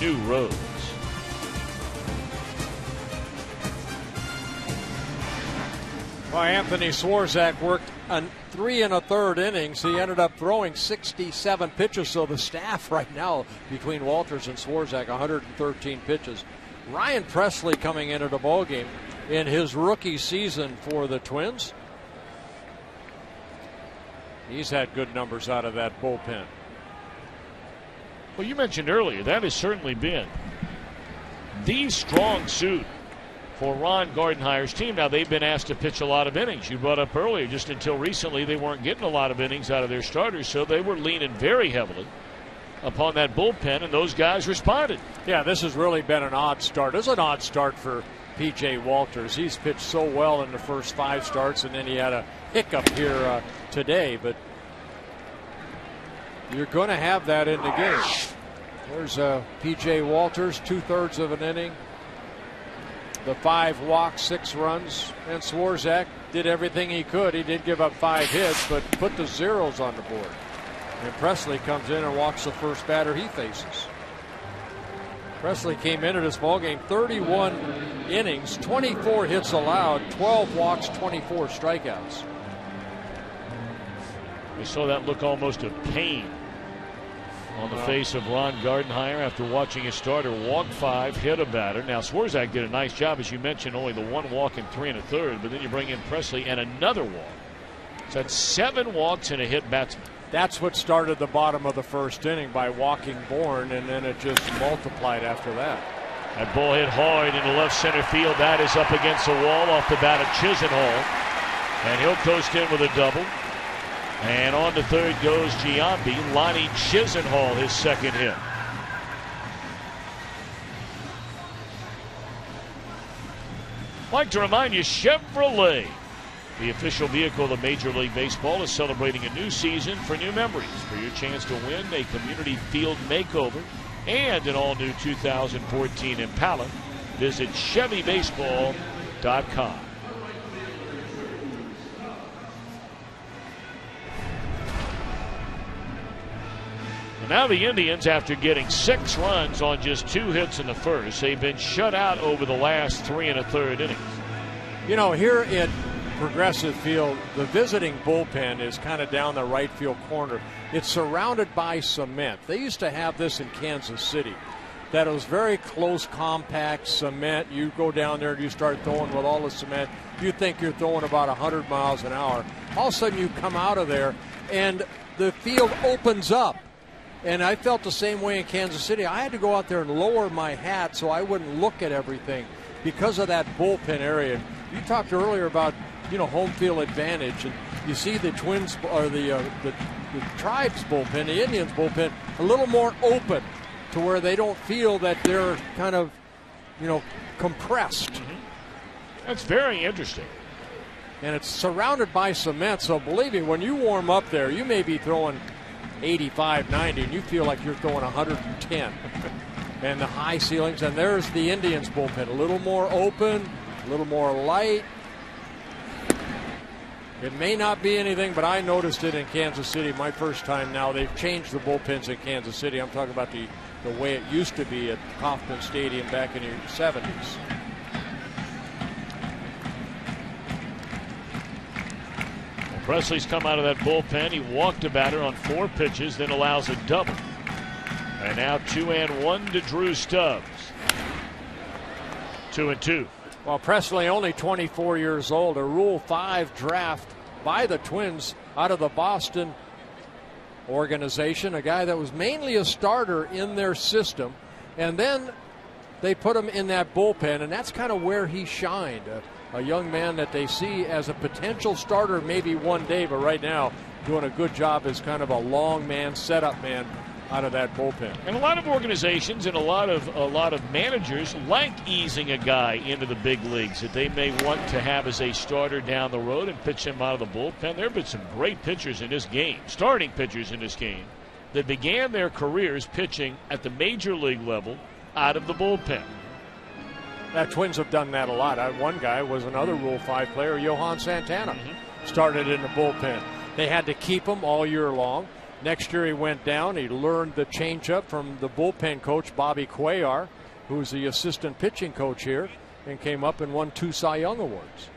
new roads. Well, Anthony Swarzak worked 3 1/3 innings. He ended up throwing 67 pitches. So the staff right now between Walters and Swarzak, 113 pitches. Ryan Presley coming into the ballgame in his rookie season for the Twins. He's had good numbers out of that bullpen. Well, you mentioned earlier that has certainly been the strong suit for Ron Gardenhire's team. Now, they've been asked to pitch a lot of innings. You brought up earlier, just until recently, they weren't getting a lot of innings out of their starters, so they were leaning very heavily upon that bullpen, and those guys responded. Yeah, this has really been an odd start. It's an odd start for P.J. Walters. He's pitched so well in the first 5 starts, and then he had a hiccup here today, but you're going to have that in the game. There's P.J. Walters, 2/3 of an inning. The 5 walks, 6 runs, and Swarzak did everything he could. He did give up 5 hits, but put the zeros on the board. And Presley comes in and walks the first batter he faces. Presley came into this ballgame 31 innings, 24 hits allowed, 12 walks, 24 strikeouts. We saw that look almost of pain on the face of Ron Gardenhire after watching his starter walk 5, hit a batter. Now, Swarzak did a nice job, as you mentioned, only the 1 walk in 3 1/3, but then you bring in Presley and another walk. So that's 7 walks and a hit batsman. That's what started the bottom of the first inning by walking Bourne, and then it just multiplied after that. That ball hit hard into left center field. That is up against the wall off the bat of Chisenhall, and he'll coast in with a double. And on to third goes Giambi. Lonnie Chisenhall, his second hit. I'd like to remind you, Chevrolet, the official vehicle of Major League Baseball, is celebrating a new season for new memories. For your chance to win a community field makeover and an all-new 2014 Impala, visit ChevyBaseball.com. Now the Indians, after getting 6 runs on just 2 hits in the first, they've been shut out over the last 3 1/3 innings. You know, here at Progressive Field, the visiting bullpen is kind of down the right field corner. It's surrounded by cement. They used to have this in Kansas City. That it was very close, compact cement. You go down there and you start throwing with all the cement. You think you're throwing about 100 miles an hour. All of a sudden you come out of there and the field opens up. And I felt the same way in Kansas City. I had to go out there and lower my hat so I wouldn't look at everything because of that bullpen area. You talked earlier about, you know, home field advantage, and you see the Twins or the Tribes bullpen, the Indians bullpen, a little more open to where they don't feel that they're kind of, you know, compressed. Mm-hmm. That's very interesting. And it's surrounded by cement, so believe me, when you warm up there, you may be throwing 85, 90, and you feel like you're throwing 110. And the high ceilings, and there's the Indians bullpen, a little more open, a little more light. It may not be anything, but I noticed it in Kansas City my first time now. They've changed the bullpens in Kansas City. I'm talking about the way it used to be at Kauffman Stadium back in the 70s. Presley's come out of that bullpen. He walked a batter on 4 pitches, then allows a double. And now 2-1 to Drew Stubbs. 2-2. Well, Presley only 24 years old. A Rule 5 draft by the Twins out of the Boston organization. A guy that was mainly a starter in their system. And then they put him in that bullpen, and that's kind of where he shined. A young man that they see as a potential starter maybe one day, but right now doing a good job as kind of a long man, setup man out of that bullpen. And a lot of organizations and a lot of managers like easing a guy into the big leagues that they may want to have as a starter down the road and pitch him out of the bullpen. There have been some great pitchers in this game, starting pitchers in this game, that began their careers pitching at the major league level out of the bullpen. The Twins have done that a lot. One guy was another Rule 5 player, Johan Santana. Started in the bullpen. They had to keep him all year long. Next year he went down. He learned the changeup from the bullpen coach, Bobby Cuellar, who's the assistant pitching coach here, and came up and won 2 Cy Young Awards.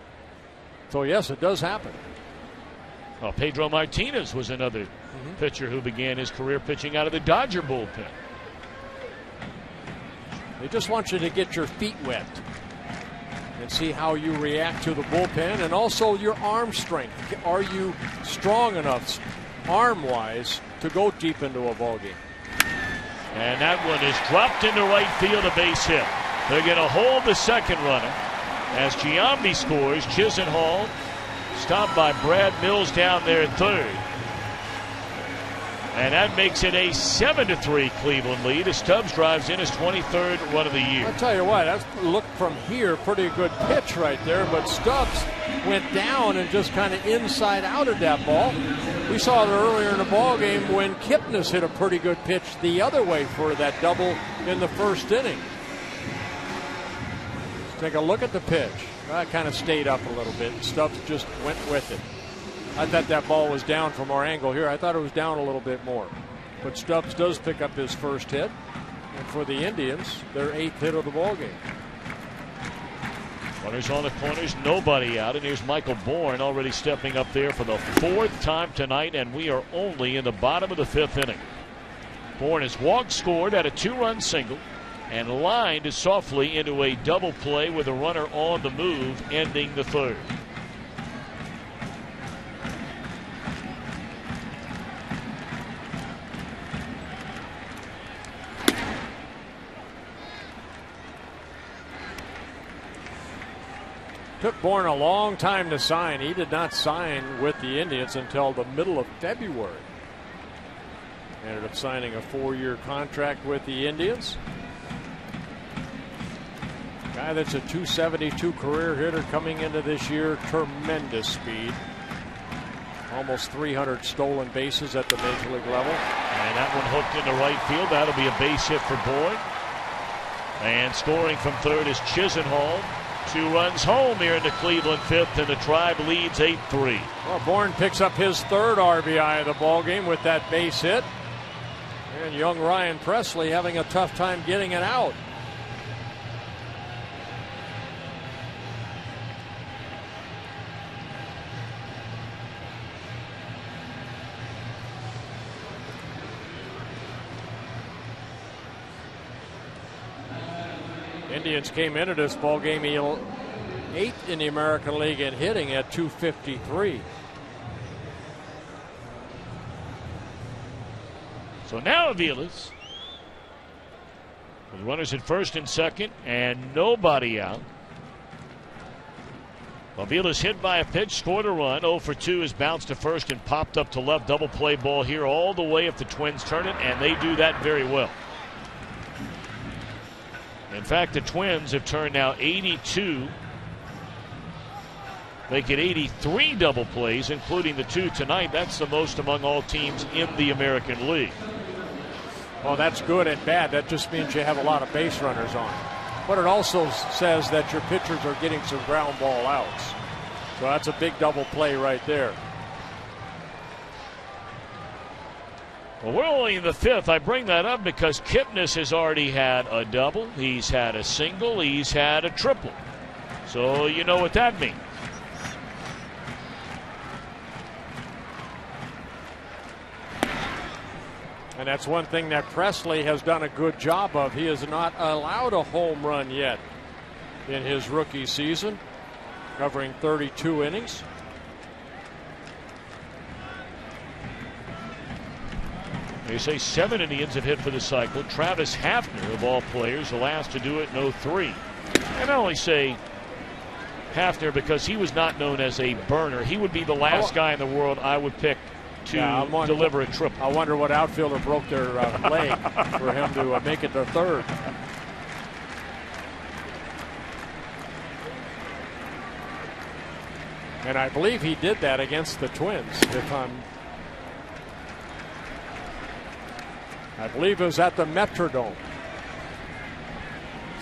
So, yes, it does happen. Well, Pedro Martinez was another pitcher who began his career pitching out of the Dodger bullpen. They just want you to get your feet wet and see how you react to the bullpen, and also your arm strength. Are you strong enough arm-wise to go deep into a ball game? And that one is dropped into right field, a base hit. They're going to hold the second runner as Giambi scores. Chisenhall stopped by Brad Mills down there at third. And that makes it a 7-3 Cleveland lead as Stubbs drives in his 23rd run of the year. I'll tell you what, that's look from here, pretty good pitch right there, but Stubbs went down and just kind of inside out of that ball. We saw it earlier in the ball game when Kipnis hit a pretty good pitch the other way for that double in the first inning. Let's take a look at the pitch. That kind of stayed up a little bit. Stubbs just went with it. I thought that ball was down from our angle here. I thought it was down a little bit more. But Stubbs does pick up his first hit. And for the Indians, their 8th hit of the ball game. Runners on the corners, nobody out. And here's Michael Bourne already stepping up there for the 4th time tonight. And we are only in the bottom of the 5th inning. Bourne has walked, scored at a 2-run single, and lined softly into a double play with a runner on the move, ending the 3rd. Took Bourne a long time to sign. He did not sign with the Indians until the middle of February. Ended up signing a 4-year contract with the Indians. Guy that's a .272 career hitter coming into this year. Tremendous speed. Almost 300 stolen bases at the major league level. And that one hooked into right field. That'll be a base hit for Bourne. And scoring from third is Chisenhall. 2 runs home here in the Cleveland 5th, and the Tribe leads 8-3. Well, Bourne picks up his 3rd RBI of the ball game with that base hit. And young Ryan Presley having a tough time getting it out. Indians came into this ball game 8th in the American League in hitting at .253. So now Aviles. The runners at first and second, and nobody out. Aviles hit by a pitch, scored a run. 0 for 2 is bounced to first and popped up to left. Double play ball here all the way if the Twins turn it, and they do that very well. In fact, the Twins have turned now 82. They get 83 double plays, including the 2 tonight. That's the most among all teams in the American League. Well, that's good and bad. That just means you have a lot of base runners on. But it also says that your pitchers are getting some ground ball outs. So that's a big double play right there. Well, we're only in the 5th. I bring that up because Kipnis has already had a double. He's had a single. He's had a triple. So you know what that means. And that's one thing that Presley has done a good job of. He has not allowed a home run yet in his rookie season, covering 32 innings. They say 7 Indians have hit for the cycle. Travis Hafner, of all players, the last to do it in 03. And I only say Hafner because he was not known as a burner. He would be the last guy in the world I would pick to deliver a triple. I wonder what outfielder broke their leg for him to make it to third. And I believe he did that against the Twins, I believe it was at the Metrodome.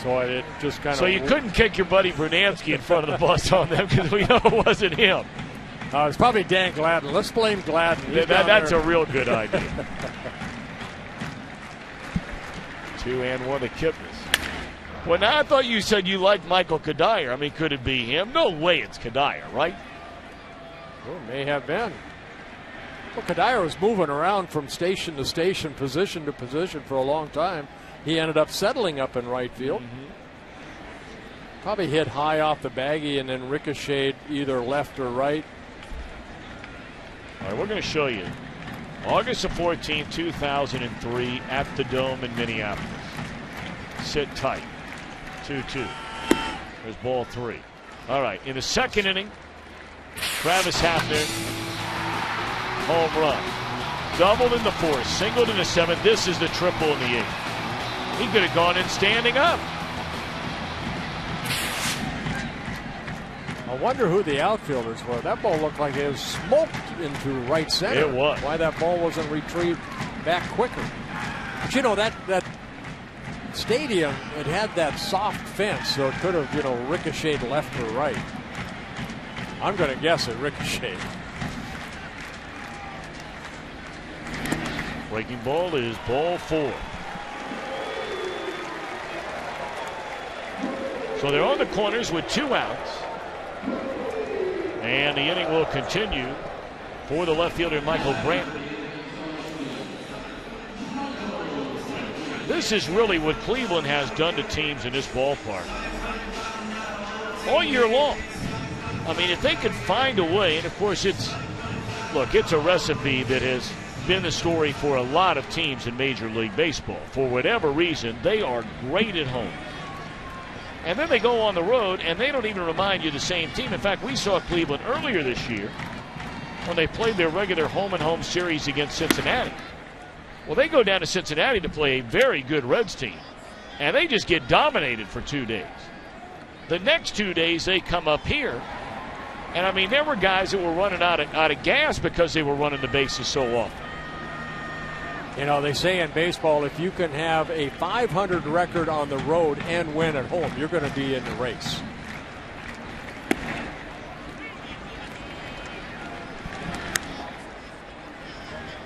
So it just kind of. So you couldn't kick your buddy Brunansky in front of the bus on them because we know it wasn't him. It's probably Dan Gladden. Let's blame Gladden. That's a real good idea. 2-1 to Kipnis. Well, now I thought you said you liked Michael Kadire. I mean, could it be him? No way it's Kadire, right? Well, may have been. Well, Kadire was moving around from station to station, position to position for a long time. He ended up settling up in right field. Probably hit high off the baggie and then ricocheted either left or right. All right, we're going to show you August the 14th, 2003 at the Dome in Minneapolis. Sit tight. 2-2. There's ball 3. All right, in the second inning, Travis Hafner, home run. Doubled in the 4th, singled in the 7th. This is the triple in the 8th. He could have gone in standing up. I wonder who the outfielders were. That ball looked like it was smoked into right center. It was. Why that ball wasn't retrieved back quicker. But you know, that stadium, it had that soft fence, so it could have, ricocheted left or right. I'm going to guess it ricocheted. Breaking ball is ball 4. So they're on the corners with 2 outs. And the inning will continue for the left fielder, Michael Brantley. This is really what Cleveland has done to teams in this ballpark all year long. I mean, if they could find a way, and of course it's a recipe that has been the story for a lot of teams in Major League Baseball. For whatever reason, they are great at home. And then they go on the road, and they don't even remind you of the same team. In fact, we saw Cleveland earlier this year when they played their regular home-and-home series against Cincinnati. Well, they go down to Cincinnati to play a very good Reds team, and they just get dominated for 2 days. The next 2 days, they come up here, and, I mean, there were guys that were running out of gas because they were running the bases so often. You know, they say in baseball, if you can have a .500 record on the road and win at home, you're going to be in the race.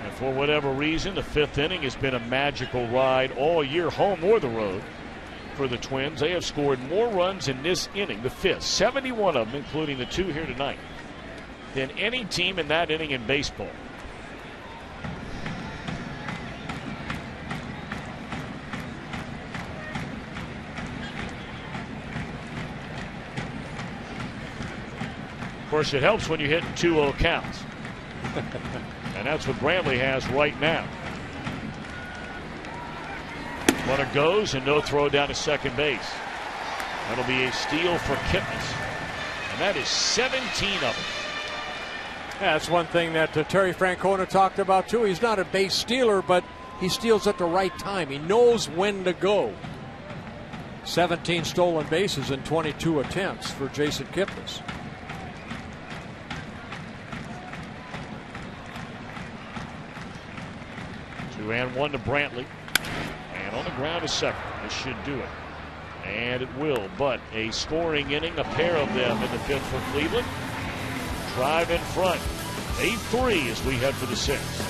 And for whatever reason, the 5th inning has been a magical ride all year, home or the road, for the Twins. They have scored more runs in this inning, the 5th, 71 of them, including the 2 here tonight, than any team in that inning in baseball. Of course, it helps when you're hitting 2-0 counts. And that's what Brantley has right now. Runner goes and no throw down to second base. That'll be a steal for Kipnis. And that is 17 of them. Yeah, that's one thing that Terry Francona talked about, too. He's not a base stealer, but he steals at the right time. He knows when to go. 17 stolen bases in 22 attempts for Jason Kipnis. 2-1 to Brantley. And on the ground is second. This should do it. And it will. But a scoring inning, a pair of them in the 5th for Cleveland. Drive in front. 8-3 as we head for the 6th.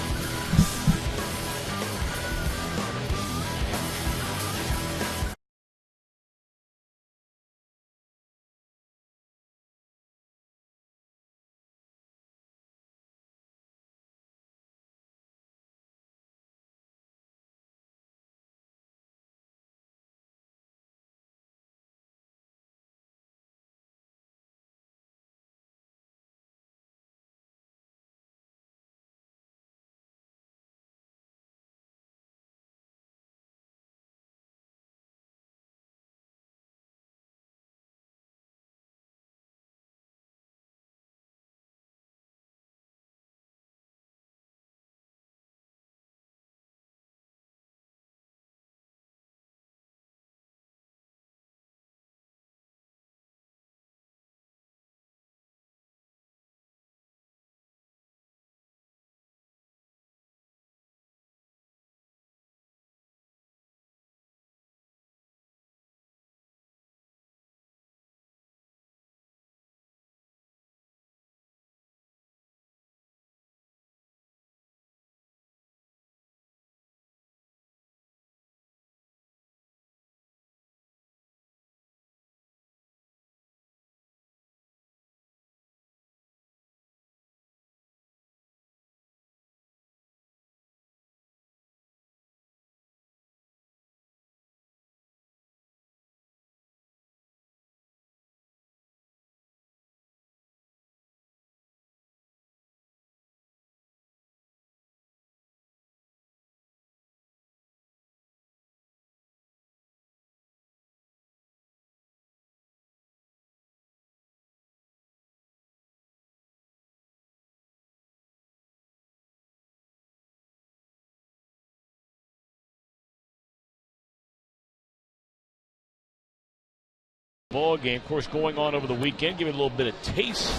ball game, of course, going on over the weekend. Give it a little bit of taste.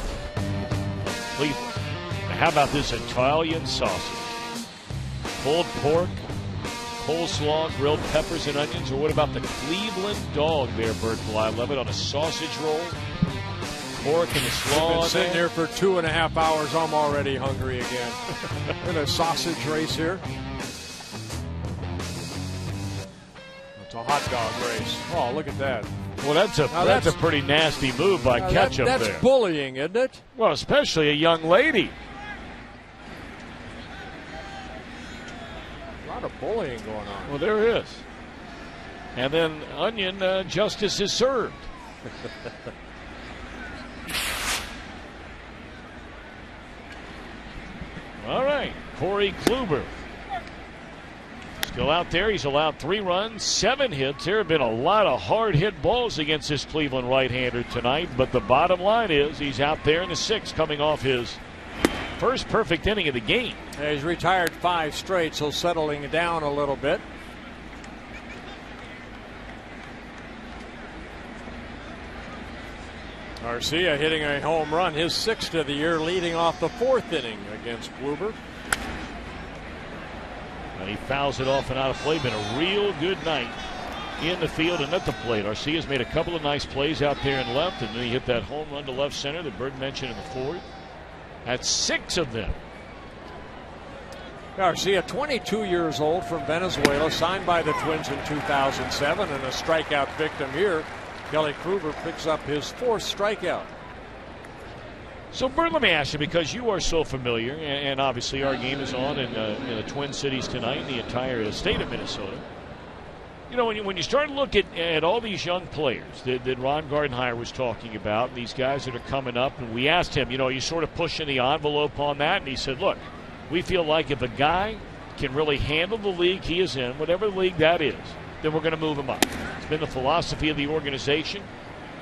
Cleveland. Now, how about this Italian sausage? Pulled pork, coleslaw, grilled peppers and onions, or what about the Cleveland dog there, Bertful? I love it on a sausage roll. Pork and the slaw. I've been sitting here for 2.5 hours. I'm already hungry again. In a sausage race here. It's a hot dog race. Oh, look at that. Well, that's a pretty nasty move by Ketchup there. That's bullying, isn't it? Well, especially a young lady. A lot of bullying going on. Well, there is. And then onion justice is served. All right, Corey Kluber. Still out there. He's allowed 3 runs, 7 hits. There have been a lot of hard hit balls against this Cleveland right-hander tonight, but the bottom line is he's out there in the 6th coming off his first perfect inning of the game. Yeah, he's retired 5 straight, so settling down a little bit. Garcia hitting a home run, his 6th of the year, leading off the 4th inning against Kluber. And he fouls it off and out of play. Been a real good night in the field and at the plate. Garcia's made a couple of nice plays out there in left, and then he hit that home run to left center that Bird mentioned in the 4th. That's 6 of them. Garcia, 22 years old, from Venezuela, signed by the Twins in 2007, and a strikeout victim here. Kelly Kluber picks up his 4th strikeout. So, Bert, let me ask you, because you are so familiar, and obviously our game is on in the Twin Cities tonight, in the entire state of Minnesota. You know, when you start to look at all these young players that Ron Gardenhire was talking about, these guys that are coming up, and we asked him, are you sort of pushing the envelope on that? And he said, look, we feel like if a guy can really handle the league he is in, whatever league that is, then we're going to move him up. It's been the philosophy of the organization.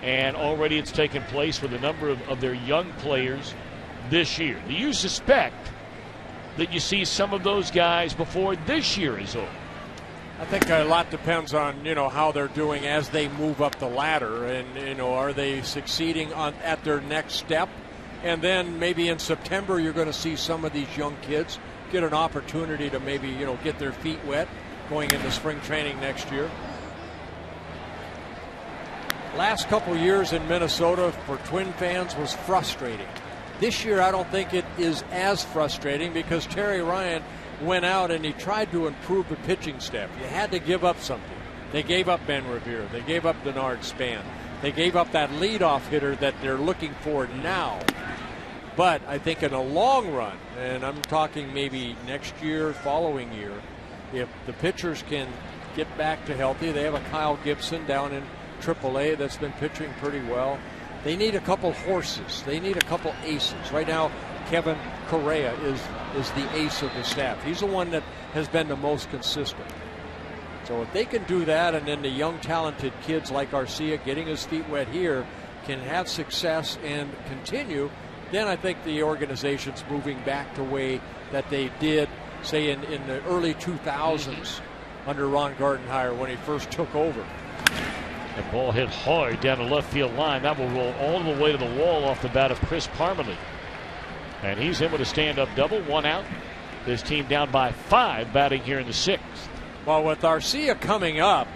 And already it's taken place with a number of their young players this year. Do you suspect that you see some of those guys before this year is over? I think a lot depends on, how they're doing as they move up the ladder. And, are they succeeding at their next step? And then maybe in September you're going to see some of these young kids get an opportunity to maybe, get their feet wet going into spring training next year. Last couple years in Minnesota for Twin fans was frustrating. This year I don't think it is as frustrating because Terry Ryan went out and he tried to improve the pitching staff. You had to give up something. They gave up Ben Revere. They gave up Denard Span. They gave up that leadoff hitter that they're looking for now. But I think in the long run, and I'm talking maybe next year, following year, if the pitchers can get back to healthy, they have a Kyle Gibson down in AAA that's been pitching pretty well. They need a couple horses. They need a couple aces. Right now, Kevin Correa is the ace of the staff. He's the one that has been the most consistent. So if they can do that, and then the young talented kids like Garcia getting his feet wet here can have success and continue, then I think the organization's moving back to the way that they did, say, in the early 2000s under Ron Gardenhire when he first took over. The ball hit hard down the left field line. That will roll all the way to the wall off the bat of Chris Parmelee. And he's in with a stand-up double, 1 out. This team down by 5, batting here in the 6th. Well, with Garcia coming up,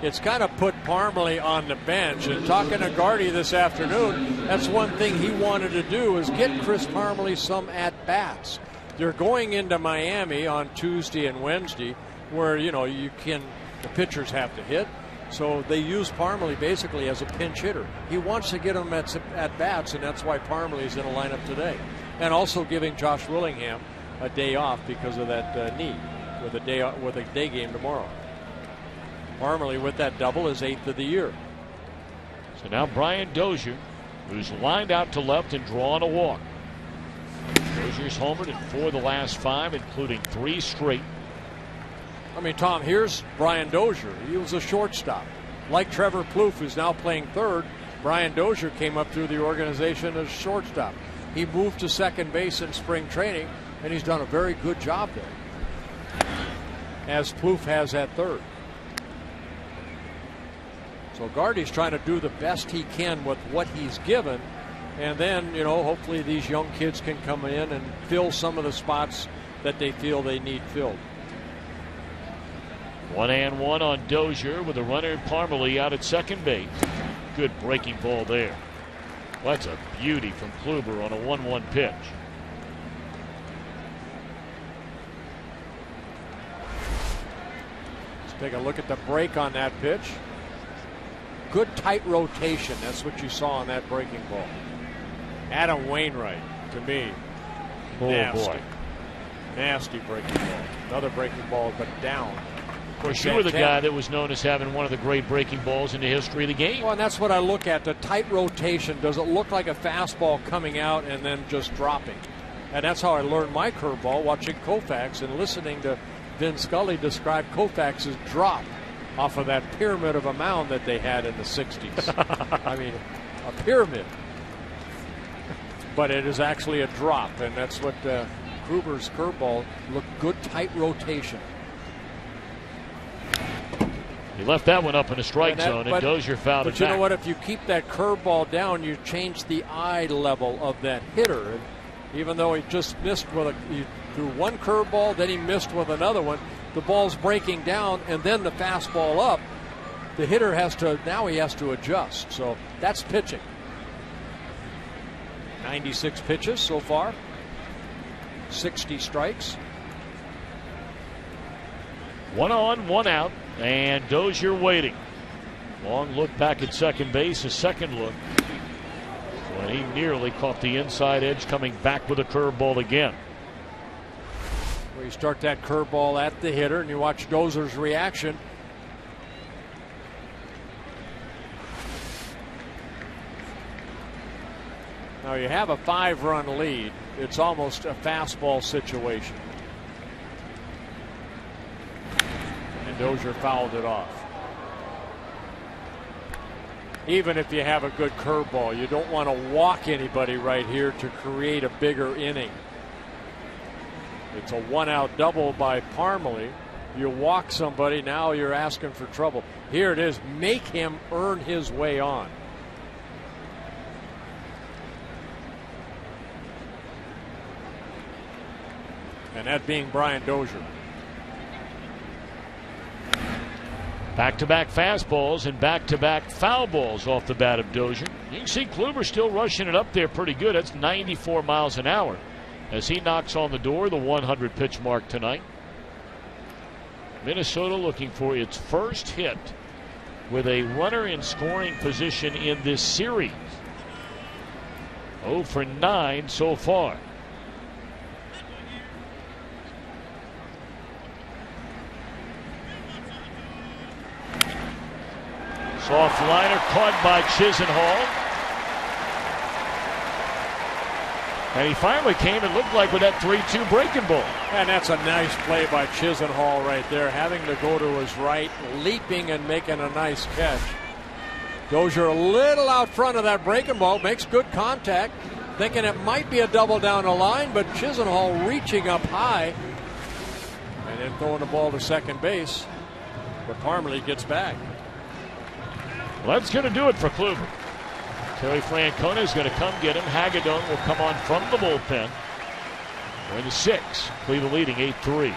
it's kind of put Parmelee on the bench. And talking to Gardy this afternoon, that's one thing he wanted to do is get Chris Parmelee some at-bats. They're going into Miami on Tuesday and Wednesday where, the pitchers have to hit. So they use Parmelee basically as a pinch hitter. He wants to get him at bats, and that's why Parmelee's in the lineup today. And also giving Josh Willingham a day off because of that knee with a day game tomorrow. Parmelee with that double is 8th of the year. So now Brian Dozier, who's lined out to left and drawn a walk. Dozier's homered in 4 of the last 5, including 3 straight. I mean, Tom, here's Brian Dozier. He was a shortstop. Like Trevor Plouffe, who's now playing third, Brian Dozier came up through the organization as shortstop. He moved to second base in spring training, and he's done a very good job there, as Plouffe has at third. So Gardy's trying to do the best he can with what he's given. And then, hopefully these young kids can come in and fill some of the spots that they feel they need filled. 1-1 on Dozier with a runner Parmalee out at second base. Good breaking ball there. Well, that's a beauty from Kluber on a 1-1 pitch. Let's take a look at the break on that pitch. Good tight rotation. That's what you saw on that breaking ball. Adam Wainwright, to me, nasty. Nasty breaking ball. Another breaking ball, but down. Of course, you were the guy that was known as having one of the great breaking balls in the history of the game. Well, and that's what I look at, the tight rotation. Does it look like a fastball coming out and then just dropping? And that's how I learned my curveball, watching Koufax and listening to Vin Scully describe Koufax's drop off of that pyramid of a mound that they had in the 60s. I mean, a pyramid. But it is actually a drop, and that's what Kluber's curveball looked good, tight rotation. He left that one up in the strike zone, and Dozier fouled it back. But you know what? If you keep that curveball down, you change the eye level of that hitter. And even though he just missed with he threw one curveball, then he missed with another one. The ball's breaking down, and then the fastball up. The hitter has to adjust. So that's pitching. 96 pitches so far. 60 strikes. 1 on, 1 out, and Dozier waiting. Long look back at second base, a second look. When he nearly caught the inside edge, coming back with a curveball again. Where you start that curveball at the hitter, and you watch Dozier's reaction. Now you have a 5-run lead. It's almost a fastball situation. And Dozier fouled it off. Even if you have a good curveball, you don't want to walk anybody right here to create a bigger inning. It's a 1-out double by Parmalee. You walk somebody, now you're asking for trouble. Here it is. Make him earn his way on. And that being Brian Dozier. Back-to-back fastballs and back-to-back foul balls off the bat of Dozier. You can see Kluber still rushing it up there pretty good. That's 94 miles an hour as he knocks on the door, the 100 pitch mark tonight. Minnesota looking for its first hit with a runner in scoring position in this series. 0 for 9 so far. Soft liner caught by Chisenhall. And he finally came and looked like with that 3-2 breaking ball. And that's a nice play by Chisenhall right there, having to go to his right, leaping and making a nice catch. Dozier a little out front of that breaking ball, makes good contact, thinking it might be a double down the line, but Chisenhall reaching up high and then throwing the ball to second base. But Parmalee gets back. Well, that's going to do it for Kluber. Terry Francona is going to come get him. Hagedorn will come on from the bullpen. We're in the 6th. Cleveland leading 8-3.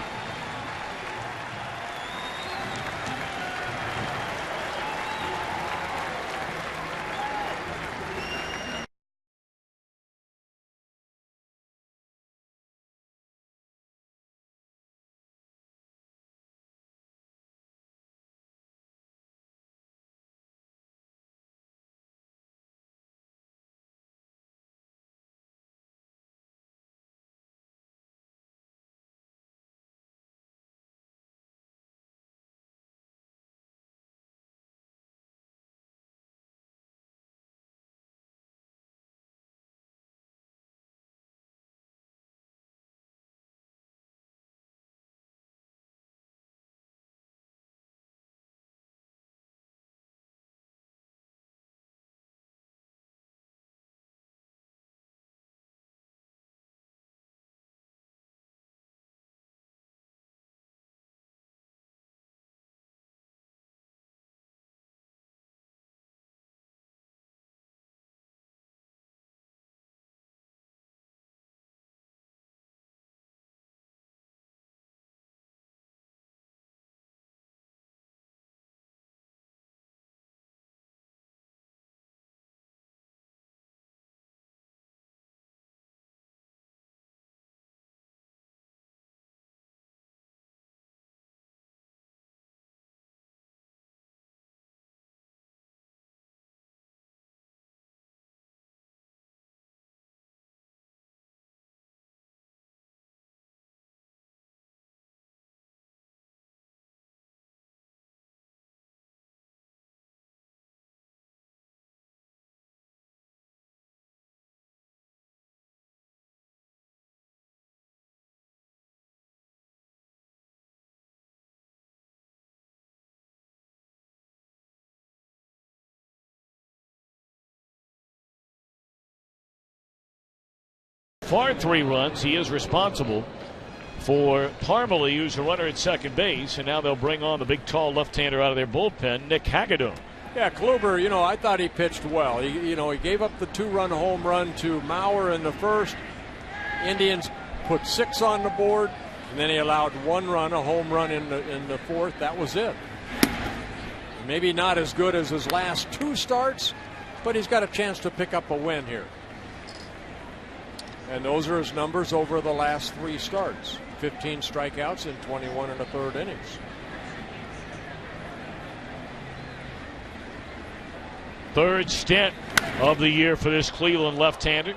far 3 runs. He is responsible for Parmalee, who's a runner at second base, and now they'll bring on the big, tall left-hander out of their bullpen, Nick Hagedorn. Yeah, Kluber, I thought he pitched well. He gave up the 2-run home run to Mauer in the first. Indians put 6 on the board, and then he allowed 1 run, a home run in the fourth. That was it. Maybe not as good as his last 2 starts, but he's got a chance to pick up a win here. And those are his numbers over the last 3 starts. 15 strikeouts in 21 1/3 innings. Third stint of the year for this Cleveland left-hander.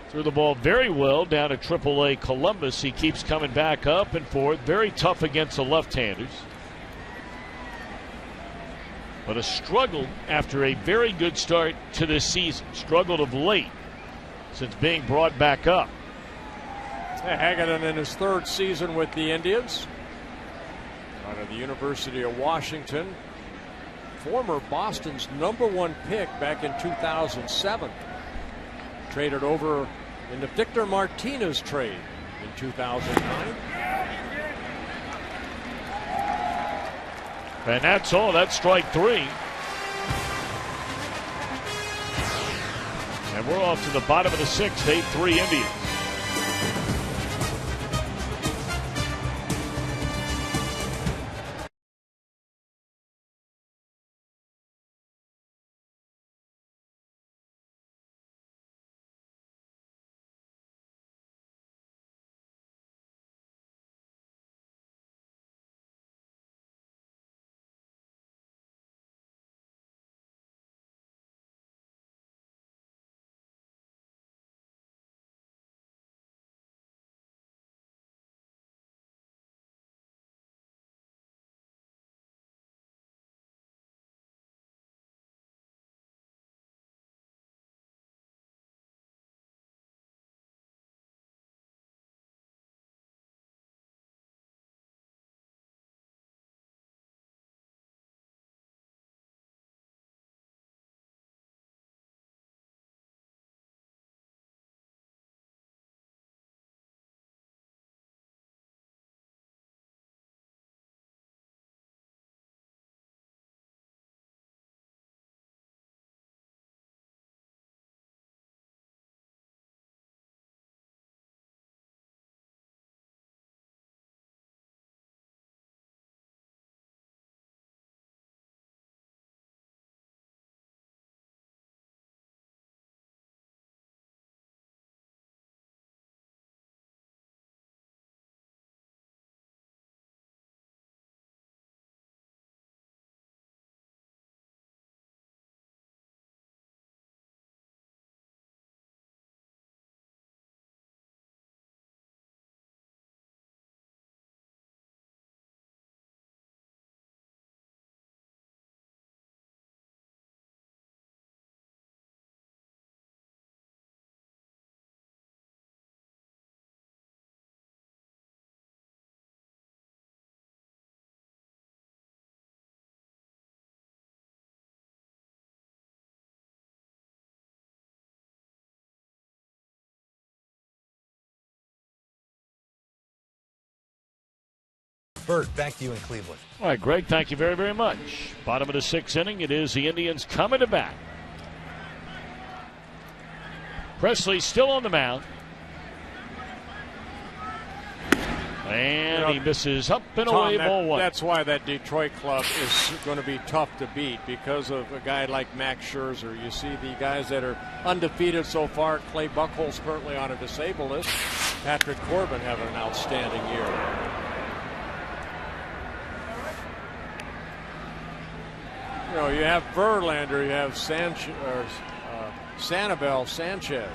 Threw the ball very well down to AAA Columbus. He keeps coming back up and forth. Very tough against the left-handers. But a struggle after a very good start to this season. Struggled of late since being brought back up. Hagedorn in his 3rd season with the Indians. Out of the University of Washington. Former Boston's #1 pick back in 2007. Traded over in the Victor Martinez trade in 2009. And that's all. That's strike 3. And we're off to the bottom of the 6th, 8-3 Indians. Bert, back to you in Cleveland. All right, Greg, thank you very, very much. Bottom of the 6th inning. It is the Indians coming to bat. Presley still on the mound. And he misses up and away, ball 1. That's why that Detroit club is going to be tough to beat, because of a guy like Max Scherzer. You see the guys that are undefeated so far. Clay Buchholz currently on a disabled list. Patrick Corbin having an outstanding year. You have Verlander, you have Sanibel, Sanchez,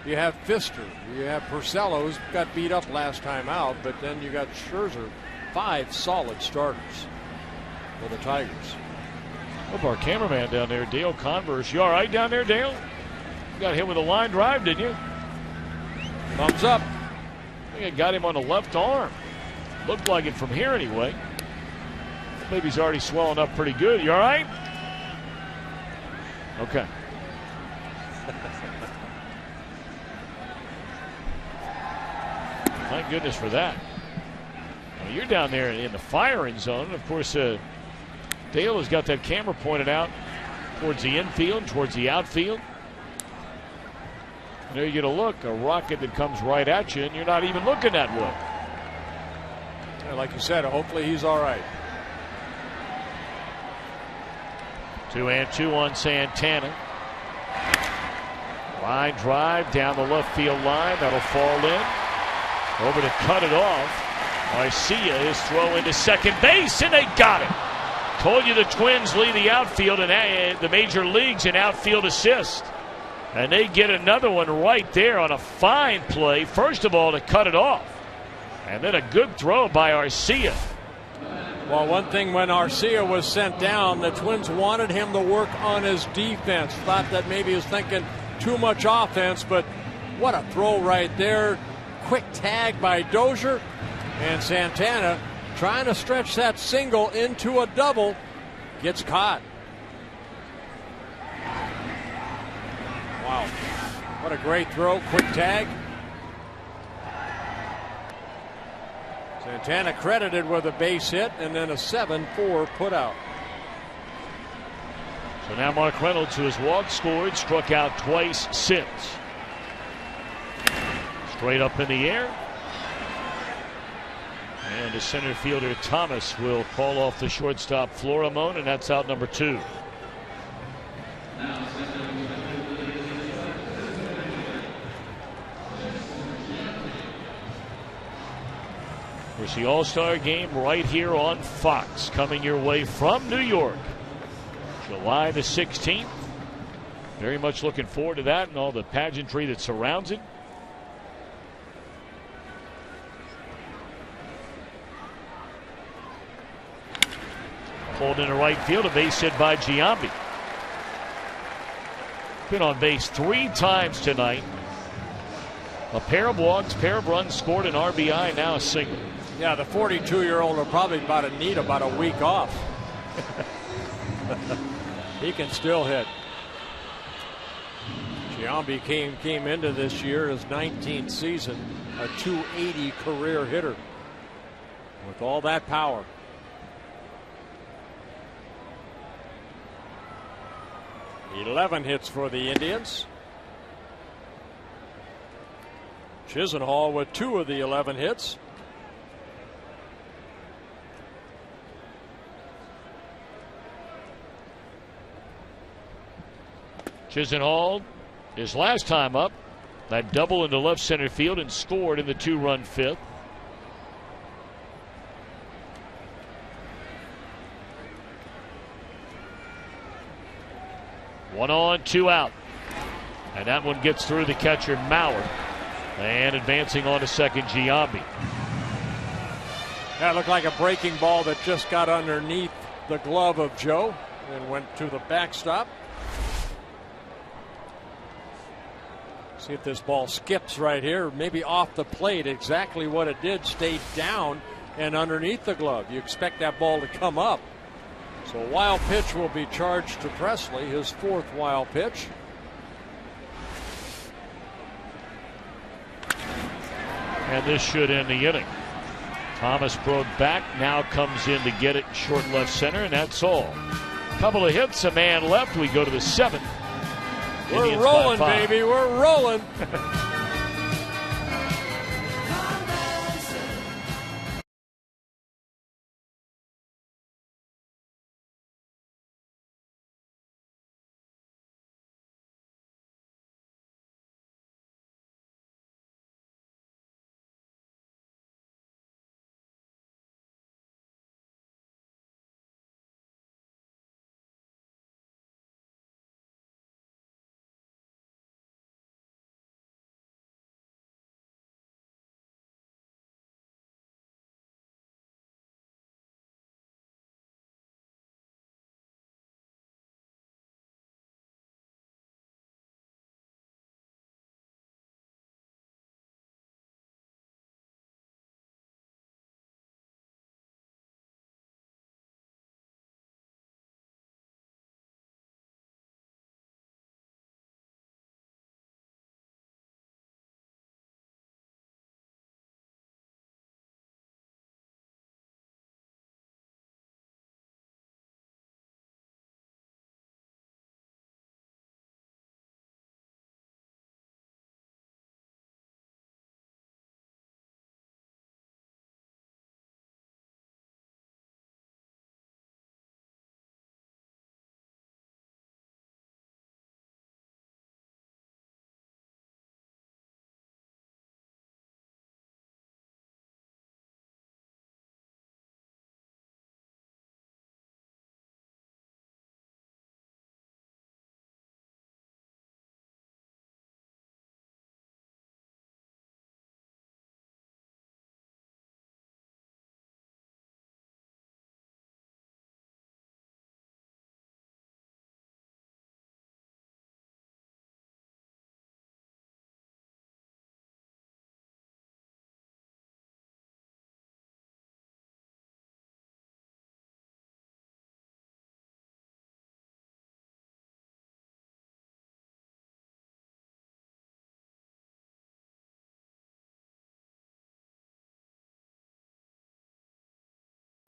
you have Pfister, you have Porcello, who's got beat up last time out, but then you got Scherzer. 5 solid starters for the Tigers. Hope our cameraman down there, Dale Converse. You all right down there, Dale? You got hit with a line drive, didn't you? Thumbs up. I think it got him on the left arm. Looked like it from here anyway. Maybe he's already swelling up pretty good. You all right? Okay. Thank goodness for that. Well, you're down there in the firing zone. Of course, Dale has got that camera pointed out towards the infield, towards the outfield. And there you get a look, a rocket that comes right at you, and you're not even looking that way. Yeah, like you said, hopefully he's all right. 2-2 on Santana. Line drive down the left field line. That'll fall in. Over to cut it off. Garcia is throwing to second base, and they got it. Told you the Twins lead the outfield and the major leagues in outfield assist. And they get another one right there on a fine play. First of all, to cut it off. And then a good throw by Garcia. Well, one thing, when Garcia was sent down, the Twins wanted him to work on his defense. Thought that maybe he was thinking too much offense, but what a throw right there. Quick tag by Dozier, and Santana trying to stretch that single into a double. Gets caught. Wow. What a great throw. Quick tag. Santana credited with a base hit and then a 7-4 put out. So now Mark Reynolds, who has walked, scored, struck out twice since. Straight up in the air. And the center fielder Thomas will call off the shortstop Florimon, and that's out number 2. Of course, the All-Star game right here on Fox, coming your way from New York. July the 16th. Very much looking forward to that and all the pageantry that surrounds it. Pulled into right field, a base hit by Giambi. Been on base 3 times tonight. A pair of walks, pair of runs, scored an RBI, now a single. Yeah, the 42-year-old will probably need about a week off. He can still hit. Giambi came into this year, his 19th season, a .280 career hitter with all that power. .11 hits for the Indians. Chisenhall with 2 of the 11 hits. Chisenhall, his last time up, that double into left center field and scored in the 2-run 5th. One on, 2 out. And that one gets through the catcher, Mauer. And advancing on to second, Giambi. That looked like a breaking ball that just got underneath the glove of Joe and went to the backstop. See if this ball skips right here, maybe off the plate. Exactly what it did, stayed down and underneath the glove. You expect that ball to come up. So a wild pitch will be charged to Presley, his 4th wild pitch. And this should end the inning. Thomas broke back, now comes in to get it short left center, and that's all. Couple of hits, a man left. We go to the 7th. We're Indians rolling, by 5. baby. We're rolling.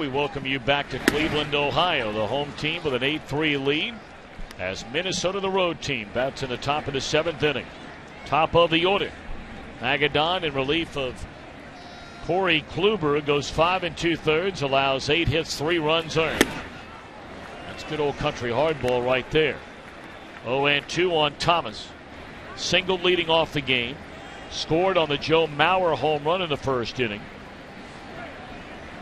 We welcome you back to Cleveland, Ohio. The home team with an 8-3 lead as Minnesota, the road team, bats in the top of the 7th inning. Top of the order. Hagedorn in relief of Corey Kluber goes 5 2/3, allows 8 hits, 3 runs earned. That's good old country hardball right there. 0-2 on Thomas. Single leading off the game. Scored on the Joe Mauer home run in the first inning.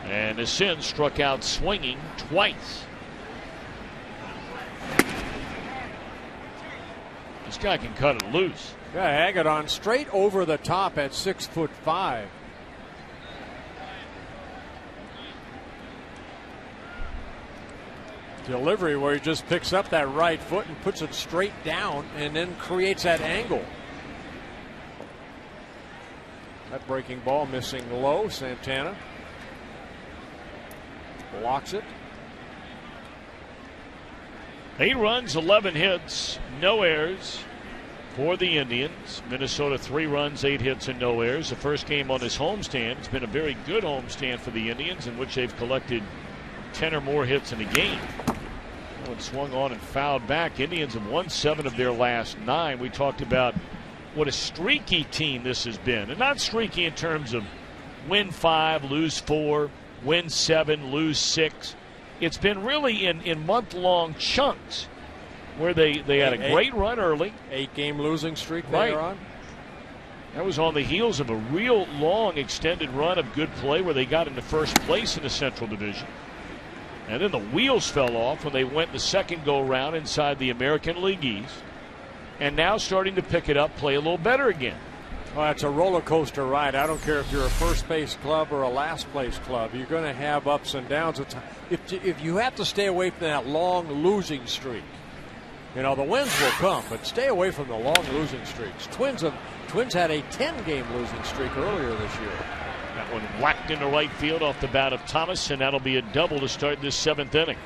And the Sin struck out swinging twice. This guy can cut it loose. Yeah, Hagedorn straight over the top at 6'5". Delivery where he just picks up that right foot and puts it straight down and then creates that angle. That breaking ball missing low. Santana blocks it. 8 runs, 11 hits, no errors for the Indians. Minnesota 3 runs, 8 hits, and no errors. The first game on this homestand. It's been a very good homestand for the Indians in which they've collected 10 or more hits in a game. Well, it swung on and fouled back. Indians have won 7 of their last 9. We talked about what a streaky team this has been. And not streaky in terms of win 5, lose 4, win 7, lose 6. It's been really in month-long chunks where they had a great run early. 8-game losing streak Right. they're on. That was on the heels of a real long extended run of good play where they got into first place in the Central Division. And then the wheels fell off when they went the second go-round inside the American League East. And now starting to pick it up, play a little better again. Well, it's a roller coaster ride. I don't care if you're a first place club or a last place club. You're going to have ups and downs. If you have to stay away from that long losing streak, you know, the wins will come, but stay away from the long losing streaks. Twins had a 10-game losing streak earlier this year. That one whacked into right field off the bat of Thomas, and that'll be a double to start this 7th inning.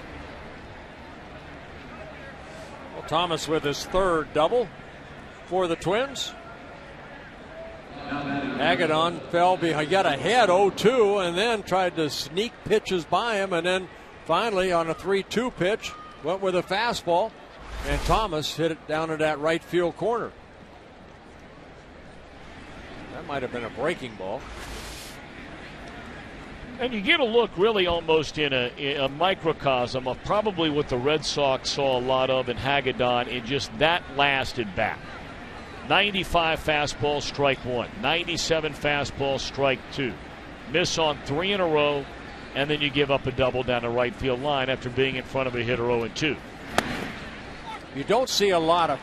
Well, Thomas with his 3rd double for the Twins. Hagedorn fell behind, got ahead 0-2, and then tried to sneak pitches by him, and then finally on a 3-2 pitch went with a fastball, and Thomas hit it down in that right field corner. That might have been a breaking ball. And you get a look really almost in a microcosm of probably what the Red Sox saw a lot of in Hagedorn in just that last at bat. 95 fastball, strike 1. 97 fastball, strike 2. Miss on 3 in a row, and then you give up a double down the right field line after being in front of a hitter 0-2. You don't see a lot of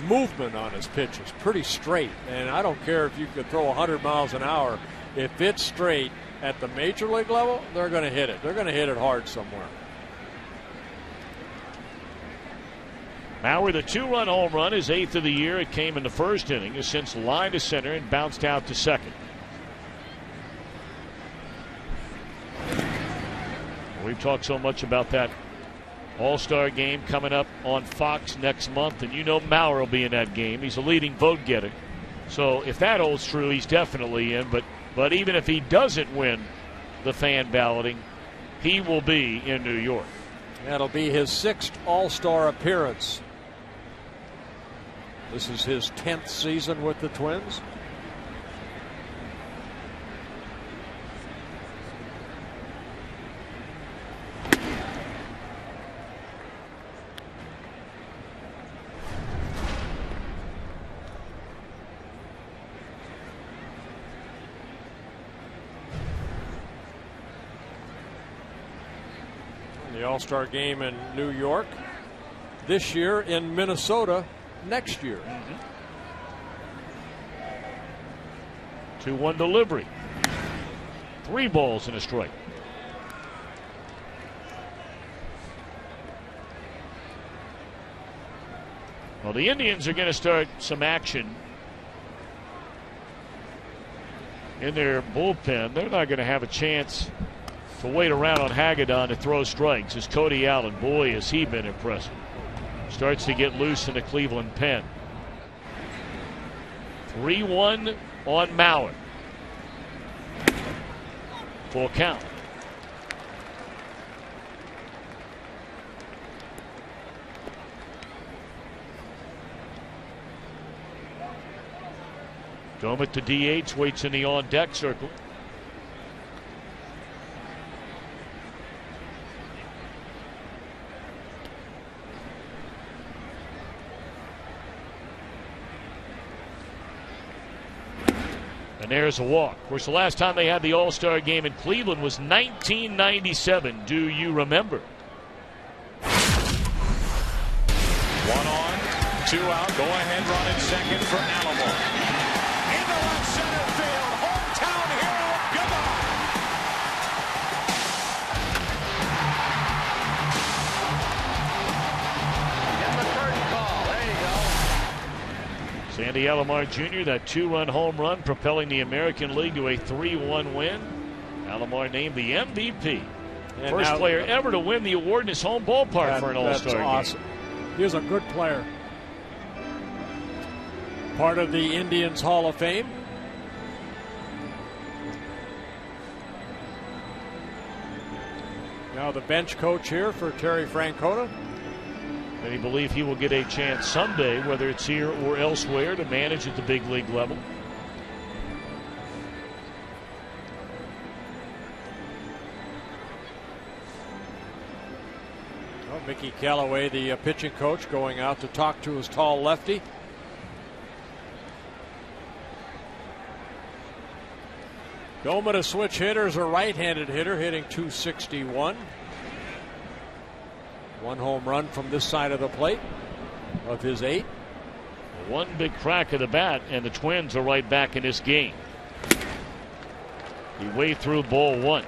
movement on his pitches. Pretty straight, and I don't care if you could throw 100 miles an hour. If it's straight at the major league level, they're going to hit it. They're going to hit it hard somewhere. Mauer, the 2-run home run, his 8th of the year. It came in the first inning. Has since lined to center and bounced out to second. We've talked so much about that All-Star game coming up on Fox next month, and you know Mauer will be in that game. He's a leading vote getter. So if that holds true, he's definitely in. But even if he doesn't win the fan balloting, he will be in New York. That'll be his 6th All-Star appearance. This is his 10th season with the Twins. The All-Star game in New York this year, in Minnesota next year. 2-1 delivery. 3 balls and a strike. Well, the Indians are going to start some action in their bullpen. They're not going to have a chance to wait around on Hagedorn to throw strikes. As Cody Allen, boy, has he been impressive. Starts to get loose in the Cleveland pen. 3-1 on Mauer. Full count. Domit, the DH, waits in the on-deck circle. And there's a walk. Of course, the last time they had the All-Star game in Cleveland was 1997. Do you remember? 1 on, 2 out. Go ahead run at second for Alomar. Into left center field. Hometown hero. Goodbye. Get the curtain call. There you go. Sandy Alomar Jr., that 2-run home run, propelling the American League to a 3-1 win. Alomar named the MVP. And first player ever to win the award in his home ballpark for an All-Star game. Awesome. He was a good player. Part of the Indians Hall of Fame. Now the bench coach here for Terry Francona. Many believe he will get a chance someday, whether it's here or elsewhere, to manage at the big league level. Mickey Callaway, the pitching coach, going out to talk to his tall lefty. Domit, a switch hitter, is a right-handed hitter, hitting .261. 1 home run from this side of the plate of his 8. One big crack of the bat, and the Twins are right back in this game. He waved through ball 1.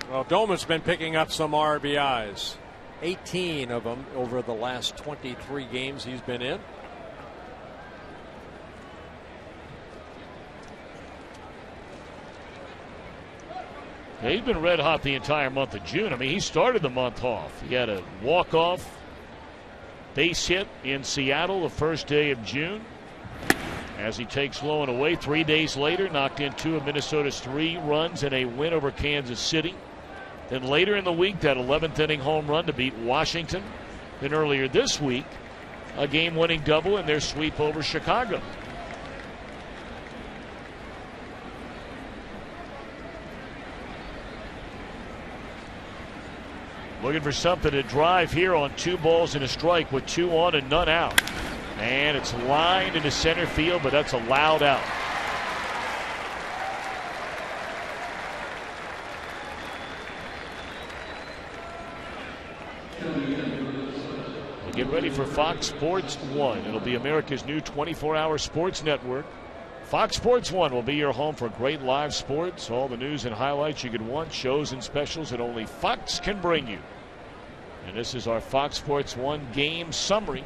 Well, Domit's been picking up some RBIs. 18 of them over the last 23 games he's been in. Yeah, he's been red hot the entire month of June. I mean, he started the month off. He had a walk-off base hit in Seattle the first day of June. As he takes low and away, 3 days later, knocked in 2 of Minnesota's 3 runs in a win over Kansas City. Then later in the week, that 11th inning home run to beat Washington. Then earlier this week, a game-winning double in their sweep over Chicago. Looking for something to drive here on 2 balls and a strike with 2 on and none out. And it's lined into center field, but that's a loud out. We'll get ready for Fox Sports 1. It'll be America's new 24-hour sports network. Fox Sports 1 will be your home for great live sports, all the news and highlights you could want, shows and specials that only Fox can bring you. And this is our Fox Sports 1 game summary.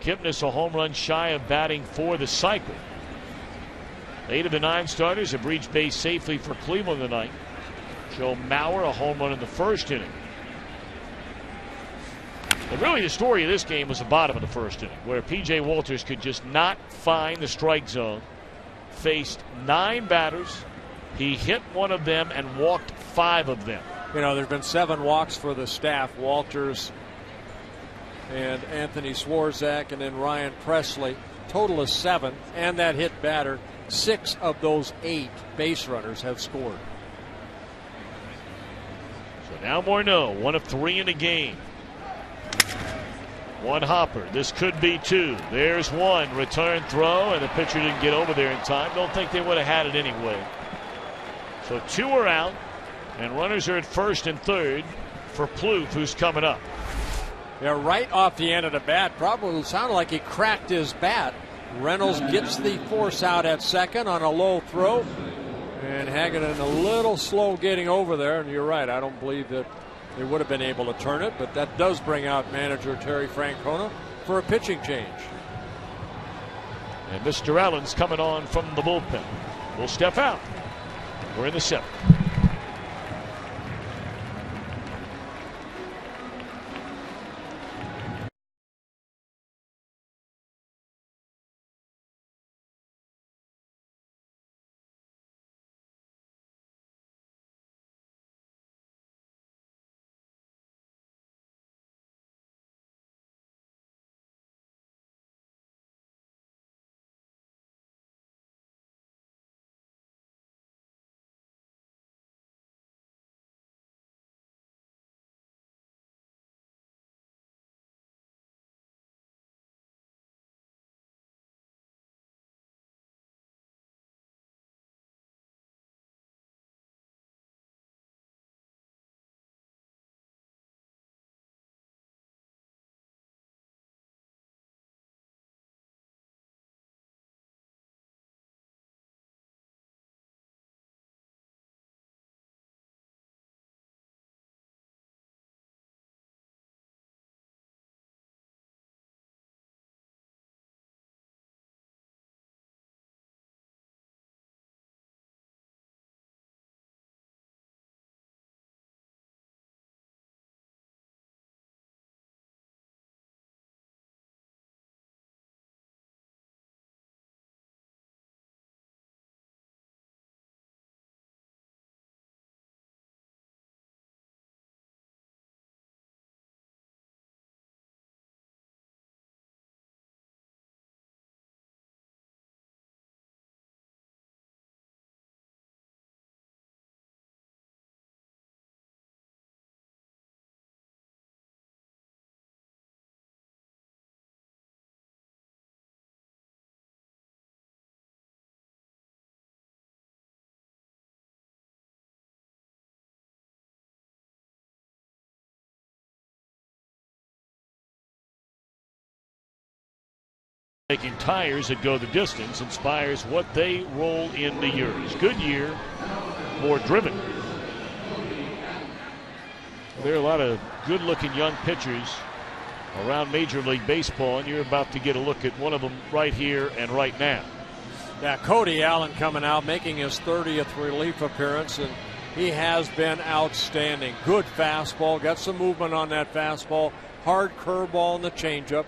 Kipnis a home run shy of batting for the cycle. 8 of the 9 starters have reached base safely for Cleveland tonight. Joe Mauer a home run in the first inning. And really the story of this game was the bottom of the first inning, where P.J. Walters could just not find the strike zone. Faced 9 batters. He hit 1 of them and walked 5 of them. You know, there's been 7 walks for the staff. Walters and Anthony Swarzak and then Ryan Presley. Total of 7, and that hit batter. 6 of those 8 base runners have scored. So now Morneau, 1 of 3 in the game. 1 hopper. This could be 2. There's 1 return throw, and the pitcher didn't get over there in time. Don't think they would have had it anyway. So 2 are out, and runners are at first and third for Plouffe, who's coming up. Yeah, right off the end of the bat. Probably sounded like he cracked his bat. Reynolds gets the force out at second on a low throw. And Haggerty a little slow getting over there. And you're right, I don't believe that they would have been able to turn it. But that does bring out manager Terry Francona for a pitching change. And Mr. Allen's coming on from the bullpen. Will step out. We're in the 7th. Making tires that go the distance inspires what they roll into yours. Goodyear, more driven. There are a lot of good-looking young pitchers around Major League Baseball, and you're about to get a look at one of them right here and right now. Yeah, Cody Allen coming out, making his 30th relief appearance, and he has been outstanding. Good fastball, got some movement on that fastball, hard curveball and the changeup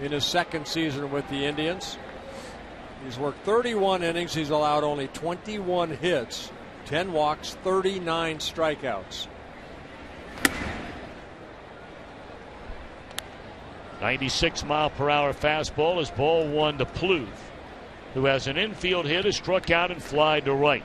in his second season with the Indians. He's worked 31 innings. He's allowed only 21 hits, 10 walks, 39 strikeouts. 96-mile-per-hour fastball is ball one to Plouffe, who has an infield hit, has struck out and flied to right.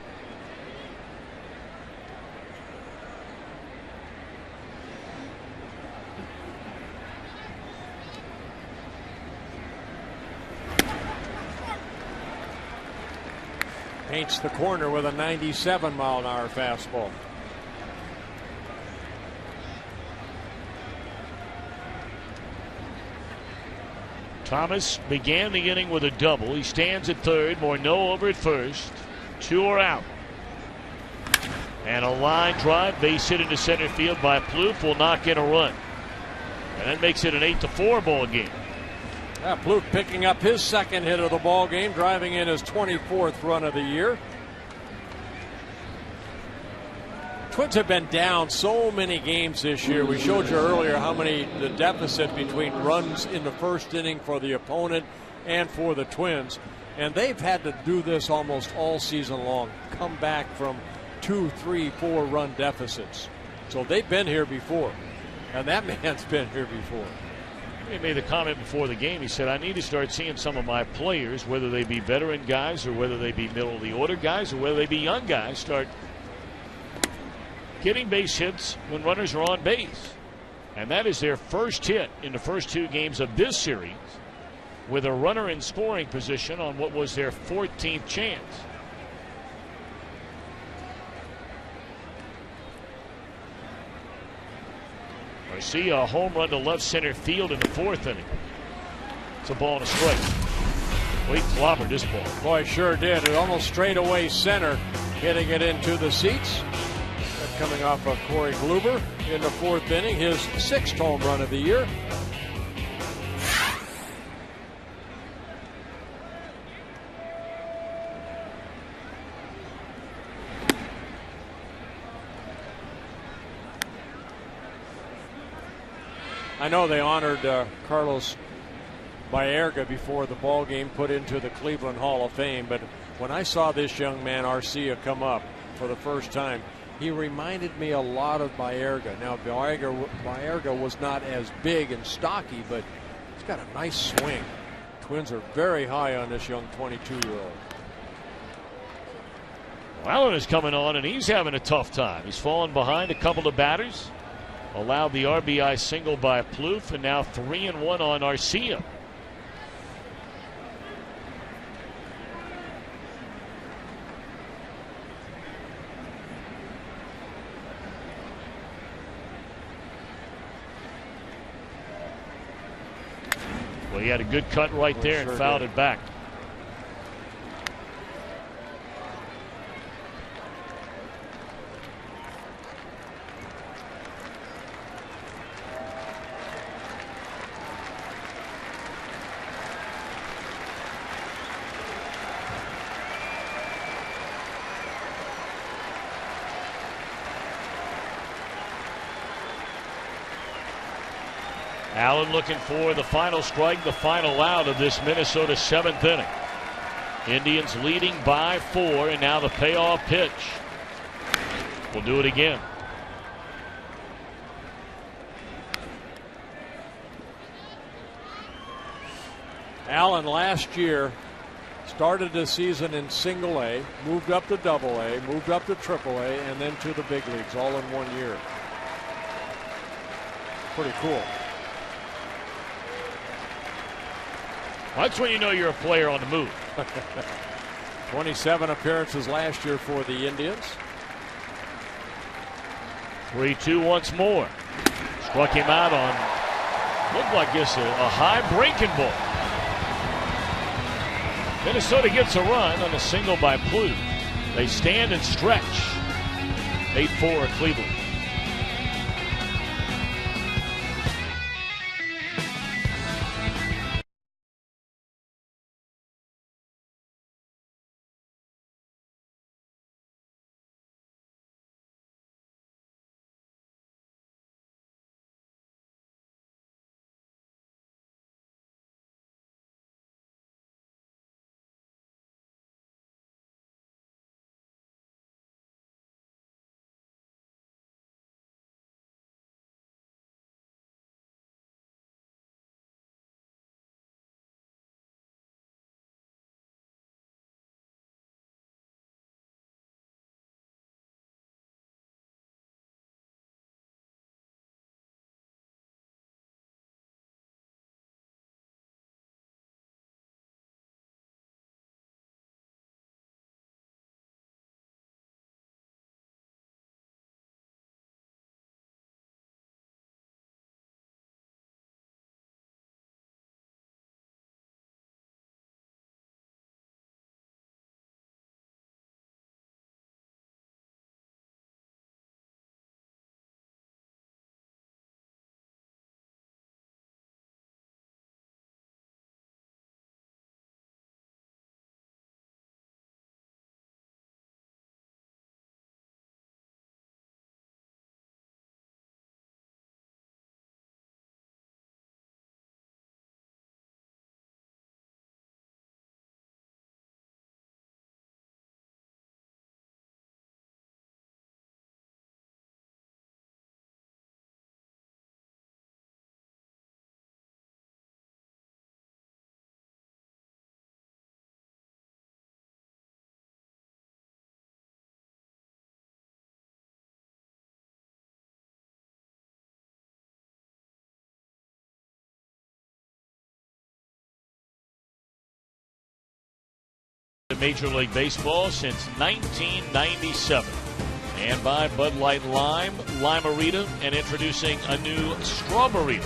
Paints the corner with a 97-mile-an-hour fastball. Thomas began the inning with a double. He stands at third. Morneau over at first. 2 are out. And a line drive, base hit into center field by Plouffe, will knock in a run. And that makes it an 8-4 ball game. Yeah, Plouffe picking up his second hit of the ball game, driving in his 24th run of the year. Twins have been down so many games this year. We showed you earlier how many the deficit between runs in the first inning for the opponent and for the Twins. And they've had to do this almost all season long, come back from 2, 3, 4 run deficits. So they've been here before. And that man's been here before. He made the comment before the game. He said, I need to start seeing some of my players, whether they be veteran guys or whether they be middle of the order guys or whether they be young guys, start getting base hits when runners are on base. And that is their first hit in the first 2 games of this series, with a runner in scoring position on what was their 14th chance. Garcia, a home run to left center field in the 4th inning. It's a ball and a strike. Well, he clobbered this ball. Boy, sure did. It almost straight away center, hitting it into the seats. That coming off of Corey Kluber in the 4th inning, his 6th home run of the year. I know they honored Carlos Baerga before the ball game, put into the Cleveland Hall of Fame, but when I saw this young man Arcia come up for the first time, he reminded me a lot of Baerga. Now Baerga was not as big and stocky, but he's got a nice swing. Twins are very high on this young 22-year-old. Allen is coming on and he's having a tough time. He's fallen behind a couple of batters. Allowed the RBI single by Plouffe, and now 3-1 on Arcia. Well, he had a good cut right there and fouled it back. Allen looking for the final strike, the final out of this Minnesota 7th inning. Indians leading by 4, and now the payoff pitch. We'll do it again. Allen last year started the season in Single A, moved up to Double A, moved up to Triple A, and then to the big leagues all in 1 year. Pretty cool. That's when you know you're a player on the move. 27 appearances last year for the Indians. 3-2 once more. Struck him out on, looked like this, a high breaking ball. Minnesota gets a run on a single by Plouffe. They stand and stretch. 8-4 Cleveland. Major League Baseball since 1997. And by Bud Light Lime, Limerita, and introducing a new Strawberry.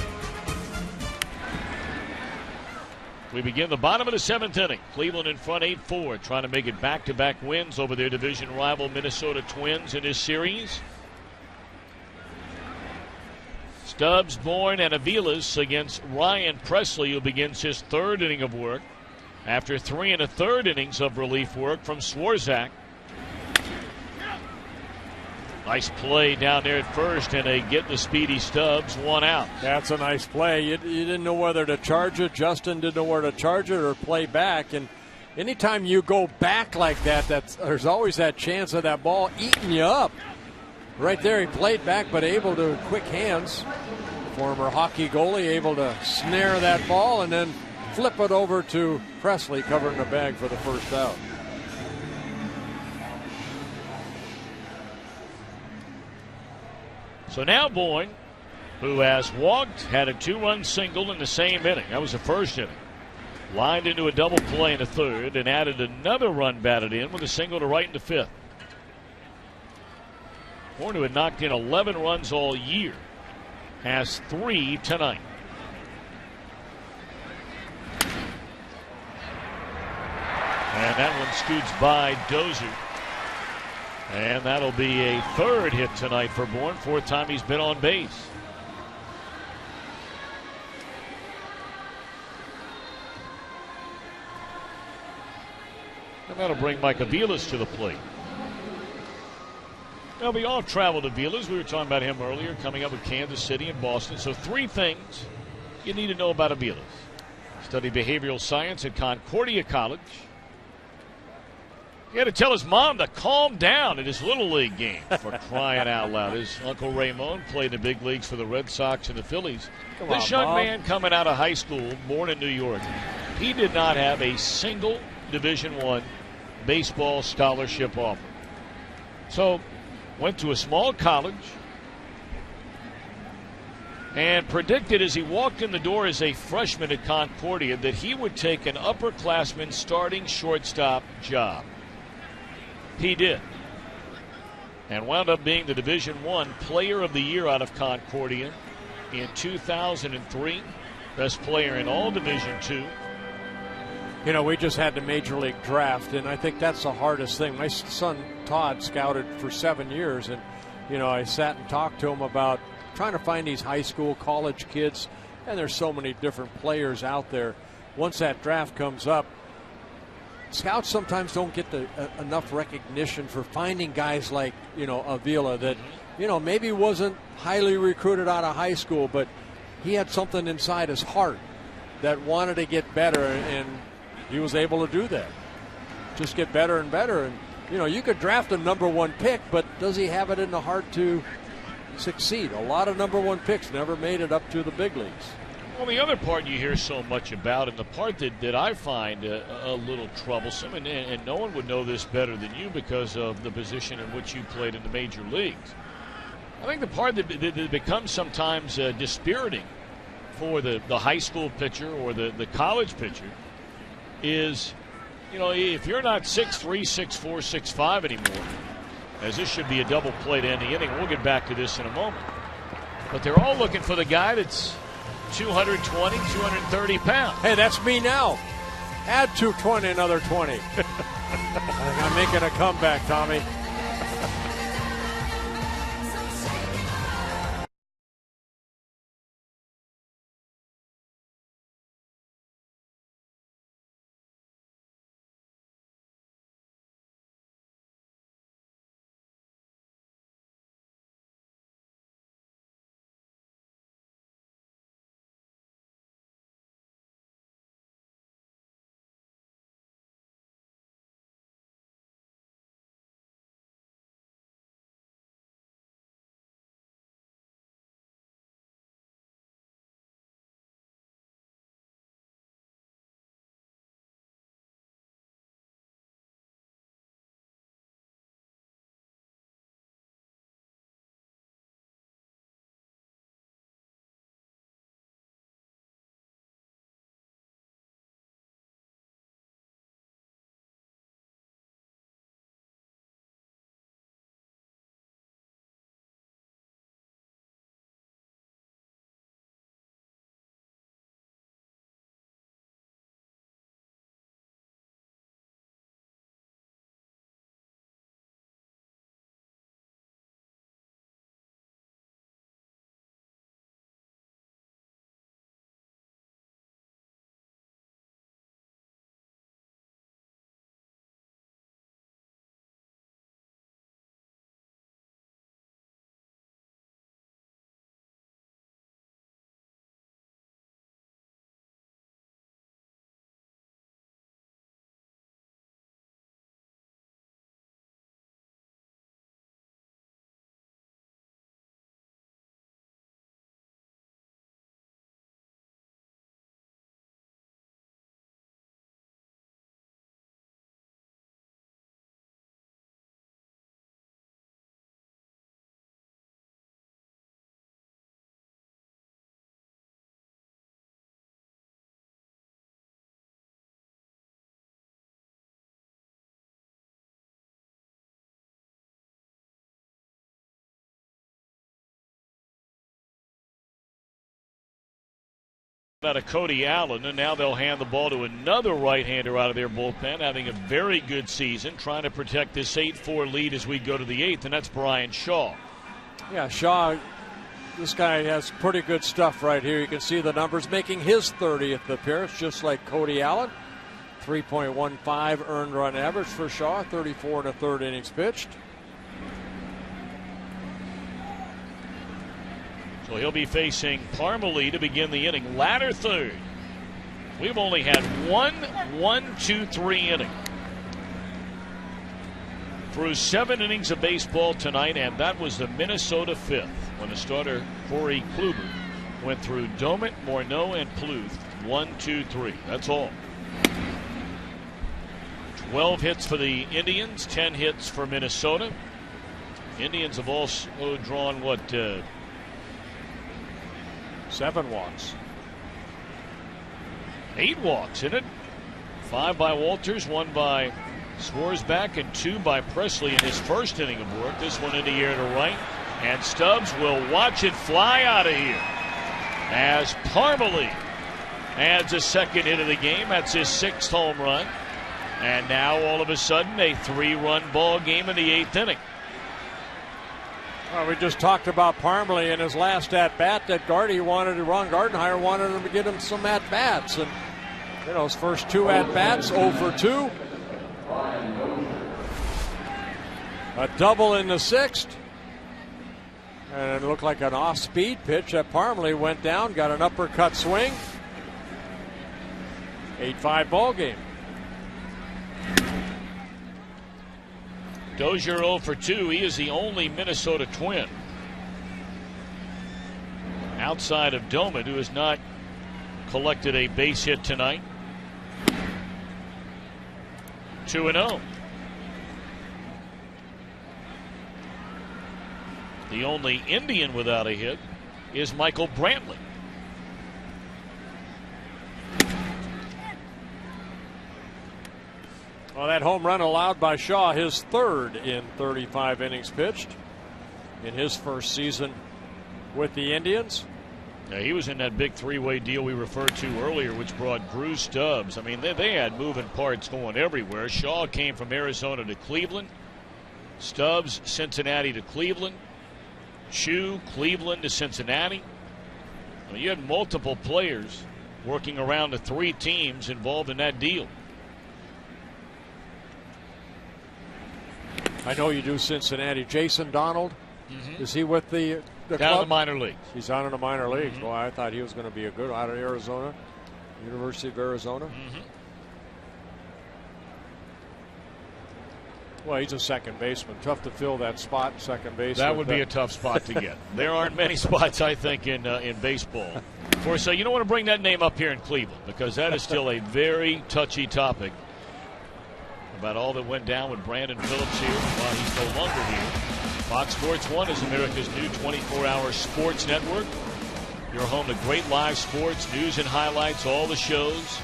We begin the bottom of the 7th inning. Cleveland in front 8-4, trying to make it back-to-back wins over their division rival Minnesota Twins in this series. Stubbs, Bourne, and Aviles against Ryan Presley, who begins his 3rd inning of work after 3 1/3 innings of relief work from Swarzak. Nice play down there at first, and they get the speedy Stubbs, 1 out. That's a nice play. You didn't know whether to charge it. Justin didn't know where to charge it or play back. And anytime you go back like that, there's always that chance of that ball eating you up. Right there, he played back, but able to quick hands. Former hockey goalie able to snare that ball and then flip it over to Presley, covering the bag for the first out. So now Bourne, who has walked, had a 2-run single in the same inning. That was the first inning. Lined into a double play in the 3rd and added another run batted in with a single to right in the 5th. Bourne, who had knocked in 11 runs all year, has 3 tonight. And that one scoots by Dozier. And that'll be a 3rd hit tonight for Bourne, 4th time he's been on base. And that'll bring Mike Aviles to the plate. Now, we all traveled to Aviles. We were talking about him earlier, coming up with Kansas City and Boston. So 3 things you need to know about Aviles. Studied behavioral science at Concordia College. He had to tell his mom to calm down at his Little League game, for crying out loud. His Uncle Raymond played in the big leagues for the Red Sox and the Phillies. This young man coming out of high school, born in New York, he did not have a single Division I baseball scholarship offer. So, went to a small college and predicted as he walked in the door as a freshman at Concordia that he would take an upperclassman starting shortstop job. He did, and wound up being the Division I Player of the Year out of Concordia in 2003. Best player in all Division II. You know, we just had the Major League draft, and I think that's the hardest thing. My son Todd scouted for 7 years, and, you know, I sat and talked to him about trying to find these high school, college kids, and there's so many different players out there. Once that draft comes up, scouts sometimes don't get enough recognition for finding guys like, you know, Avila that, you know, maybe wasn't highly recruited out of high school, but he had something inside his heart that wanted to get better, and he was able to do that. Just get better and better. And, you know, you could draft a #1 pick, but does he have it in the heart to succeed? A lot of #1 picks never made it up to the big leagues. Well, the other part you hear so much about, and the part that I find a little troublesome, and no one would know this better than you because of the position in which you played in the major leagues. I think the part that becomes sometimes dispiriting for the high school pitcher or the college pitcher is, you know, if you're not 6'3", 6'4", 6'5" anymore, as this should be a double play to end the inning. We'll get back to this in a moment. But they're all looking for the guy that's 220, 230 pounds. Hey, that's me now. Add 220, another 20. I think I'm making a comeback, Tommy. Out of Cody Allen, and now they'll hand the ball to another right-hander out of their bullpen, having a very good season, trying to protect this 8-4 lead as we go to the 8th, and that's Brian Shaw. Yeah, Shaw, this guy has pretty good stuff right here. You can see the numbers, making his 30th appearance, just like Cody Allen. 3.15 earned run average for Shaw, 34 1/3 innings pitched. So he'll be facing Parmalee to begin the inning. Latter third. We've only had 1-1-2-3 inning through 7 innings of baseball tonight, and that was the Minnesota 5th when the starter Corey Kluber went through Domet, Morneau, and Pluth. 1-2-3. That's all. 12 hits for the Indians, 10 hits for Minnesota. Indians have also drawn what? 7 walks. 8 walks in it. 5 by Walters, 1 by Swarzback, and 2 by Presley in his first inning of work. This one in the air to right. And Stubbs will watch it fly out of here as Parmalee adds a second hit of the game. That's his 6th home run. And now all of a sudden a 3-run ball game in the 8th inning. Well, we just talked about Parmalee in his last at-bat that Ron Gardenhire wanted him to get him some at-bats. And, his first 2 at-bats, 0 for 2. A double in the 6th. And it looked like an off-speed pitch that Parmalee went down, got an uppercut swing. 8-5 ball game. Dozier 0 for 2. He is the only Minnesota Twin outside of Doman who has not collected a base hit tonight. 2-0. The only Indian without a hit is Michael Brantley. Well, that home run allowed by Shaw, his 3rd in 35 innings pitched in his first season with the Indians. Yeah, he was in that big 3-way deal we referred to earlier, which brought Drew Stubbs. I mean, they had moving parts going everywhere. Shaw came from Arizona to Cleveland. Stubbs, Cincinnati to Cleveland. Chu, Cleveland to Cincinnati. I mean, you had multiple players working around the 3 teams involved in that deal. I know you do Cincinnati. Jason Donald, is he with the down club? in the minor leagues? He's down in the minor leagues. Well, I thought he was going to be a good out of Arizona, University of Arizona. Well, he's a second baseman. Tough to fill that spot, second base. That would be a tough spot to get. There aren't many spots, I think, in baseball. Of course, you don't want to bring that name up here in Cleveland because that is still a very touchy topic about all that went down with Brandon Phillips here while he's no longer here. Fox Sports 1 is America's new 24-hour sports network. Your home to great live sports, news and highlights, all the shows.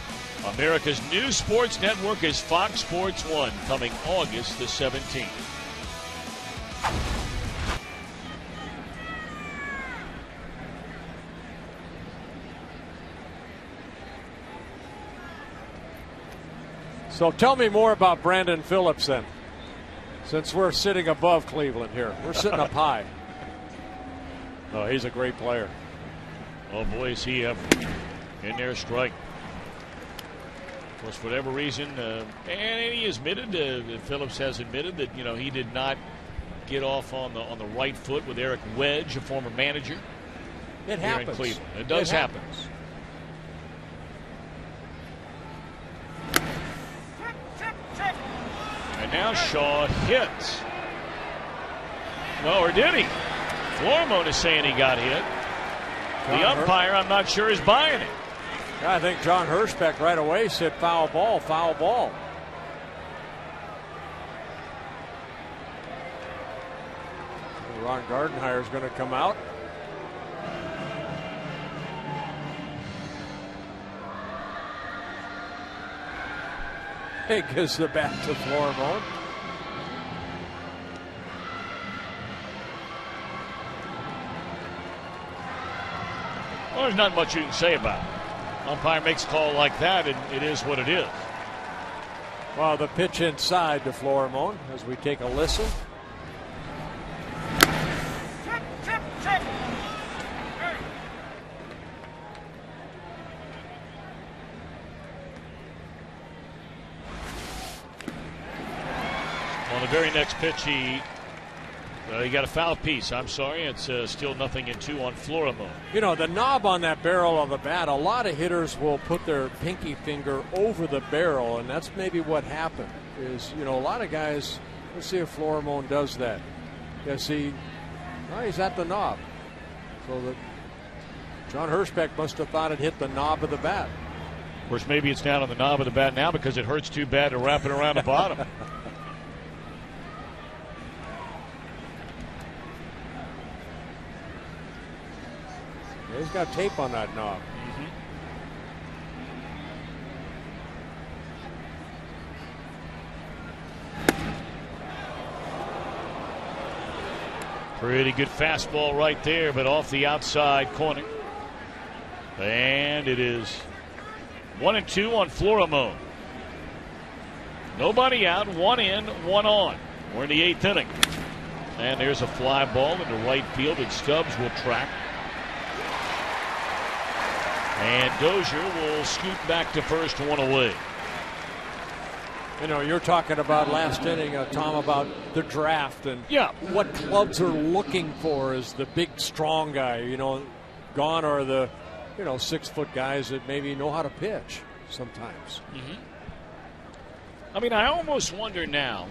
America's new sports network is Fox Sports 1, coming August the 17th. So tell me more about Brandon Phillips then, since we're sitting above Cleveland here. We're sitting up high. Oh, he's a great player. Oh, boy, is he ever in there strike. Of course, for whatever reason, and he admitted, Phillips has admitted that, he did not get off on the right foot with Eric Wedge, a former manager. It here happens. In Cleveland. It does happen. And now Shaw hits. No, or did he? Flormone is saying he got hit. The umpire, I'm not sure, is buying it. I think John Hirschbeck right away said foul ball, foul ball. Ron Gardenhire is going to come out. He gives the bat to Flormone. Well, there's not much you can say about it. Umpire makes a call like that, and it is what it is. Well, the pitch inside to Flormone as we take a listen. On the very next pitch, he got a foul piece. I'm sorry, it's still 0-2 on Flormone. The knob on that barrel of the bat, a lot of hitters will put their pinky finger over the barrel, and that's maybe what happened. Is, a lot of guys, let's see if Flormone does that. Yeah, see, he's at the knob. So John Hirschbeck must have thought it hit the knob of the bat. Of course, maybe it's down on the knob of the bat now because it hurts too bad to wrap it around the bottom. He's got tape on that knob. Pretty good fastball right there, but off the outside corner. And it is 1-2 on Florimone. Nobody out, 1 in, 1 on. We're in the 8th inning. And there's a fly ball into right field that Stubbs will track. And Dozier will scoot back to first, 1 away. You know, you're talking about last inning, Tom, about the draft and what clubs are looking for as the big, strong guy. You know, gone are the, 6-foot guys that maybe know how to pitch sometimes. Mm-hmm. I mean, I almost wonder now,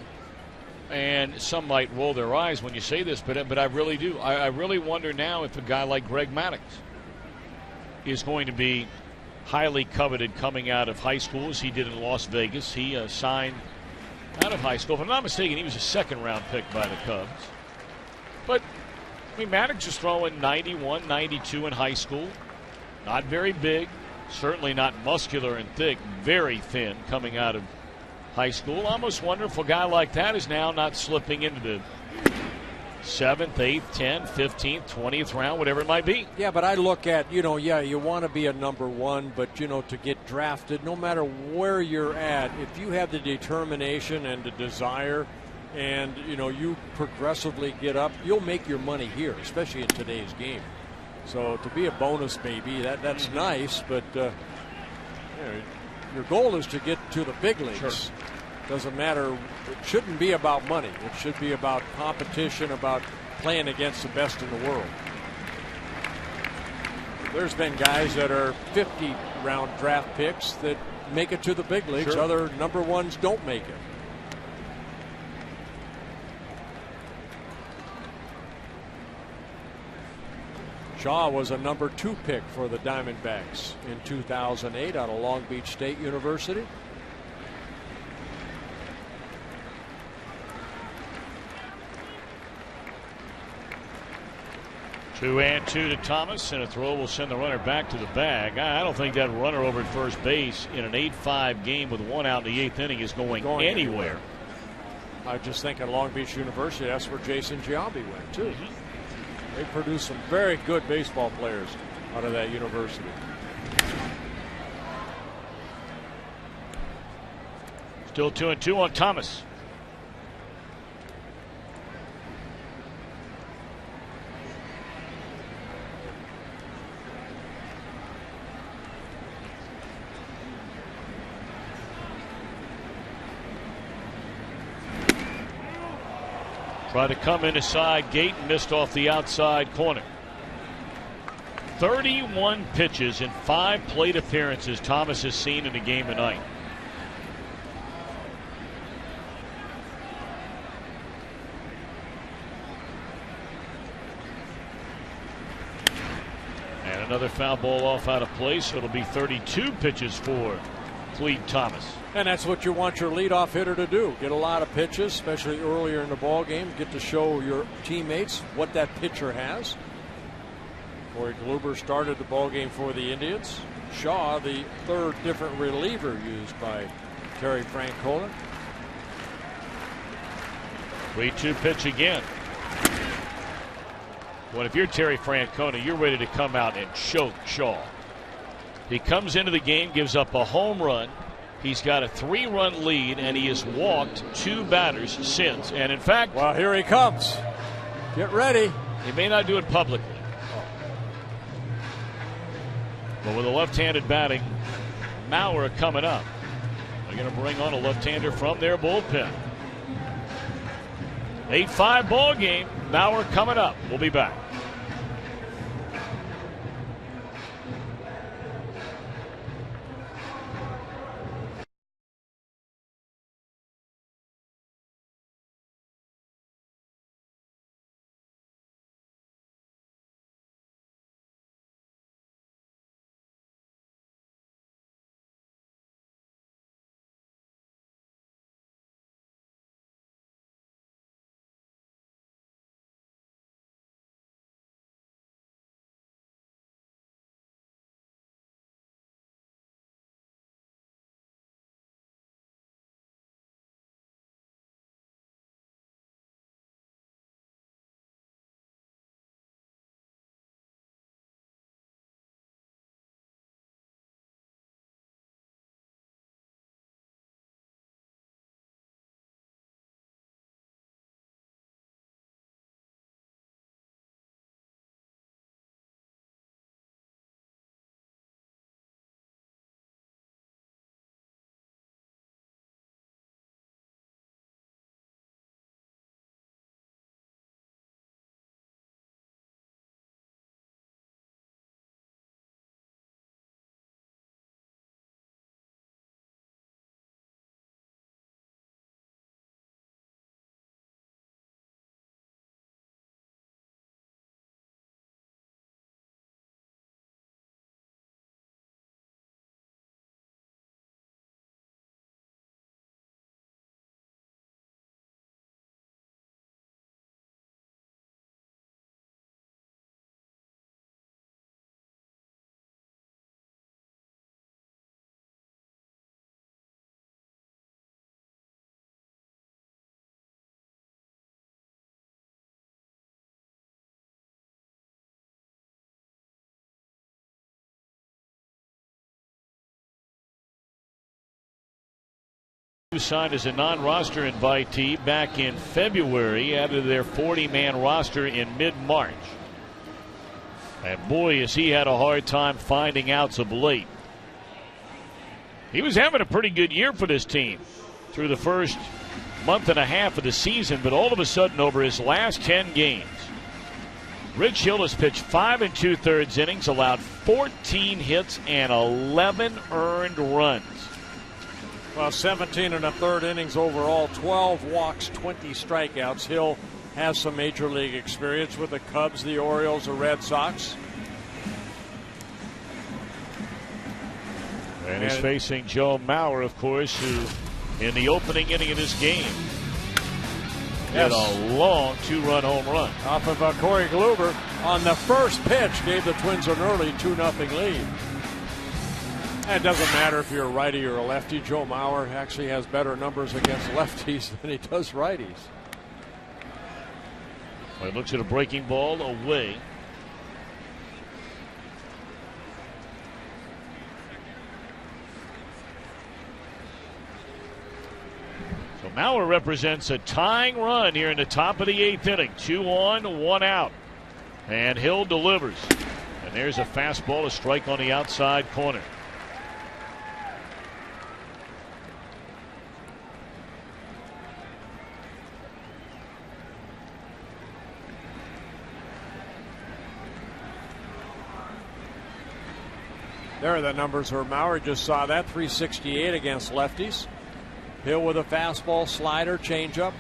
and some might roll their eyes when you say this, but I really do. I really wonder now if a guy like Greg Maddux is going to be highly coveted coming out of high school, as he did in Las Vegas. He signed out of high school. If I'm not mistaken, he was a second-round pick by the Cubs. But, I mean, Maddux is throwing 91, 92 in high school. Not very big, certainly not muscular and thick, very thin coming out of high school. I almost wonder if a guy like that is now not slipping into the 7th, 8th, 10th, 15th, 20th round, whatever it might be. Yeah, but I look at, you want to be a number one, but, to get drafted, no matter where you're at, if you have the determination and the desire and, you progressively get up, you'll make your money here, especially in today's game. So to be a bonus baby, that's nice, but your goal is to get to the big leagues. Sure. Doesn't matter. It shouldn't be about money. It should be about competition, about playing against the best in the world. There's been guys that are 50-round draft picks that make it to the big leagues. Sure. Other number ones don't make it. Shaw was a number 2 pick for the Diamondbacks in 2008 out of Long Beach State University. Two and two to Thomas, and a throw will send the runner back to the bag. I don't think that runner over at first base in an 8-5 game with 1 out in the 8th inning is going anywhere. I just think at Long Beach University, that's where Jason Giambi went, too. They produced some very good baseball players out of that university. Still 2-2 on Thomas. Tried to come in a side gate and missed off the outside corner. 31 pitches in 5 plate appearances Thomas has seen in a game tonight. And another foul ball off out of place, so it'll be 32 pitches for Cleve Thomas. And that's what you want your leadoff hitter to do. Get a lot of pitches, especially earlier in the ball game. Get to show your teammates what that pitcher has. Corey Kluber started the ball game for the Indians. Shaw, the 3rd different reliever used by Terry Francona. 3-2 pitch again. Well, if you're Terry Francona, you're ready to come out and choke Shaw. He comes into the game, gives up a home run. He's got a 3-run lead, and he has walked 2 batters since. And in fact, well, here he comes. Get ready. He may not do it publicly. But with a left-handed batting, Mauer coming up. They're going to bring on a left-hander from their bullpen. 8-5 ball game. Mauer coming up. We'll be back. Who signed as a non-roster invitee back in February, added to their 40-man roster in mid-March. And boy, has he had a hard time finding outs of late. He was having a pretty good year for this team through the first month and a half of the season, but all of a sudden over his last 10 games, Rich Hill has pitched 5 2/3 innings, allowed 14 hits and 11 earned runs. Well, 17 1/3 innings overall, 12 walks, 20 strikeouts. Hill has some major league experience with the Cubs, the Orioles, the Red Sox. And he's facing Joe Mauer, of course, who in the opening inning of this game hit a long 2-run home run. Off of Corey Kluber on the first pitch, gave the Twins an early 2-0 lead. And it doesn't matter if you're a righty or a lefty. Joe Mauer actually has better numbers against lefties than he does righties. Well, he looks at a breaking ball away. So Mauer represents a tying run here in the top of the 8th inning. 2 on, 1 out. And Hill delivers. And there's a fastball, a strike on the outside corner. There are the numbers where Mauer just saw that. 368 against lefties. Hill with a fastball, slider, changeup.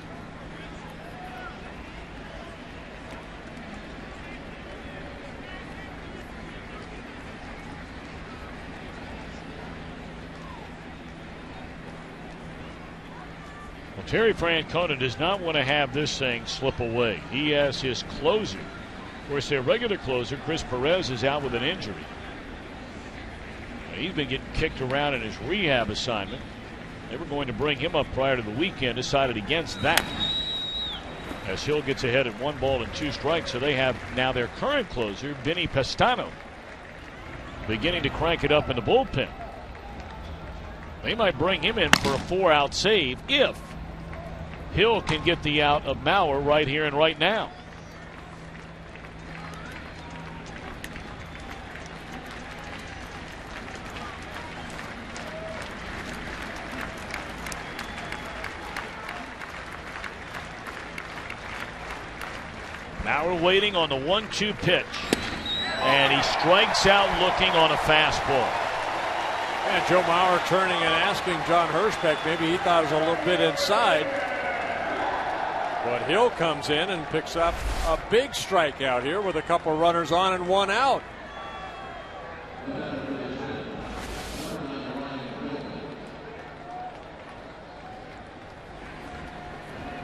Well, Terry Francona does not want to have this thing slip away. He has his closer. Of course, their regular closer, Chris Perez, is out with an injury. He's been getting kicked around in his rehab assignment. They were going to bring him up prior to the weekend, decided against that. As Hill gets ahead at 1 ball and 2 strikes, so they have now their current closer, Vinny Pastano, beginning to crank it up in the bullpen. They might bring him in for a 4-out save if Hill can get the out of Mauer right here and right now. Mauer waiting on the 1-2 pitch. And he strikes out looking on a fastball. And Joe Mauer turning and asking John Hirschbeck, maybe he thought it was a little bit inside. But Hill comes in and picks up a big strikeout here with a couple runners on and 1 out.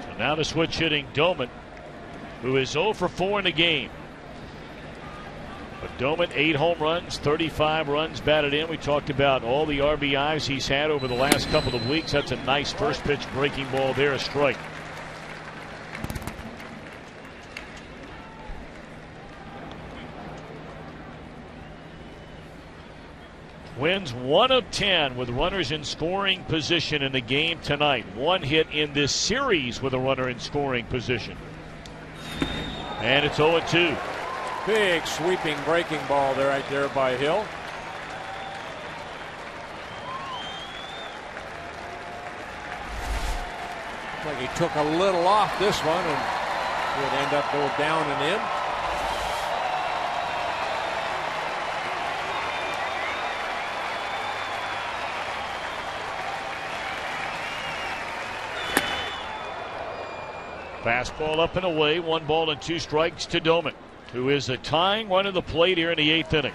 So now the switch hitting Doman, who is 0 for 4 in the game. But Doman, 8 home runs, 35 runs batted in. We talked about all the RBIs he's had over the last couple of weeks. That's a nice first pitch breaking ball there, a strike. Twins 1 of 10 with runners in scoring position in the game tonight. 1 hit in this series with a runner in scoring position. And it's 0-2. Big sweeping breaking ball there, right there by Hill. Looks like he took a little off this one and it would end up going down and in. Fastball up and away, 1 ball and 2 strikes to Doman, who is a tying run of the plate here in the 8th inning.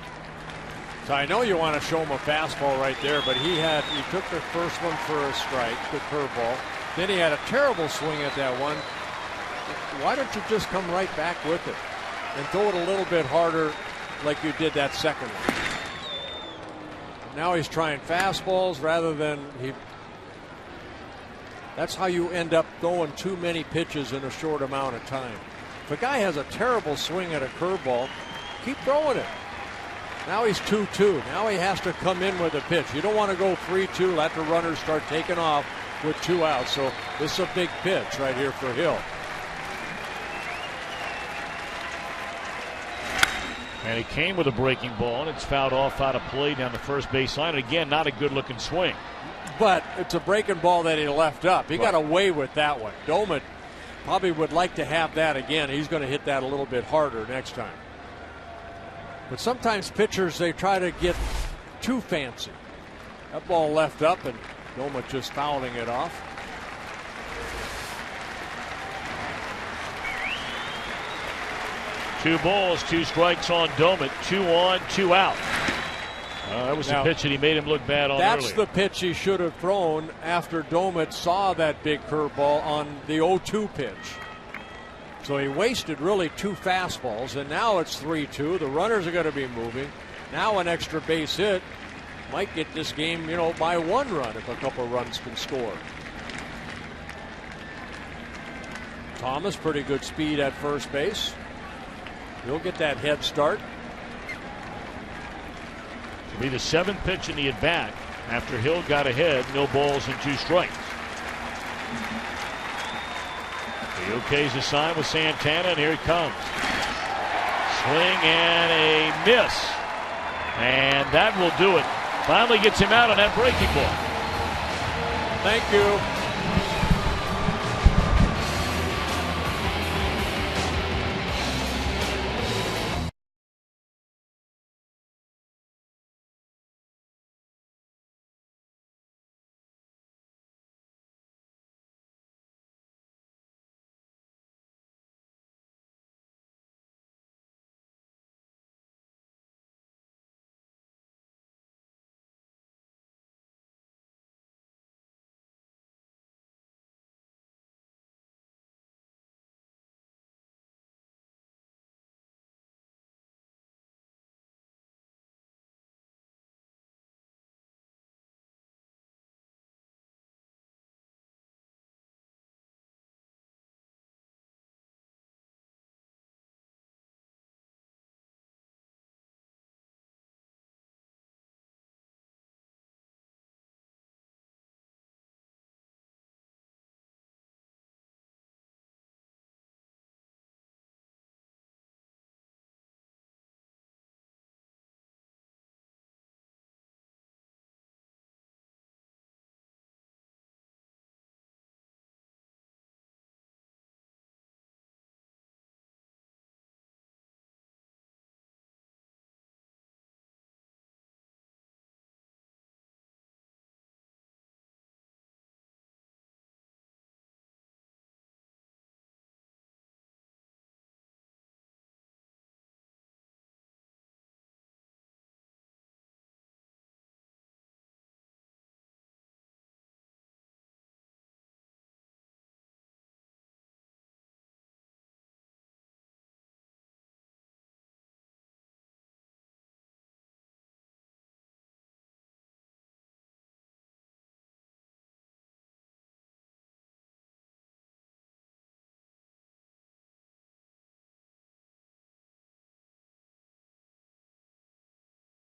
So I know you want to show him a fastball right there, but he took the first one for a strike, the curveball. Then he had a terrible swing at that one. Why don't you just come right back with it and throw it a little bit harder like you did that second one? Now he's trying fastballs rather than That's how you end up throwing too many pitches in a short amount of time. If a guy has a terrible swing at a curveball, keep throwing it. Now he's 2-2. Now he has to come in with a pitch. You don't want to go 3-2, let the runners start taking off, with 2 outs. So this is a big pitch right here for Hill. And he came with a breaking ball, and it's fouled off out of play down the first base line. And again, not a good-looking swing. But it's a breaking ball that he left up. He got away with that one. Domet probably would like to have that again. He's going to hit that a little bit harder next time. But sometimes pitchers, they try to get too fancy. That ball left up, and Domet just fouling it off. Two balls, 2 strikes on Domet. 2 on, 2 out. That was the pitch that he made him look bad on That's earlier. the pitch he should have thrown after Domet saw that big curveball on the 0-2 pitch. So he wasted really 2 fastballs, and now it's 3-2. The runners are going to be moving. Now an extra base hit might get this game, by 1 run if a couple runs can score. Thomas, pretty good speed at first base. He'll get that head start. It'll be the 7th pitch in the at-bat after Hill got ahead. No balls and 2 strikes. He okays the sign with Santana, and here he comes. Swing and a miss. And that will do it. Finally gets him out on that breaking ball. Thank you.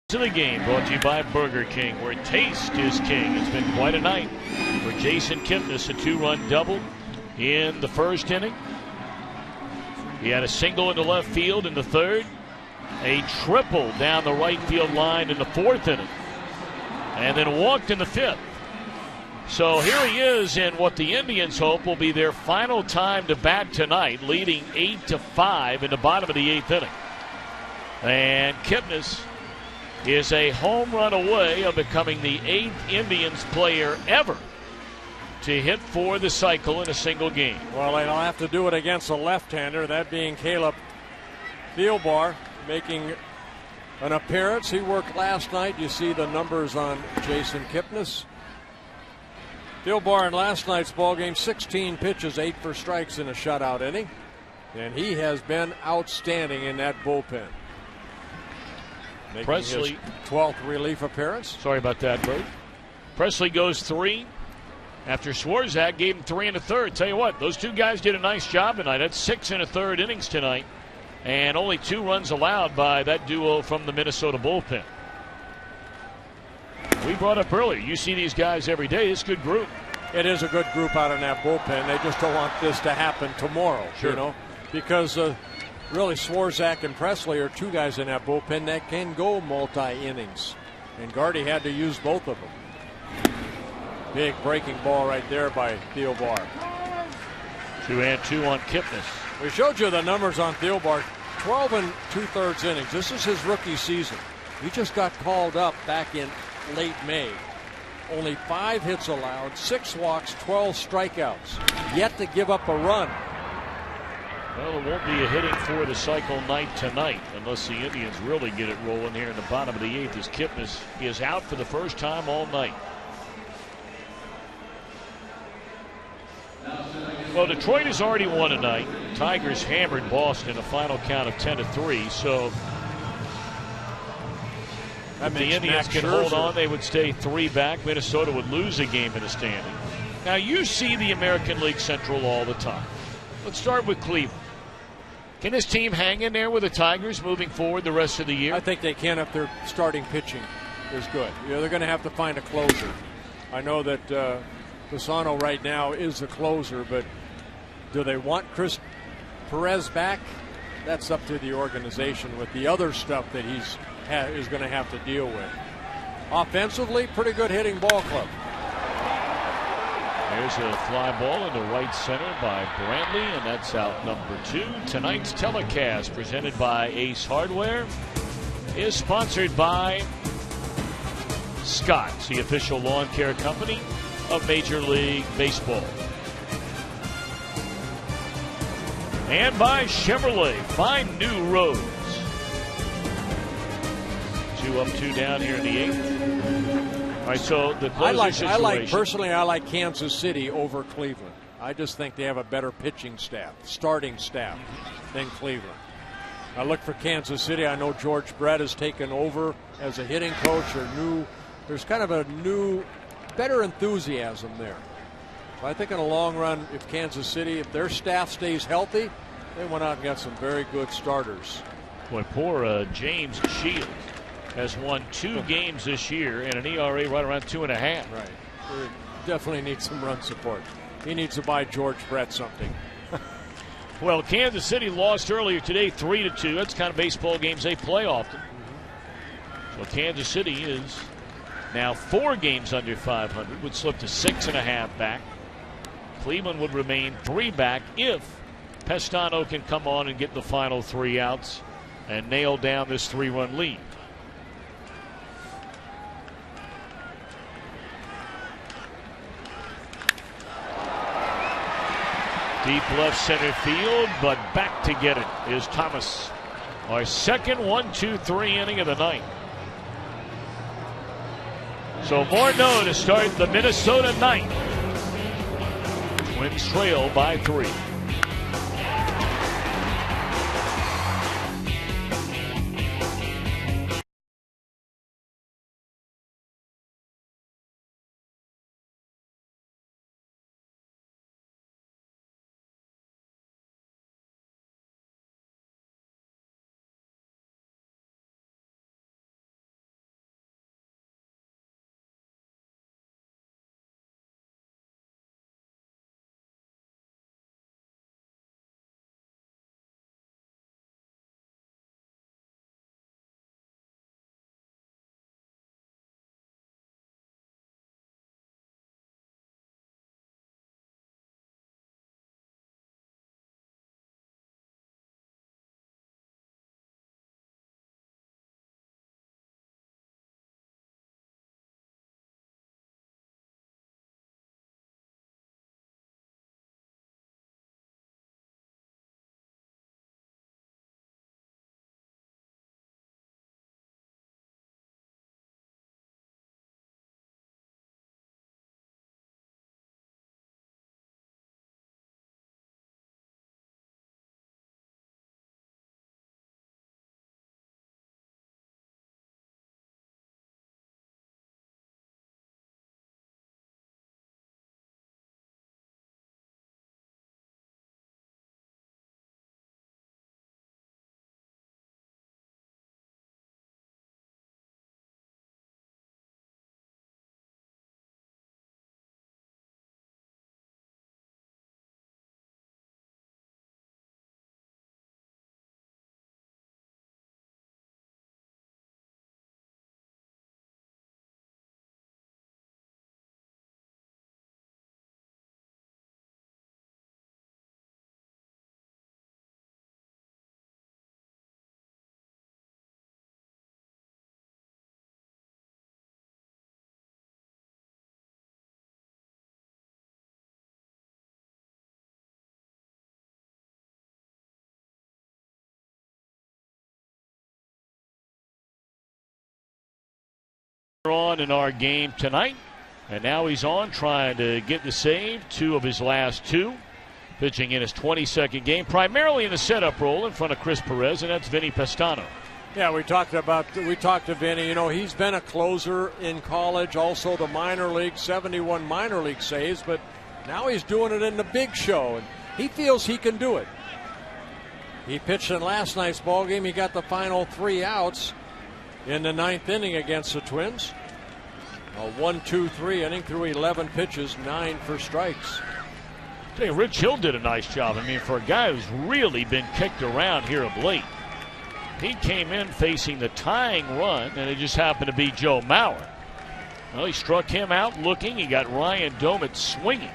To the game brought to you by Burger King, where taste is king. It's been quite a night for Jason Kipnis, a 2-run double in the first inning. He had a single into left field in the 3rd, a triple down the right field line in the 4th inning, and then walked in the 5th. So here he is in what the Indians hope will be their final time to bat tonight, leading 8-5 in the bottom of the 8th inning. And Kipnis is a home run away of becoming the 8th Indians player ever to hit for the cycle in a single game. Well, they'll have to do it against a left-hander, that being Caleb Thielbar, making an appearance. He worked last night. You see the numbers on Jason Kipnis. Thielbar in last night's ballgame, 16 pitches, 8 for strikes in a shutout inning. And he has been outstanding in that bullpen. Making Presley, his 12th relief appearance. Sorry about that, Bert. Presley goes 3 after Swarzak gave him 3 1/3. Tell you what, those 2 guys did a nice job tonight. That's 6 1/3 innings tonight, and only 2 runs allowed by that duo from the Minnesota bullpen. We brought up earlier, you see these guys every day. It's a good group. it is a good group out in that bullpen. They just don't want this to happen tomorrow, Sure. you know, because really Swarzak and Presley are two guys in that bullpen that can go multi-innings. And Gardy had to use both of them. Big breaking ball right there by Theobar. 2-2 on Kipnis. We showed you the numbers on Theobar. 12 and 2/3 innings. This is his rookie season. He just got called up back in late May. Only 5 hits allowed, 6 walks, 12 strikeouts. Yet to give up a run. Well, it won't be a hitting for the cycle night tonight unless the Indians really get it rolling here in the bottom of the 8th as Kipnis is out for the first time all night. Well, Detroit has already won tonight. Tigers hammered Boston a final count of 10-3. So if the Indians can hold on, they would stay 3 back. Minnesota would lose a game in the standing. Now you see the American League Central all the time. Let's start with Cleveland. Can this team hang in there with the Tigers moving forward the rest of the year? I think they can if their starting pitching is good. You know, they're going to have to find a closer. I know that Pisano right now is the closer, but do they want Chris Perez back? That's up to the organization with the other stuff that is going to have to deal with. Offensively, pretty good hitting ball club. There's a fly ball into right center by Brantley, and that's out number 2. Tonight's telecast, presented by Ace Hardware, is sponsored by Scott's, the official lawn care company of Major League Baseball. And by Chevrolet, find new roads. 2 up, 2 down here in the 8th. All right, so the closing situation. Personally, I like Kansas City over Cleveland. I just think they have a better pitching staff, starting staff, than Cleveland. I look for Kansas City. I know George Brett has taken over as a hitting coach. There's kind of a new, better enthusiasm there. So I think in the long run, if Kansas City, if their staff stays healthy, they went out and got some very good starters. Boy, poor James Shields has won 2 games this year and an ERA right around 2.5. Right. Definitely needs some run support. He needs to buy George Brett something. Well, Kansas City lost earlier today 3-2. That's the kind of baseball games they play often. So Kansas City is now 4 games under 500, would slip to 6.5 back. Cleveland would remain 3 back if Pestano can come on and get the final 3 outs and nail down this 3-run lead. Deep left center field, but back to get it is Thomas. Our second 1-2-3 inning of the night. So Morneau to start the Minnesota ninth. Twins trail by 3. On in our game tonight, and now he's on trying to get the save, 2 of his last 2, pitching in his 22nd game, primarily in the setup role in front of Chris Perez, and that's Vinny Pestano. Yeah, we talked to Vinny. You know, he's been a closer in college, also the minor league, 71 minor league saves, but now he's doing it in the big show, and he feels he can do it. He pitched in last night's ball game. He got the final 3 outs in the 9th inning against the Twins. A 1-2-3 inning through 11 pitches, 9 for strikes. Hey, Rich Hill did a nice job. I mean, for a guy who's really been kicked around here of late, he came in facing the tying run, and it just happened to be Joe Mauer. Well, he struck him out looking. He got Ryan Doumit swinging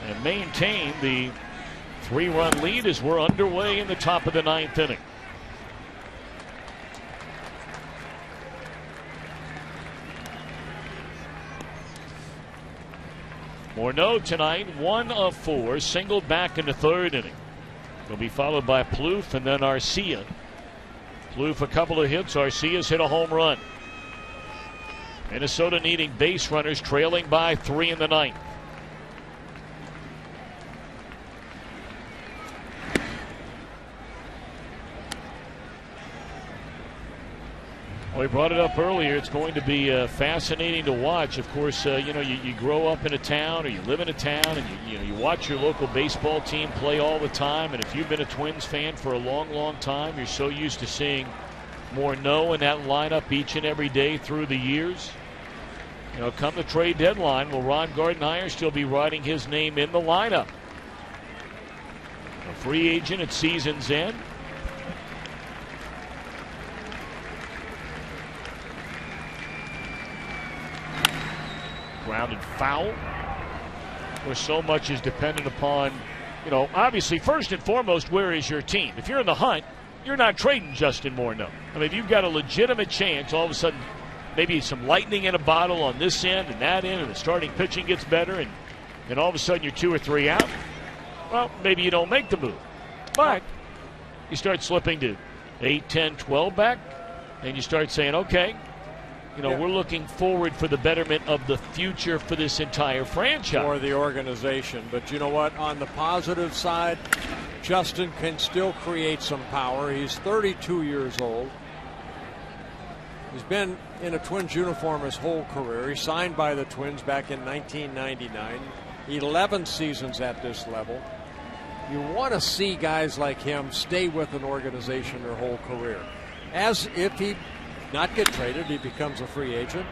and maintained the 3-run lead as we're underway in the top of the 9th inning. Morneau tonight, 1 of 4, singled back in the 3rd inning. He'll be followed by Plouffe and then Arcia. Plouffe a couple of hits. Arcia's hit a home run. Minnesota needing base runners, trailing by 3 in the 9th. We brought it up earlier. It's going to be fascinating to watch. Of course, you know, you grow up in a town or you live in a town and you watch your local baseball team play all the time. And if you've been a Twins fan for a long, long time, you're so used to seeing Morneau in that lineup each and every day through the years. You know, come the trade deadline, will Ron Gardenhire still be writing his name in the lineup? A free agent at season's end. Grounded foul, where so much is dependent upon, you know, obviously first and foremost, where is your team? If you're in the hunt, you're not trading Justin Morneau. I mean, if you've got a legitimate chance, all of a sudden maybe some lightning in a bottle on this end and that end, and the starting pitching gets better, and all of a sudden you're 2 or 3 out, well, maybe you don't make the move. But you start slipping to 8, 10, 12 back, and you start saying, okay, you know, we're looking forward for the betterment of the future for this entire franchise. For the organization. But you know what? On the positive side, Justin can still create some power. He's 32 years old. He's been in a Twins uniform his whole career. He signed by the Twins back in 1999. 11 seasons at this level. You want to see guys like him stay with an organization their whole career. As if he not get traded, he becomes a free agent.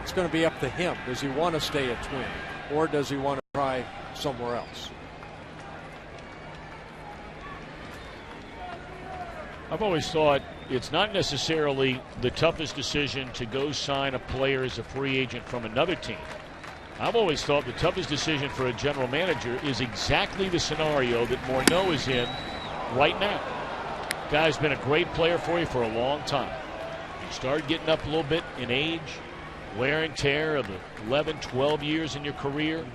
It's going to be up to him. Does he want to stay a Twin, or does he want to try somewhere else? I've always thought it's not necessarily the toughest decision to go sign a player as a free agent from another team. I've always thought the toughest decision for a general manager is exactly the scenario that Morneau is in right now. Guy's been a great player for you for a long time. You start getting up a little bit in age, wear and tear of the 11, 12 years in your career,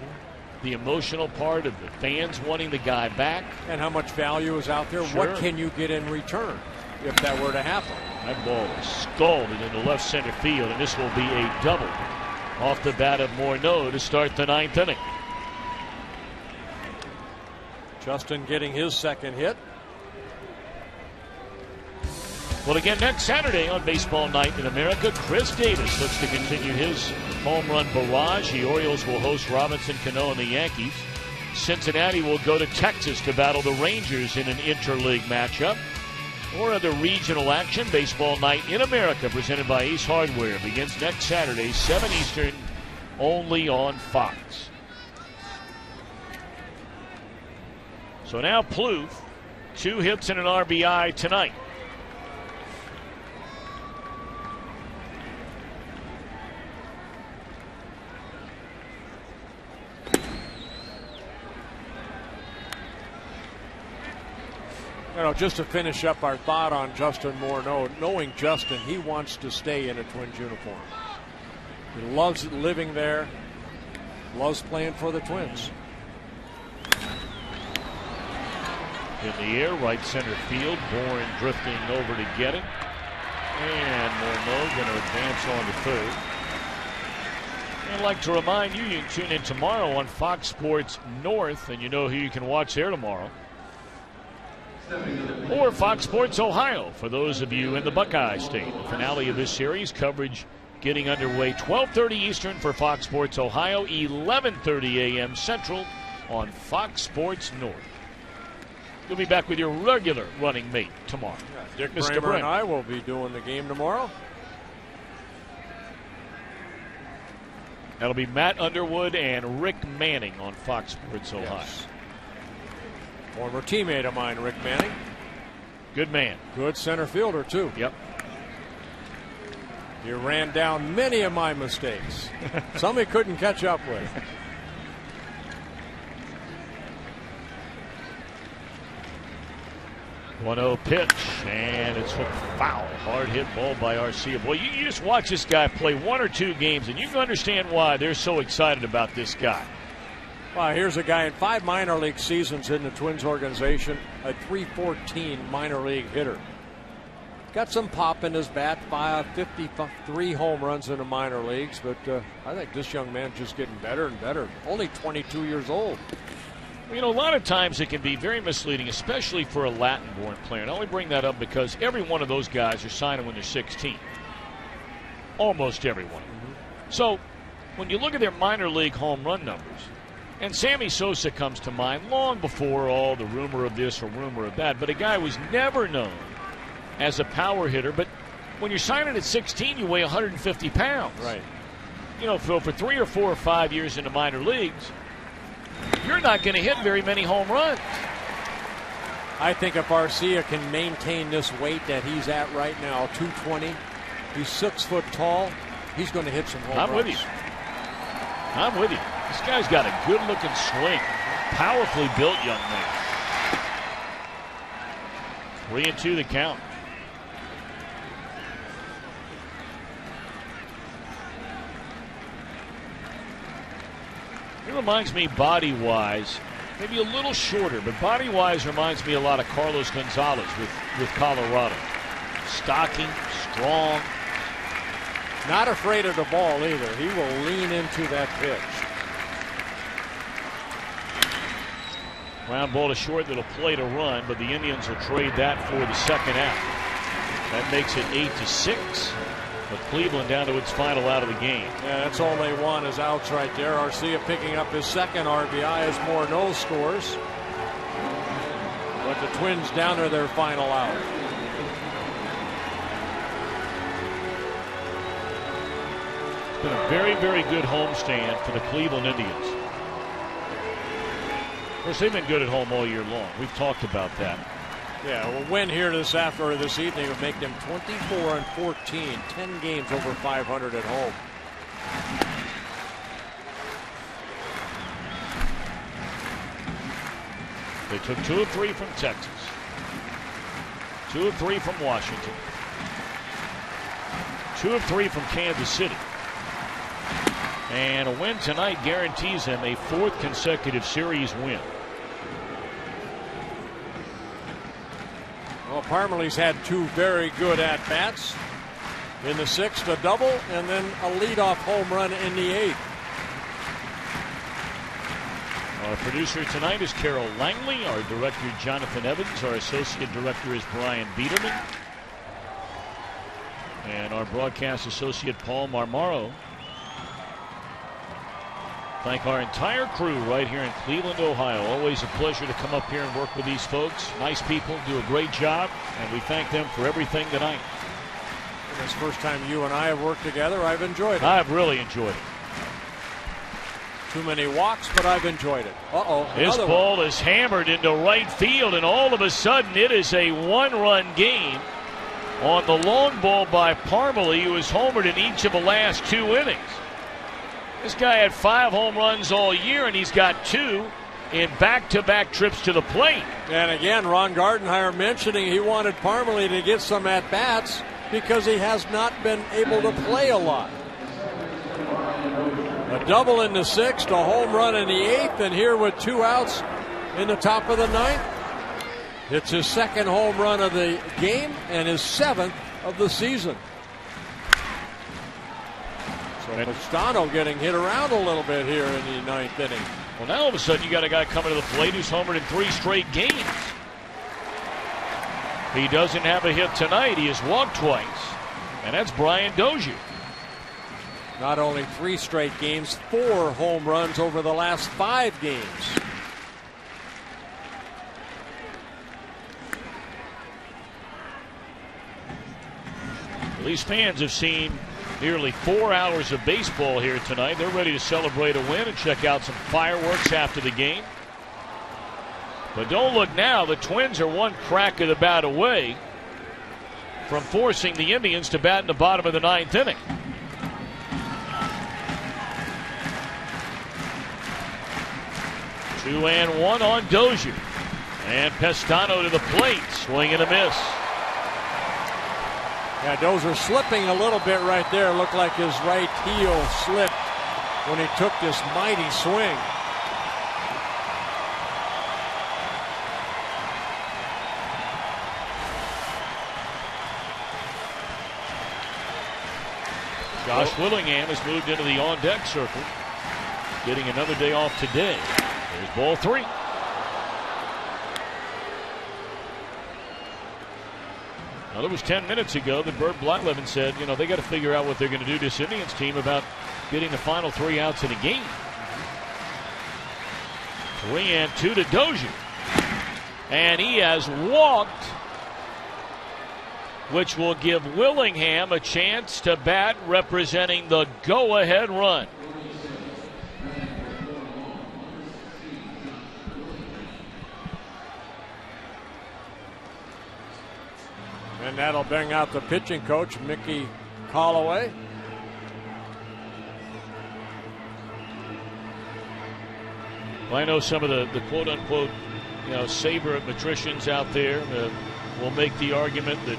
the emotional part of the fans wanting the guy back. And how much value is out there. Sure. What can you get in return if that were to happen? That ball is scalded into left center field, and this will be a double off the bat of Morneau to start the 9th inning. Justin getting his second hit. Well, again, next Saturday on Baseball Night in America, Chris Davis looks to continue his home run barrage. The Orioles will host Robinson Cano and the Yankees. Cincinnati will go to Texas to battle the Rangers in an interleague matchup. Or other regional action. Baseball Night in America, presented by Ace Hardware, begins next Saturday, 7 Eastern, only on Fox. So now Plouffe, 2 hits and an RBI tonight. You know, just to finish up our thought on Justin Morneau, knowing Justin, he wants to stay in a Twins uniform. He loves living there, loves playing for the Twins. In the air, right center field. Bourne drifting over to get it. And Morneau going to advance on to third. I'd like to remind you, you can tune in tomorrow on Fox Sports North, and you know who you can watch there tomorrow. Or Fox Sports Ohio for those of you in the Buckeye State. The finale of this series, coverage getting underway 12:30 Eastern for Fox Sports Ohio, 11:30 a.m. Central on Fox Sports North. You'll be back with your regular running mate tomorrow. Yeah, Dick Mr. Bramer and Brent. I will be doing the game tomorrow. That'll be Matt Underwood and Rick Manning on Fox Sports Ohio. Yes. Former teammate of mine, Rick Manning. Good man. Good center fielder, too. Yep. You ran down many of my mistakes. Some he couldn't catch up with. One-0 pitch, and it's a foul. Hard hit ball by Arcia. Boy, you just watch this guy play one or two games, and you can understand why they're so excited about this guy. Well, here's a guy in 5 minor league seasons in the Twins organization, a .314 minor league hitter. Got some pop in his bat, 53 home runs in the minor leagues, but I think this young man's just getting better and better. Only 22 years old. You know, a lot of times it can be very misleading, especially for a Latin-born player. And I only bring that up because every one of those guys are signing when they're 16. Almost everyone. So when you look at their minor league home run numbers, and Sammy Sosa comes to mind long before all the rumor of this or rumor of that, but a guy was never known as a power hitter. But when you're signing at 16, you weigh 150 pounds. Right. You know, for 3 or 4 or 5 years in the minor leagues, you're not going to hit very many home runs. I think if Arcia can maintain this weight that he's at right now, 220, he's 6 foot tall, he's going to hit some home runs. I'm with you. I'm with you. This guy's got a good-looking swing. Powerfully built young man. 3-2 the count. He reminds me body-wise, maybe a little shorter, but body-wise reminds me a lot of Carlos Gonzalez with Colorado. Stocky, strong. Not afraid of the ball either. He will lean into that pitch. Ground ball to short that'll play to run, but the Indians will trade that for the second out. That makes it 8-6. But Cleveland down to its final out of the game. Yeah, that's all they want is outs right there. Arcia picking up his second RBI as Morneau scores. But the Twins down to their final out. It's been a very, very good homestand for the Cleveland Indians. Of course, they've been good at home all year long. We've talked about that. Yeah, a win here this evening would make them 24-14, 10 games over 500 at home. They took 2 of 3 from Texas, 2 of 3 from Washington, 2 of 3 from Kansas City. And a win tonight guarantees them a 4th consecutive series win. Well, Parmelee's had 2 very good at-bats. In the 6th, a double, and then a leadoff home run in the 8th. Our producer tonight is Carol Langley. Our director, Jonathan Evans. Our associate director is Brian Biederman. And our broadcast associate, Paul Marmaro. Thank our entire crew right here in Cleveland, Ohio. Always a pleasure to come up here and work with these folks. Nice people, do a great job, and we thank them for everything tonight. This first time you and I have worked together, I've enjoyed it. I've really enjoyed it. Too many walks, but I've enjoyed it. This ball is hammered into right field, and all of a sudden it is a 1-run game on the long ball by Parmelee, who has homered in each of the last 2 innings. This guy had 5 home runs all year, and he's got 2 in back-to-back trips to the plate. And again, Ron Gardenhire mentioning he wanted Parmelee to get some at-bats because he has not been able to play a lot. A double in the 6th, a home run in the 8th, and here with 2 outs in the top of the 9th. It's his 2nd home run of the game and his 7th of the season. So Pastano getting hit around a little bit here in the ninth inning. Well, now all of a sudden you got a guy coming to the plate who's homered in 3 straight games. He doesn't have a hit tonight. He has walked twice, and that's Brian Dozier. Not only 3 straight games, 4 home runs over the last 5 games. These fans have seen nearly 4 hours of baseball here tonight. They're ready to celebrate a win and check out some fireworks after the game. But don't look now. The Twins are 1 crack of the bat away from forcing the Indians to bat in the bottom of the 9th inning. Two and one on Dozier. And Pastano to the plate. Swing and a miss. Yeah, Dozier slipping a little bit right there. Looked like his right heel slipped when he took this mighty swing. Josh Willingham has moved into the on-deck circle, getting another day off today. There's ball 3. Now, that was 10 minutes ago that Bert Blyleven said, you know, they got to figure out what they're going to do to this Indians team about getting the final 3 outs in a game. 3-2 to Dozier. And he has walked, which will give Willingham a chance to bat representing the go-ahead run. And that'll bring out the pitching coach, Mickey Callaway. Well, I know some of the quote-unquote, you know, sabermetricians out there will make the argument that,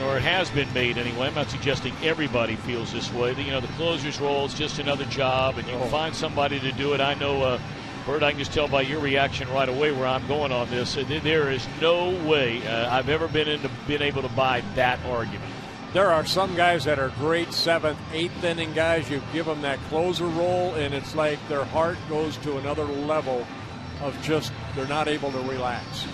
or it has been made anyway. I'm not suggesting everybody feels this way. That, you know, the closer's role is just another job, and you can find somebody to do it. I know, Bert, I can just tell by your reaction right away where I'm going on this. There is no way I've ever been able to buy that argument. There are some guys that are great 7th, 8th inning guys. You give them that closer role, and it's like their heart goes to another level of just they're not able to relax.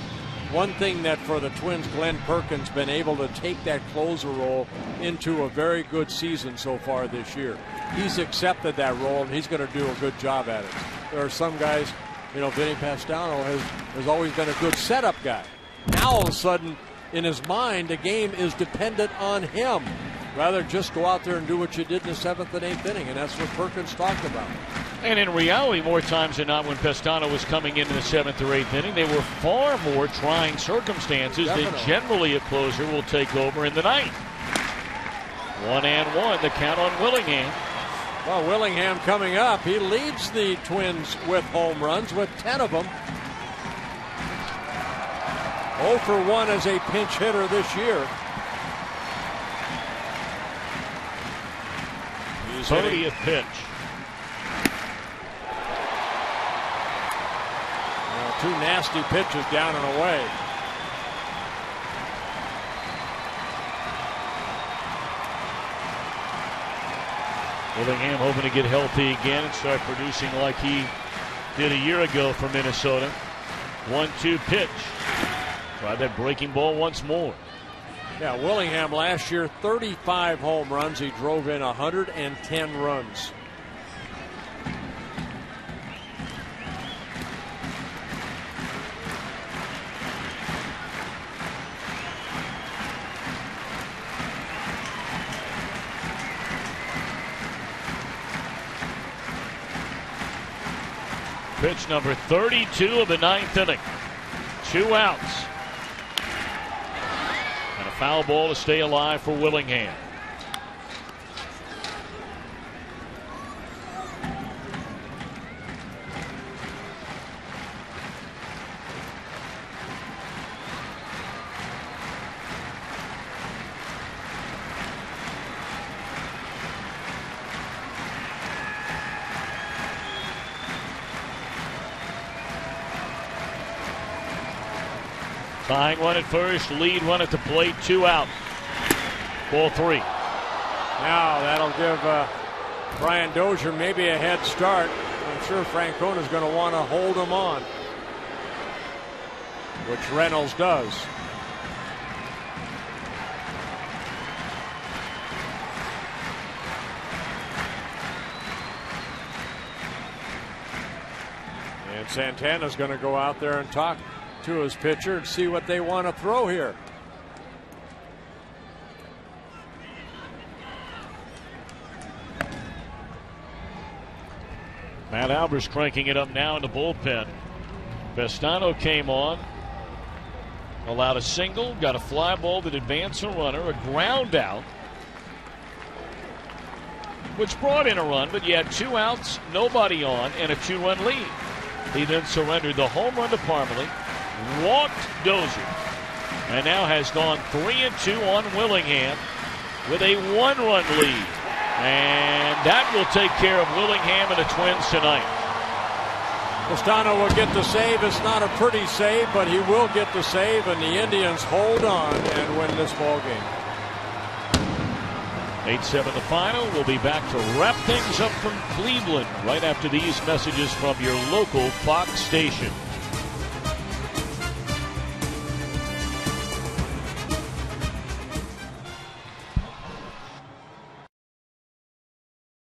One thing that for the Twins, Glenn Perkins been able to take that closer role into a very good season so far this year. He's accepted that role, and he's going to do a good job at it. There are some guys, you know, Vinny Pastano has always been a good setup guy. Now all of a sudden, in his mind, the game is dependent on him. Rather just go out there and do what you did in the 7th and 8th inning, and that's what Perkins talked about. And in reality, more times than not, when Pastano was coming into the 7th or 8th inning, they were far more trying circumstances than generally a closer will take over in the 9th. 1-1, the count on Willingham. Well, Willingham coming up. He leads the Twins with home runs, with 10 of them. 0 for 1 as a pinch hitter this year. His 30th pitch. Two nasty pitches down and away. Willingham hoping to get healthy again and start producing like he did a year ago for Minnesota. 1-2 pitch. Try that breaking ball once more. Yeah, Willingham last year, 35 home runs. He drove in 110 runs. Pitch number 32 of the 9th inning. 2 outs. And a foul ball to stay alive for Willingham. Tying one at first, lead one at the plate, 2 out. Ball 3. Now that'll give Brian Dozier maybe a head start. I'm sure Francona's going to want to hold him on, which Reynolds does. And Santana's going to go out there and talk to his pitcher and see what they want to throw here. Matt Albers cranking it up now in the bullpen. Vestano came on, allowed a single, got a fly ball that advanced a runner, a ground out, which brought in a run, but you had 2 outs, nobody on, and a 2-run lead. He then surrendered the home run to Parmalee, walked Dozier, and now has gone 3-2 on Willingham with a 1-run lead. And that will take care of Willingham and the Twins tonight. Castano will get the save. It's not a pretty save, but he will get the save, and the Indians hold on and win this ball game. 8-7 the final. We'll be back to wrap things up from Cleveland right after these messages from your local Fox station.